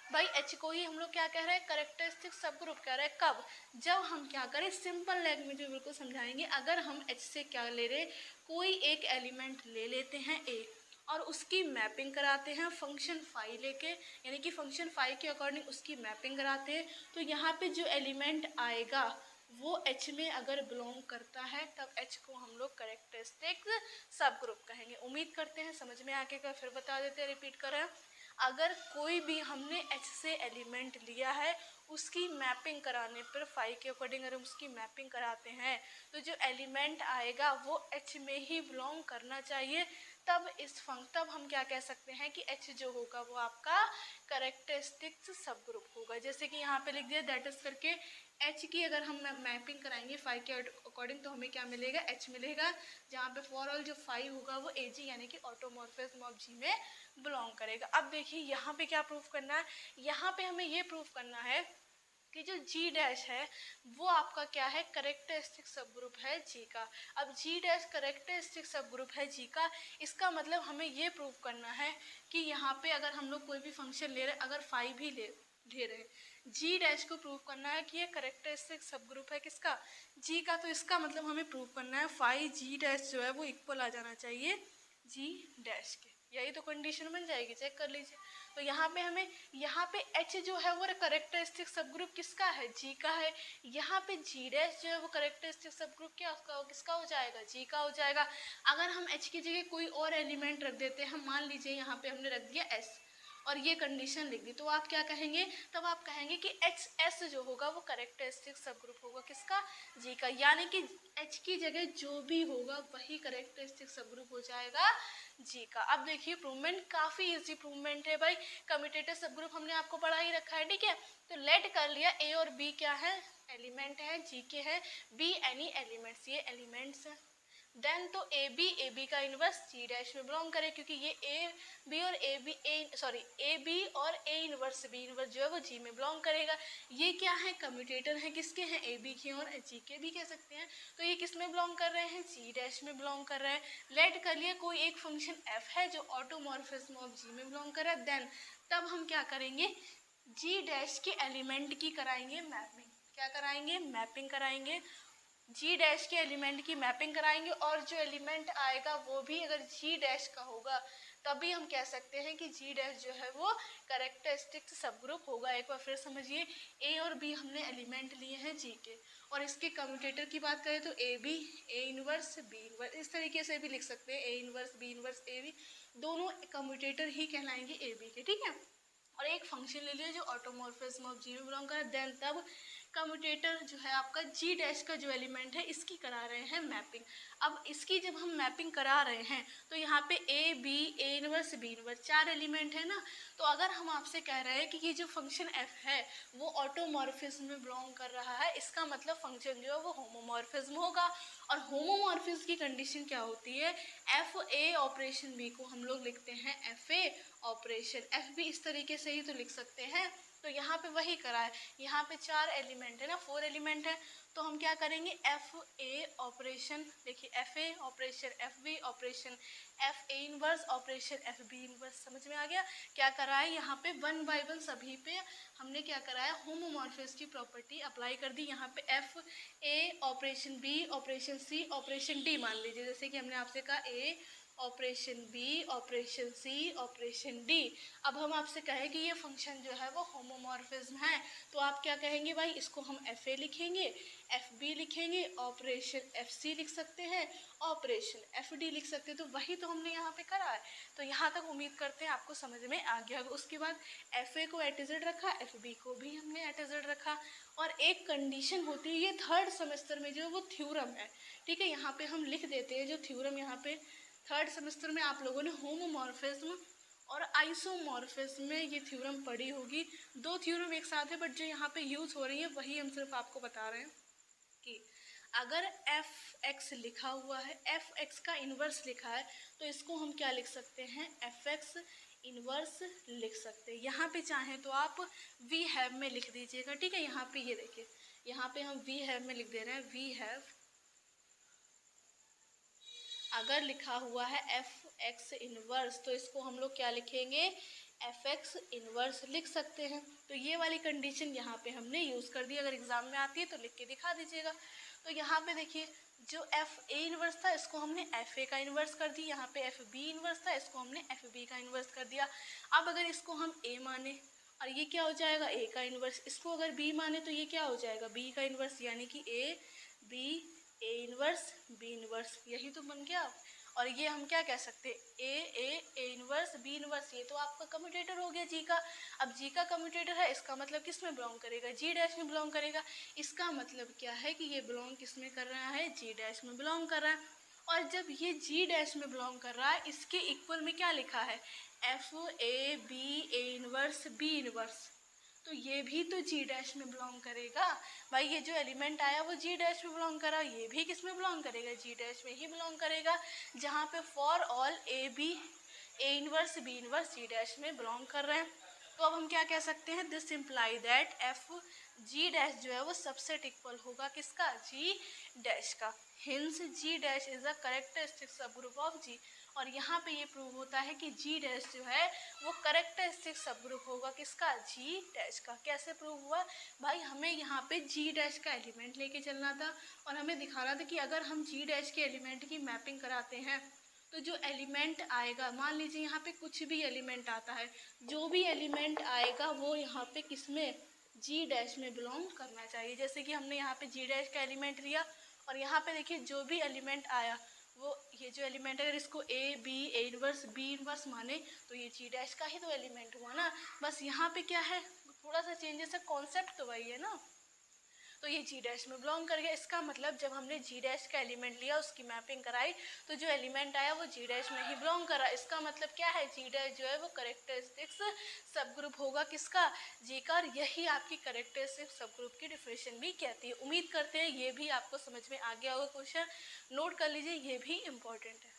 भाई, एच को ही हम लोग क्या कह रहे हैं, करेक्टरिस्टिक सब ग्रुप कह रहे हैं। कब, जब हम क्या करें, सिंपल लैंग्वेज में बिल्कुल समझाएंगे। अगर हम एच से क्या ले रहे, कोई एक एलिमेंट ले लेते हैं ए और उसकी मैपिंग कराते हैं फंक्शन फाई लेके, यानी कि फंक्शन फाई के अकॉर्डिंग उसकी मैपिंग कराते हैं, तो यहाँ पे जो एलिमेंट आएगा वो एच में अगर बिलोंग करता है तब एच को हम लोग करेक्टरिस्टिक सब ग्रुप कहेंगे। उम्मीद करते हैं समझ में आके का, फिर बता देते हैं, रिपीट कर रहे हैं। अगर कोई भी हमने एच से एलिमेंट लिया है, उसकी मैपिंग कराने पर फाई के अकॉर्डिंग अगर उसकी मैपिंग कराते हैं तो जो एलिमेंट आएगा वो एच में ही बिलोंग करना चाहिए। तब हम क्या कह सकते हैं कि एच जो होगा वो आपका करेक्टरिस्टिक्स सब ग्रुप होगा। जैसे कि यहाँ पे लिख दिया दैट इज करके एच की अगर हम मैपिंग कराएंगे फाइव के अकॉर्डिंग तो हमें क्या मिलेगा, एच मिलेगा, जहाँ पे फॉर ऑल जो फाइव होगा वो ए जी यानी कि ऑटोमॉर्फिज्म ऑफ जी में बिलोंग करेगा। अब देखिए यहाँ पे क्या प्रूफ करना है, यहाँ पे हमें ये प्रूफ करना है कि जो जी डैश है वो आपका क्या है, करेक्टरिस्टिक सब ग्रुप है जी का। अब जी डैश करेक्टरिस्टिक सब ग्रुप है जी का, इसका मतलब हमें ये प्रूफ करना है कि यहाँ पे अगर हम लोग कोई भी फंक्शन ले रहे हैं, अगर फाइव भी ले रहे हैं, जी डैश को प्रूव करना है कि ये करेक्टरिस्टिक सब ग्रुप है किसका, जी का। तो इसका मतलब हमें प्रूव करना है फाइव जी डैश जो है वो इक्वल आ जाना चाहिए जी डैश के। यही तो कंडीशन बन जाएगी, चेक कर लीजिए। तो यहाँ पे हमें, यहाँ पे एच जो है वो करेक्टरिस्टिक सब ग्रुप किसका है, जी का है। यहाँ पे जी डैश जो है वो करेक्टरिस्टिक सब ग्रुप क्या उसका किसका हो जाएगा, जी का हो जाएगा। अगर हम एच की जगह कोई और एलिमेंट रख देते हैं, मान लीजिए यहाँ पे हमने रख दिया एस और ये कंडीशन लिख दी, तो आप क्या कहेंगे, तब आप कहेंगे कि एच एस जो होगा वो करेक्टरिस्टिक सब ग्रुप होगा किसका, जी का। यानी कि एच की जगह जो भी होगा वही करेक्टरिस्टिक सब ग्रुप हो जाएगा जी का। अब देखिए प्रूवमेंट काफ़ी इजी प्रूवमेंट है भाई, कम्यूटेटिव सब ग्रुप हमने आपको पढ़ा ही रखा है, ठीक है। तो लेट कर लिया ए और बी क्या है, एलिमेंट है, जी के है, बी एनी एलिमेंट्स, ये एलिमेंट्स है। देन तो ए बी का इनवर्स जी डैश में बिलोंग करे, क्योंकि ये ए बी और ए बी और ए इनवर्स बी इनवर्स जो है वो जी में बिलोंग करेगा। ये क्या है, कम्यूटेटर है, किसके हैं, ए बी के और जी के भी कह सकते हैं। तो ये किस में बिलोंग कर रहे हैं, जी डैश में बिलोंग कर रहे हैं। लेट कर लिया कोई एक फंक्शन एफ है जो ऑटोमॉर्फिज्म ऑफ जी में बिलोंग कर रहा है। देन तब हम क्या करेंगे, जी डैश के एलिमेंट की कराएंगे मैपिंग, क्या कराएंगे, मैपिंग कराएंगे, जी डैश के एलिमेंट की मैपिंग कराएंगे। और जो एलिमेंट आएगा वो भी अगर जी डैश का होगा तभी हम कह सकते हैं कि जी डैश जो है वो करेक्टरिस्टिक सब ग्रुप होगा। एक बार फिर समझिए, ए और बी हमने एलिमेंट लिए हैं जी के, और इसके कम्यूटेटर की बात करें तो A B A inverse B inverse, इस तरीके से भी लिख सकते हैं, A inverse B inverse A B, दोनों कम्यूटेटर ही कहलाएंगे ए बी के, ठीक है। और एक फंक्शन ले लिया जो ऑटोमॉर्फिज्म ऑफ जी में बिलोंग कर, देन तब कम्यूटेटर जो है आपका जी डैश का जो एलिमेंट है इसकी करा रहे हैं मैपिंग। अब इसकी जब हम मैपिंग करा रहे हैं तो यहाँ पे A B A inverse B inverse चार एलिमेंट है ना, तो अगर हम आपसे कह रहे हैं कि ये जो फंक्शन एफ है वो ऑटोमॉर्फिज्म में बिलोंग कर रहा है, इसका मतलब फंक्शन जो है वो होमोमॉर्फिज्म होगा। और होमोमॉर्फिज्म की कंडीशन क्या होती है, एफ ए ऑपरेशन बी को हम लोग लिखते हैं एफ ए ऑपरेशन, एफ भी इस तरीके से ही तो लिख सकते हैं। तो यहाँ पे वही करा है, यहाँ पे चार एलिमेंट है ना, 4 एलिमेंट है, तो हम क्या करेंगे, एफ ए ऑपरेशन, देखिए F A operation F B operation F A inverse operation F B inverse, समझ में आ गया। क्या करा है यहाँ पे वन बाय वन सभी पे हमने क्या कराया, होमोमॉर्फिज्म की प्रॉपर्टी अप्लाई कर दी। यहाँ पे एफ ए operation B operation C operation D मान लीजिए, जैसे कि हमने आपसे कहा A operation B operation C operation D. अब हम आपसे कहें कि ये फंक्शन जो है वो होमोमॉर्फिज्म है, तो आप क्या कहेंगे भाई, इसको हम एफ ए लिखेंगे, एफ बी लिखेंगे, ऑपरेशन एफ सी लिख सकते हैं, ऑपरेशन एफ डी लिख सकते हैं। तो वही तो हमने यहाँ पे करा है। तो यहाँ तक उम्मीद करते हैं आपको समझ में आ गया। उसके बाद एफ ए को एटिजेड रखा, एफ बी को भी हमने एटिजेड रखा, और एक कंडीशन होती है, ये थर्ड सेमेस्टर में जो वो थ्योरम है, ठीक है, यहाँ पे हम लिख देते हैं जो थ्योरम, यहाँ पे थर्ड सेमेस्टर में आप लोगों ने होमोमॉर्फिज्म और आइसोमॉर्फिज्म में ये थ्योरम पढ़ी होगी। दो थ्योरम एक साथ है, बट जो यहाँ पे यूज हो रही है वही हम सिर्फ आपको बता रहे हैं कि अगर एफ एक्स लिखा हुआ है, एफ एक्स का इन्वर्स लिखा है, तो इसको हम क्या लिख सकते हैं, एफ एक्स इन्वर्स लिख सकते हैं। यहाँ पे चाहें तो आप वी हैव में लिख दीजिएगा, ठीक है। यहाँ पे ये देखिए, यहाँ पे हम वी हैव में लिख दे रहे हैं, वी हैव अगर लिखा हुआ है एफ एक्स इनवर्स, तो इसको हम लोग क्या लिखेंगे, एफ एक्स इनवर्स लिख सकते हैं। तो ये वाली कंडीशन यहाँ पे हमने यूज़ कर दी, अगर एग्जाम में आती है तो लिख के दिखा दीजिएगा। तो यहाँ पे देखिए, जो एफ ए इनवर्स था इसको हमने एफ ए का इनवर्स कर दी, यहाँ पे एफ बी इनवर्स था इसको हमने एफ बी का इनवर्स कर दिया। अब अगर इसको हम ए माने और ये क्या हो जाएगा, ए का इन्वर्स। इसको अगर बी माने तो ये क्या हो जाएगा, बी का इन्वर्स, यानी कि A B, A inverse B inverse, यही तो बन गया। और ये हम क्या कह सकते हैं, ए इन्वर्स बी इन्वर्स, ये तो आपका कम्यूटेटर हो गया जी का। अब जी का कम्यूटेटर है, इसका मतलब किस में बिलोंग करेगा, जी डैश में बिलोंग करेगा। इसका मतलब क्या है कि ये बिलोंग किस में कर रहा है, जी डैश में बिलोंग कर रहा है। और जब ये जी डैश में बिलोंग कर रहा है, इसके इक्वल में क्या लिखा है, F A B A inverse B inverse, तो ये भी तो जी डैश में बिलोंग करेगा। भाई ये जो एलिमेंट आया वो जी डैश में बिलोंग करा, ये भी किस में बिलोंग करेगा, जी डैश में ही बिलोंग करेगा। जहाँ पे for all A B A inverse B inverse G dash में बिलोंग कर रहे हैं। तो अब हम क्या कह सकते हैं, this imply that F G dash जो है वो सबसेट इक्वल होगा किसका, जी डैश का। Hence G dash is a characteristic subgroup of G. और यहाँ पे ये प्रूव होता है कि जी डैश जो है वो करेक्टरिस्टिक सब ग्रुप होगा किसका, जी डैश का। कैसे प्रूव हुआ, भाई हमें यहाँ पे जी डैश का एलिमेंट लेके चलना था और हमें दिखाना था कि अगर हम जी डैश के एलिमेंट की मैपिंग कराते हैं तो जो एलिमेंट आएगा, मान लीजिए यहाँ पे कुछ भी एलिमेंट आता है, जो भी एलिमेंट आएगा वो यहाँ पे किसमें, जी डैश में बिलोंग करना चाहिए। जैसे कि हमने यहाँ पे जी डैश का एलिमेंट लिया और यहाँ पे देखिए जो भी एलिमेंट आया वो, ये जो एलिमेंट अगर इसको A B A inverse B inverse माने तो ये जी डैश का ही तो एलिमेंट हुआ ना। बस यहाँ पे क्या है, थोड़ा सा चेंजेस है, कॉन्सेप्ट तो वही है ना। तो ये जी डैश में बिलोंग कर गया। इसका मतलब जब हमने जी डैश का एलिमेंट लिया, उसकी मैपिंग कराई, तो जो एलिमेंट आया वो जी डैश में ही बिलोंग करा। इसका मतलब क्या है, जी डैश जो है वो करेक्टरिस्टिक्स सब ग्रुप होगा किसका, जी का। और यही आपकी करेक्टरिस्टिक सब ग्रुप की डिफिनेशन भी कहती है। उम्मीद करते हैं ये भी आपको समझ में आ गया होगा। क्वेश्चन नोट कर लीजिए, ये भी इम्पोर्टेंट है।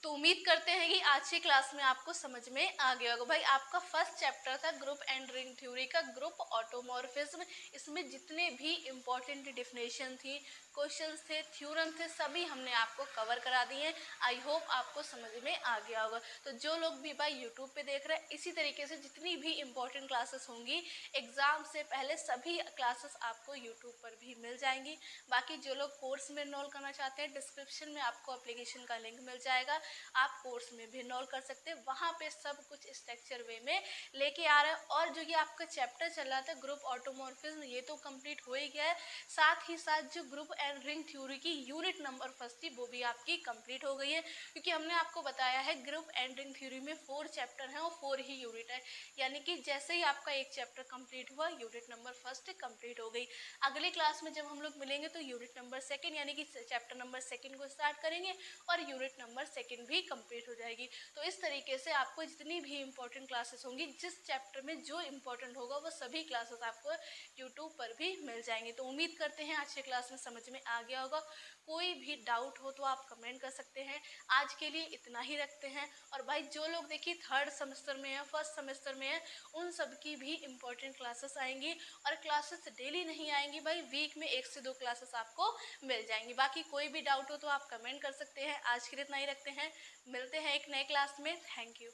तो उम्मीद करते हैं कि आज की क्लास में आपको समझ में आ गया होगा। भाई आपका फर्स्ट चैप्टर था ग्रुप एंड रिंग थ्योरी का, ग्रुप ऑटोमॉर्फिज्म। इसमें जितने भी इम्पोर्टेंट डिफिनेशन थी, क्वेश्चंस थे, थ्योरम थे, सभी हमने आपको कवर करा दिए। आई होप आपको समझ में आ गया होगा। तो जो लोग भी भाई यूट्यूब पे देख रहे हैं, इसी तरीके से जितनी भी इम्पोर्टेंट क्लासेस होंगी एग्जाम से पहले, सभी क्लासेस आपको यूट्यूब पर भी मिल जाएंगी। बाकी जो लोग कोर्स में इनरोल करना चाहते हैं, डिस्क्रिप्शन में आपको एप्लीकेशन का लिंक मिल जाएगा, आप कोर्स में भी इनरोल कर सकते हैं। वहाँ पे सब कुछ स्ट्रक्चर वे में लेके आ रहे हैं। और जो ये आपका चैप्टर चल रहा था ग्रुप ऑटोमॉर्फिज्म, ये तो कंप्लीट हो ही गया है। साथ ही साथ जो ग्रुप एंड रिंग थ्योरी की यूनिट नंबर फर्स्ट थी वो भी आपकी कंप्लीट हो गई है, क्योंकि हमने आपको बताया है ग्रुप एंड रिंग थ्योरी में 4 चैप्टर हैं और 4 ही यूनिट है। यानी कि जैसे ही आपका एक चैप्टर कंप्लीट हुआ, यूनिट नंबर फर्स्ट कंप्लीट हो गई। अगली क्लास में जब हम लोग मिलेंगे तो यूनिट नंबर सेकंड यानी कि चैप्टर नंबर सेकंड को स्टार्ट करेंगे और यूनिट नंबर सेकंड भी कंप्लीट हो जाएगी। तो इस तरीके से आपको जितनी भी इंपॉर्टेंट क्लासेस होंगी, जिस चैप्टर में जो इंपॉर्टेंट होगा वो सभी क्लासेस आपको यूट्यूब पर भी मिल जाएंगे। तो उम्मीद करते हैं आज के क्लास में समझ में आ गया होगा। कोई भी डाउट हो तो आप कमेंट कर सकते हैं। आज के लिए इतना ही रखते हैं। और भाई जो लोग देखिए थर्ड सेमेस्टर में है, फर्स्ट सेमेस्टर में है, उन सब की भी इम्पोर्टेंट क्लासेस आएंगी। और क्लासेस डेली नहीं आएंगी भाई, वीक में 1 से 2 क्लासेस आपको मिल जाएंगी। बाकी कोई भी डाउट हो तो आप कमेंट कर सकते हैं। आज के लिए इतना ही रखते हैं, मिलते हैं एक नए क्लास में। Thank you.